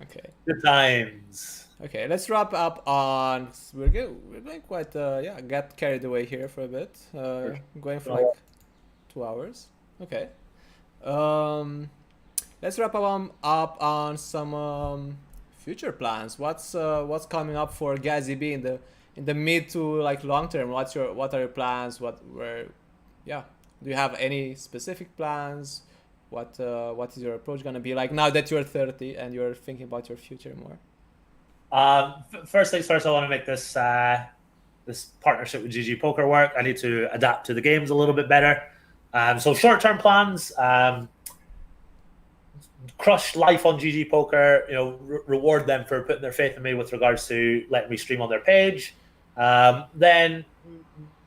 Okay. Good times. Okay, let's wrap up on. We're going quite got carried away here for a bit. Going for like 2 hours. Okay. Let's wrap up on some future plans. What's coming up for GazzyB in the mid to like long term? What are your plans? Do you have any specific plans? What is your approach gonna be like now that you're 30 and you're thinking about your future more? First things first, I want to make this this partnership with GG Poker work. I need to adapt to the games a little bit better. So short-term plans, crush life on GG Poker, reward them for putting their faith in me with regards to letting me stream on their page. Then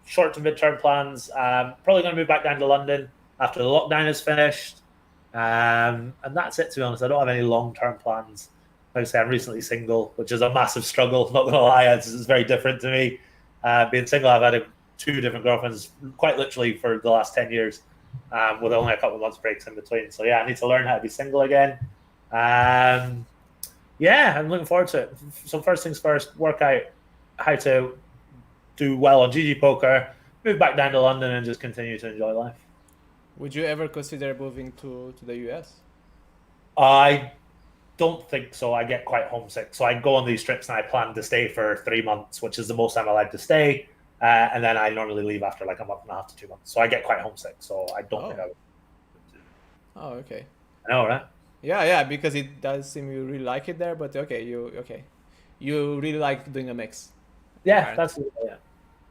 short to mid-term plans, probably going to move back down to London after the lockdown is finished. And that's it, to be honest. I don't have any long-term plans. Like I say, I'm recently single, which is a massive struggle. Not going to lie, it's very different to me. Being single, I've had 2 different girlfriends, quite literally for the last 10 years, with only a couple of months breaks in between. So yeah, I need to learn how to be single again. I'm looking forward to it. So first things first, work out how to do well on GG Poker, move back down to London, and just continue to enjoy life. Would you ever consider moving to the US? I don't think so. I get quite homesick. So I go on these trips and I plan to stay for 3 months, which is the most I'm allowed to stay. And then I normally leave after like a month and a half to 2 months. So I get quite homesick. So I don't think I would. Oh, okay. I know, right? Yeah, because it does seem you really like it there, but you really like doing a mix. Yeah, right. That's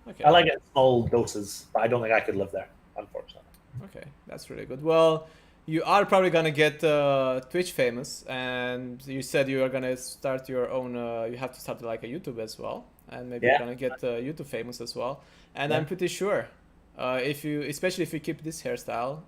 okay. I like it in small doses, but I don't think I could live there, unfortunately. Okay, that's really good. Well, you are probably gonna get Twitch famous, and you said you are gonna start your own. You have to start like a YouTube as well, and maybe you're Yeah. gonna get YouTube famous as well. And Yeah. I'm pretty sure, if you, especially if you keep this hairstyle,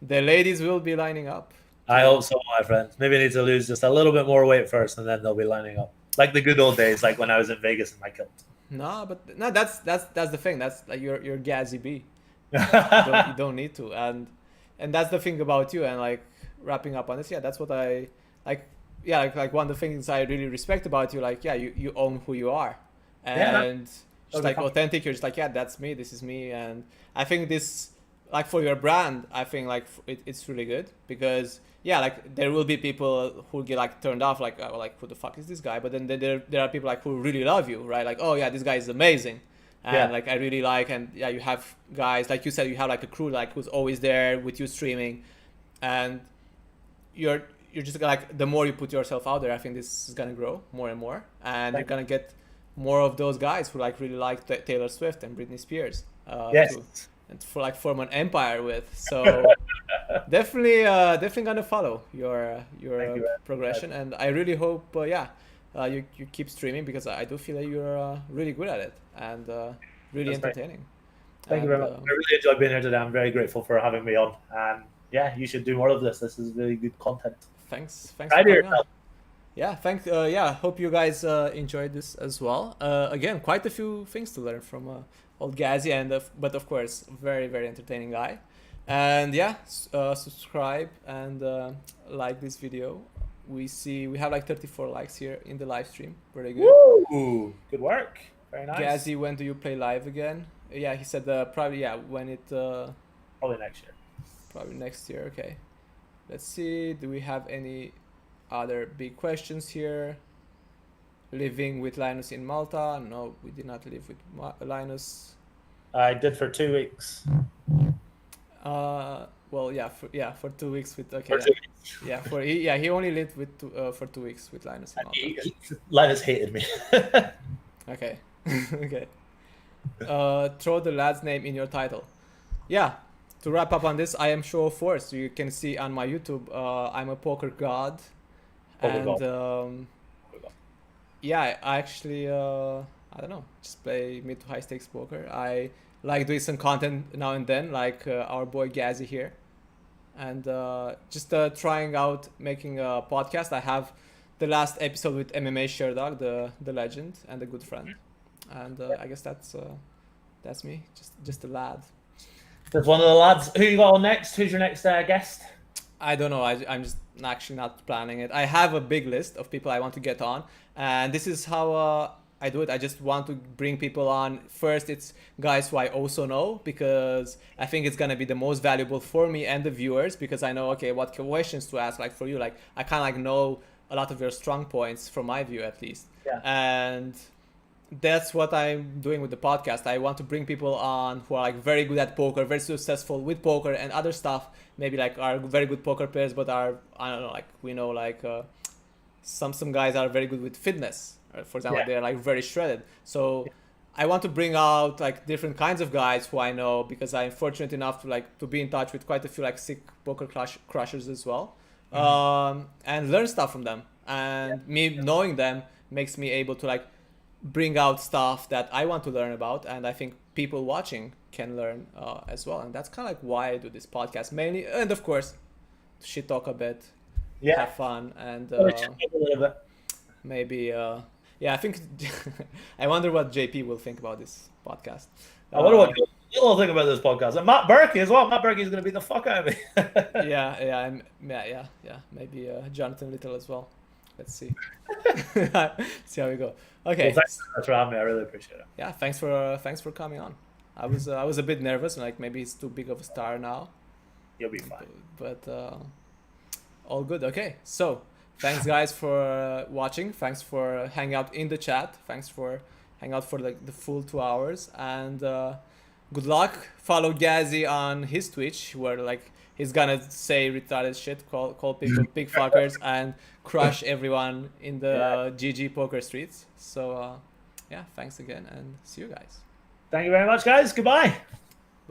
the ladies will be lining up. I hope so, my friend. Maybe I need to lose just a little bit more weight first, and then they'll be lining up. Like the good old days, like when I was in Vegas in my kilt. No, but no, that's the thing. That's like your GazzyB. You don't need to, and that's the thing about you. And like wrapping up on this, yeah, that's what I like. Yeah, like one of the things I really respect about you, like, yeah, you own who you are, Yeah, and just like authentic. You're just like, yeah, that's me. This is me, and I think this, like, for your brand, I think like it's really good because yeah, like there will be people who get like turned off, like, oh, like who the fuck is this guy? But then there are people like who really love you, right? Like, oh yeah, this guy is amazing. And Yeah. like I really like, and yeah, you have guys like you said, you have like a crew like who's always there with you streaming, and you're just like, the more you put yourself out there, I think this is gonna grow more and more, and you're gonna get more of those guys who like really like Taylor Swift and Britney Spears. Yes. And for like form an empire with. So definitely gonna follow your progression, and I really hope you keep streaming because I do feel that you're really good at it and really That's right. entertaining. Thank you very much. I really enjoyed being here today. I'm very grateful for having me on. And yeah, you should do more of this. This is really good content. Thanks Try for to coming on. yourself. Yeah, thanks. Hope you guys enjoyed this as well. Again, quite a few things to learn from old Gazzy, and but of course, very very entertaining guy. And yeah, subscribe and like this video. We have like 34 likes here in the live stream. Very good. Woo! Good work. Very nice. Gazzy, when do you play live again? Yeah, he said probably when it Probably next year. probably next year. Okay. Let's see. Do we have any other big questions here? Living with Linus in Malta? No, we did not live with Linus. I did for 2 weeks. Well, for 2 weeks with For 2 weeks. he only lived with for 2 weeks with Linus in Malta. Linus hated me. Okay, okay. Throw the lad's name in your title. Yeah. To wrap up on this, I am Show of Force. You can see on my YouTube, I'm a poker god. Yeah, I actually, I don't know, just play mid to high stakes poker. I like doing some content now and then, like our boy Gazzy here. And just trying out making a podcast. I have the last episode with MMA Sherdog, the legend and a good friend. And I guess that's me, just a lad. There's one of the lads. Who you got on next? Who's your next guest? I don't know. I'm just actually not planning it. I have a big list of people I want to get on, and this is how I do it. I just want to bring people on. First, it's guys who I also know, because I think it's gonna be the most valuable for me and the viewers, because I know, okay, what questions to ask. Like for you, like I kind of like know a lot of your strong points from my view at least. Yeah. And that's what I'm doing with the podcast. I want to bring people on who are like very good at poker, very successful with poker and other stuff. Maybe like are very good poker players, but are, I don't know, like we know like some guys are very good with fitness. For example, they're like very shredded. So I want to bring out like different kinds of guys who I know, because I'm fortunate enough to be in touch with quite a few like sick poker crushers as well, and learn stuff from them. And me knowing them makes me able to like bring out stuff that I want to learn about, and I think people watching can learn as well. And that's kind of like why I do this podcast mainly, and of course shit talk a bit, have fun, and maybe I think I wonder what JP will think about this podcast. I wonder what you'll think about this podcast. And Matt Berkey as well. Matt Berkey is going to beat the fuck out of me. yeah, maybe Jonathan Little as well. Let's see. See how we go. Okay. Well, thanks for having me. I really appreciate it. Yeah, thanks for coming on. I was a bit nervous, like maybe he's too big of a star now. You'll be fine. But all good. Okay, so thanks guys for watching. Thanks for hanging out in the chat. Thanks for hanging out for like the full 2 hours. And good luck. Follow Gazzy on his Twitch, where like he's gonna say retarded shit, call people big fuckers, and crush everyone in the GG poker streets. So yeah, thanks again, and see you guys. Thank you very much, guys. Goodbye.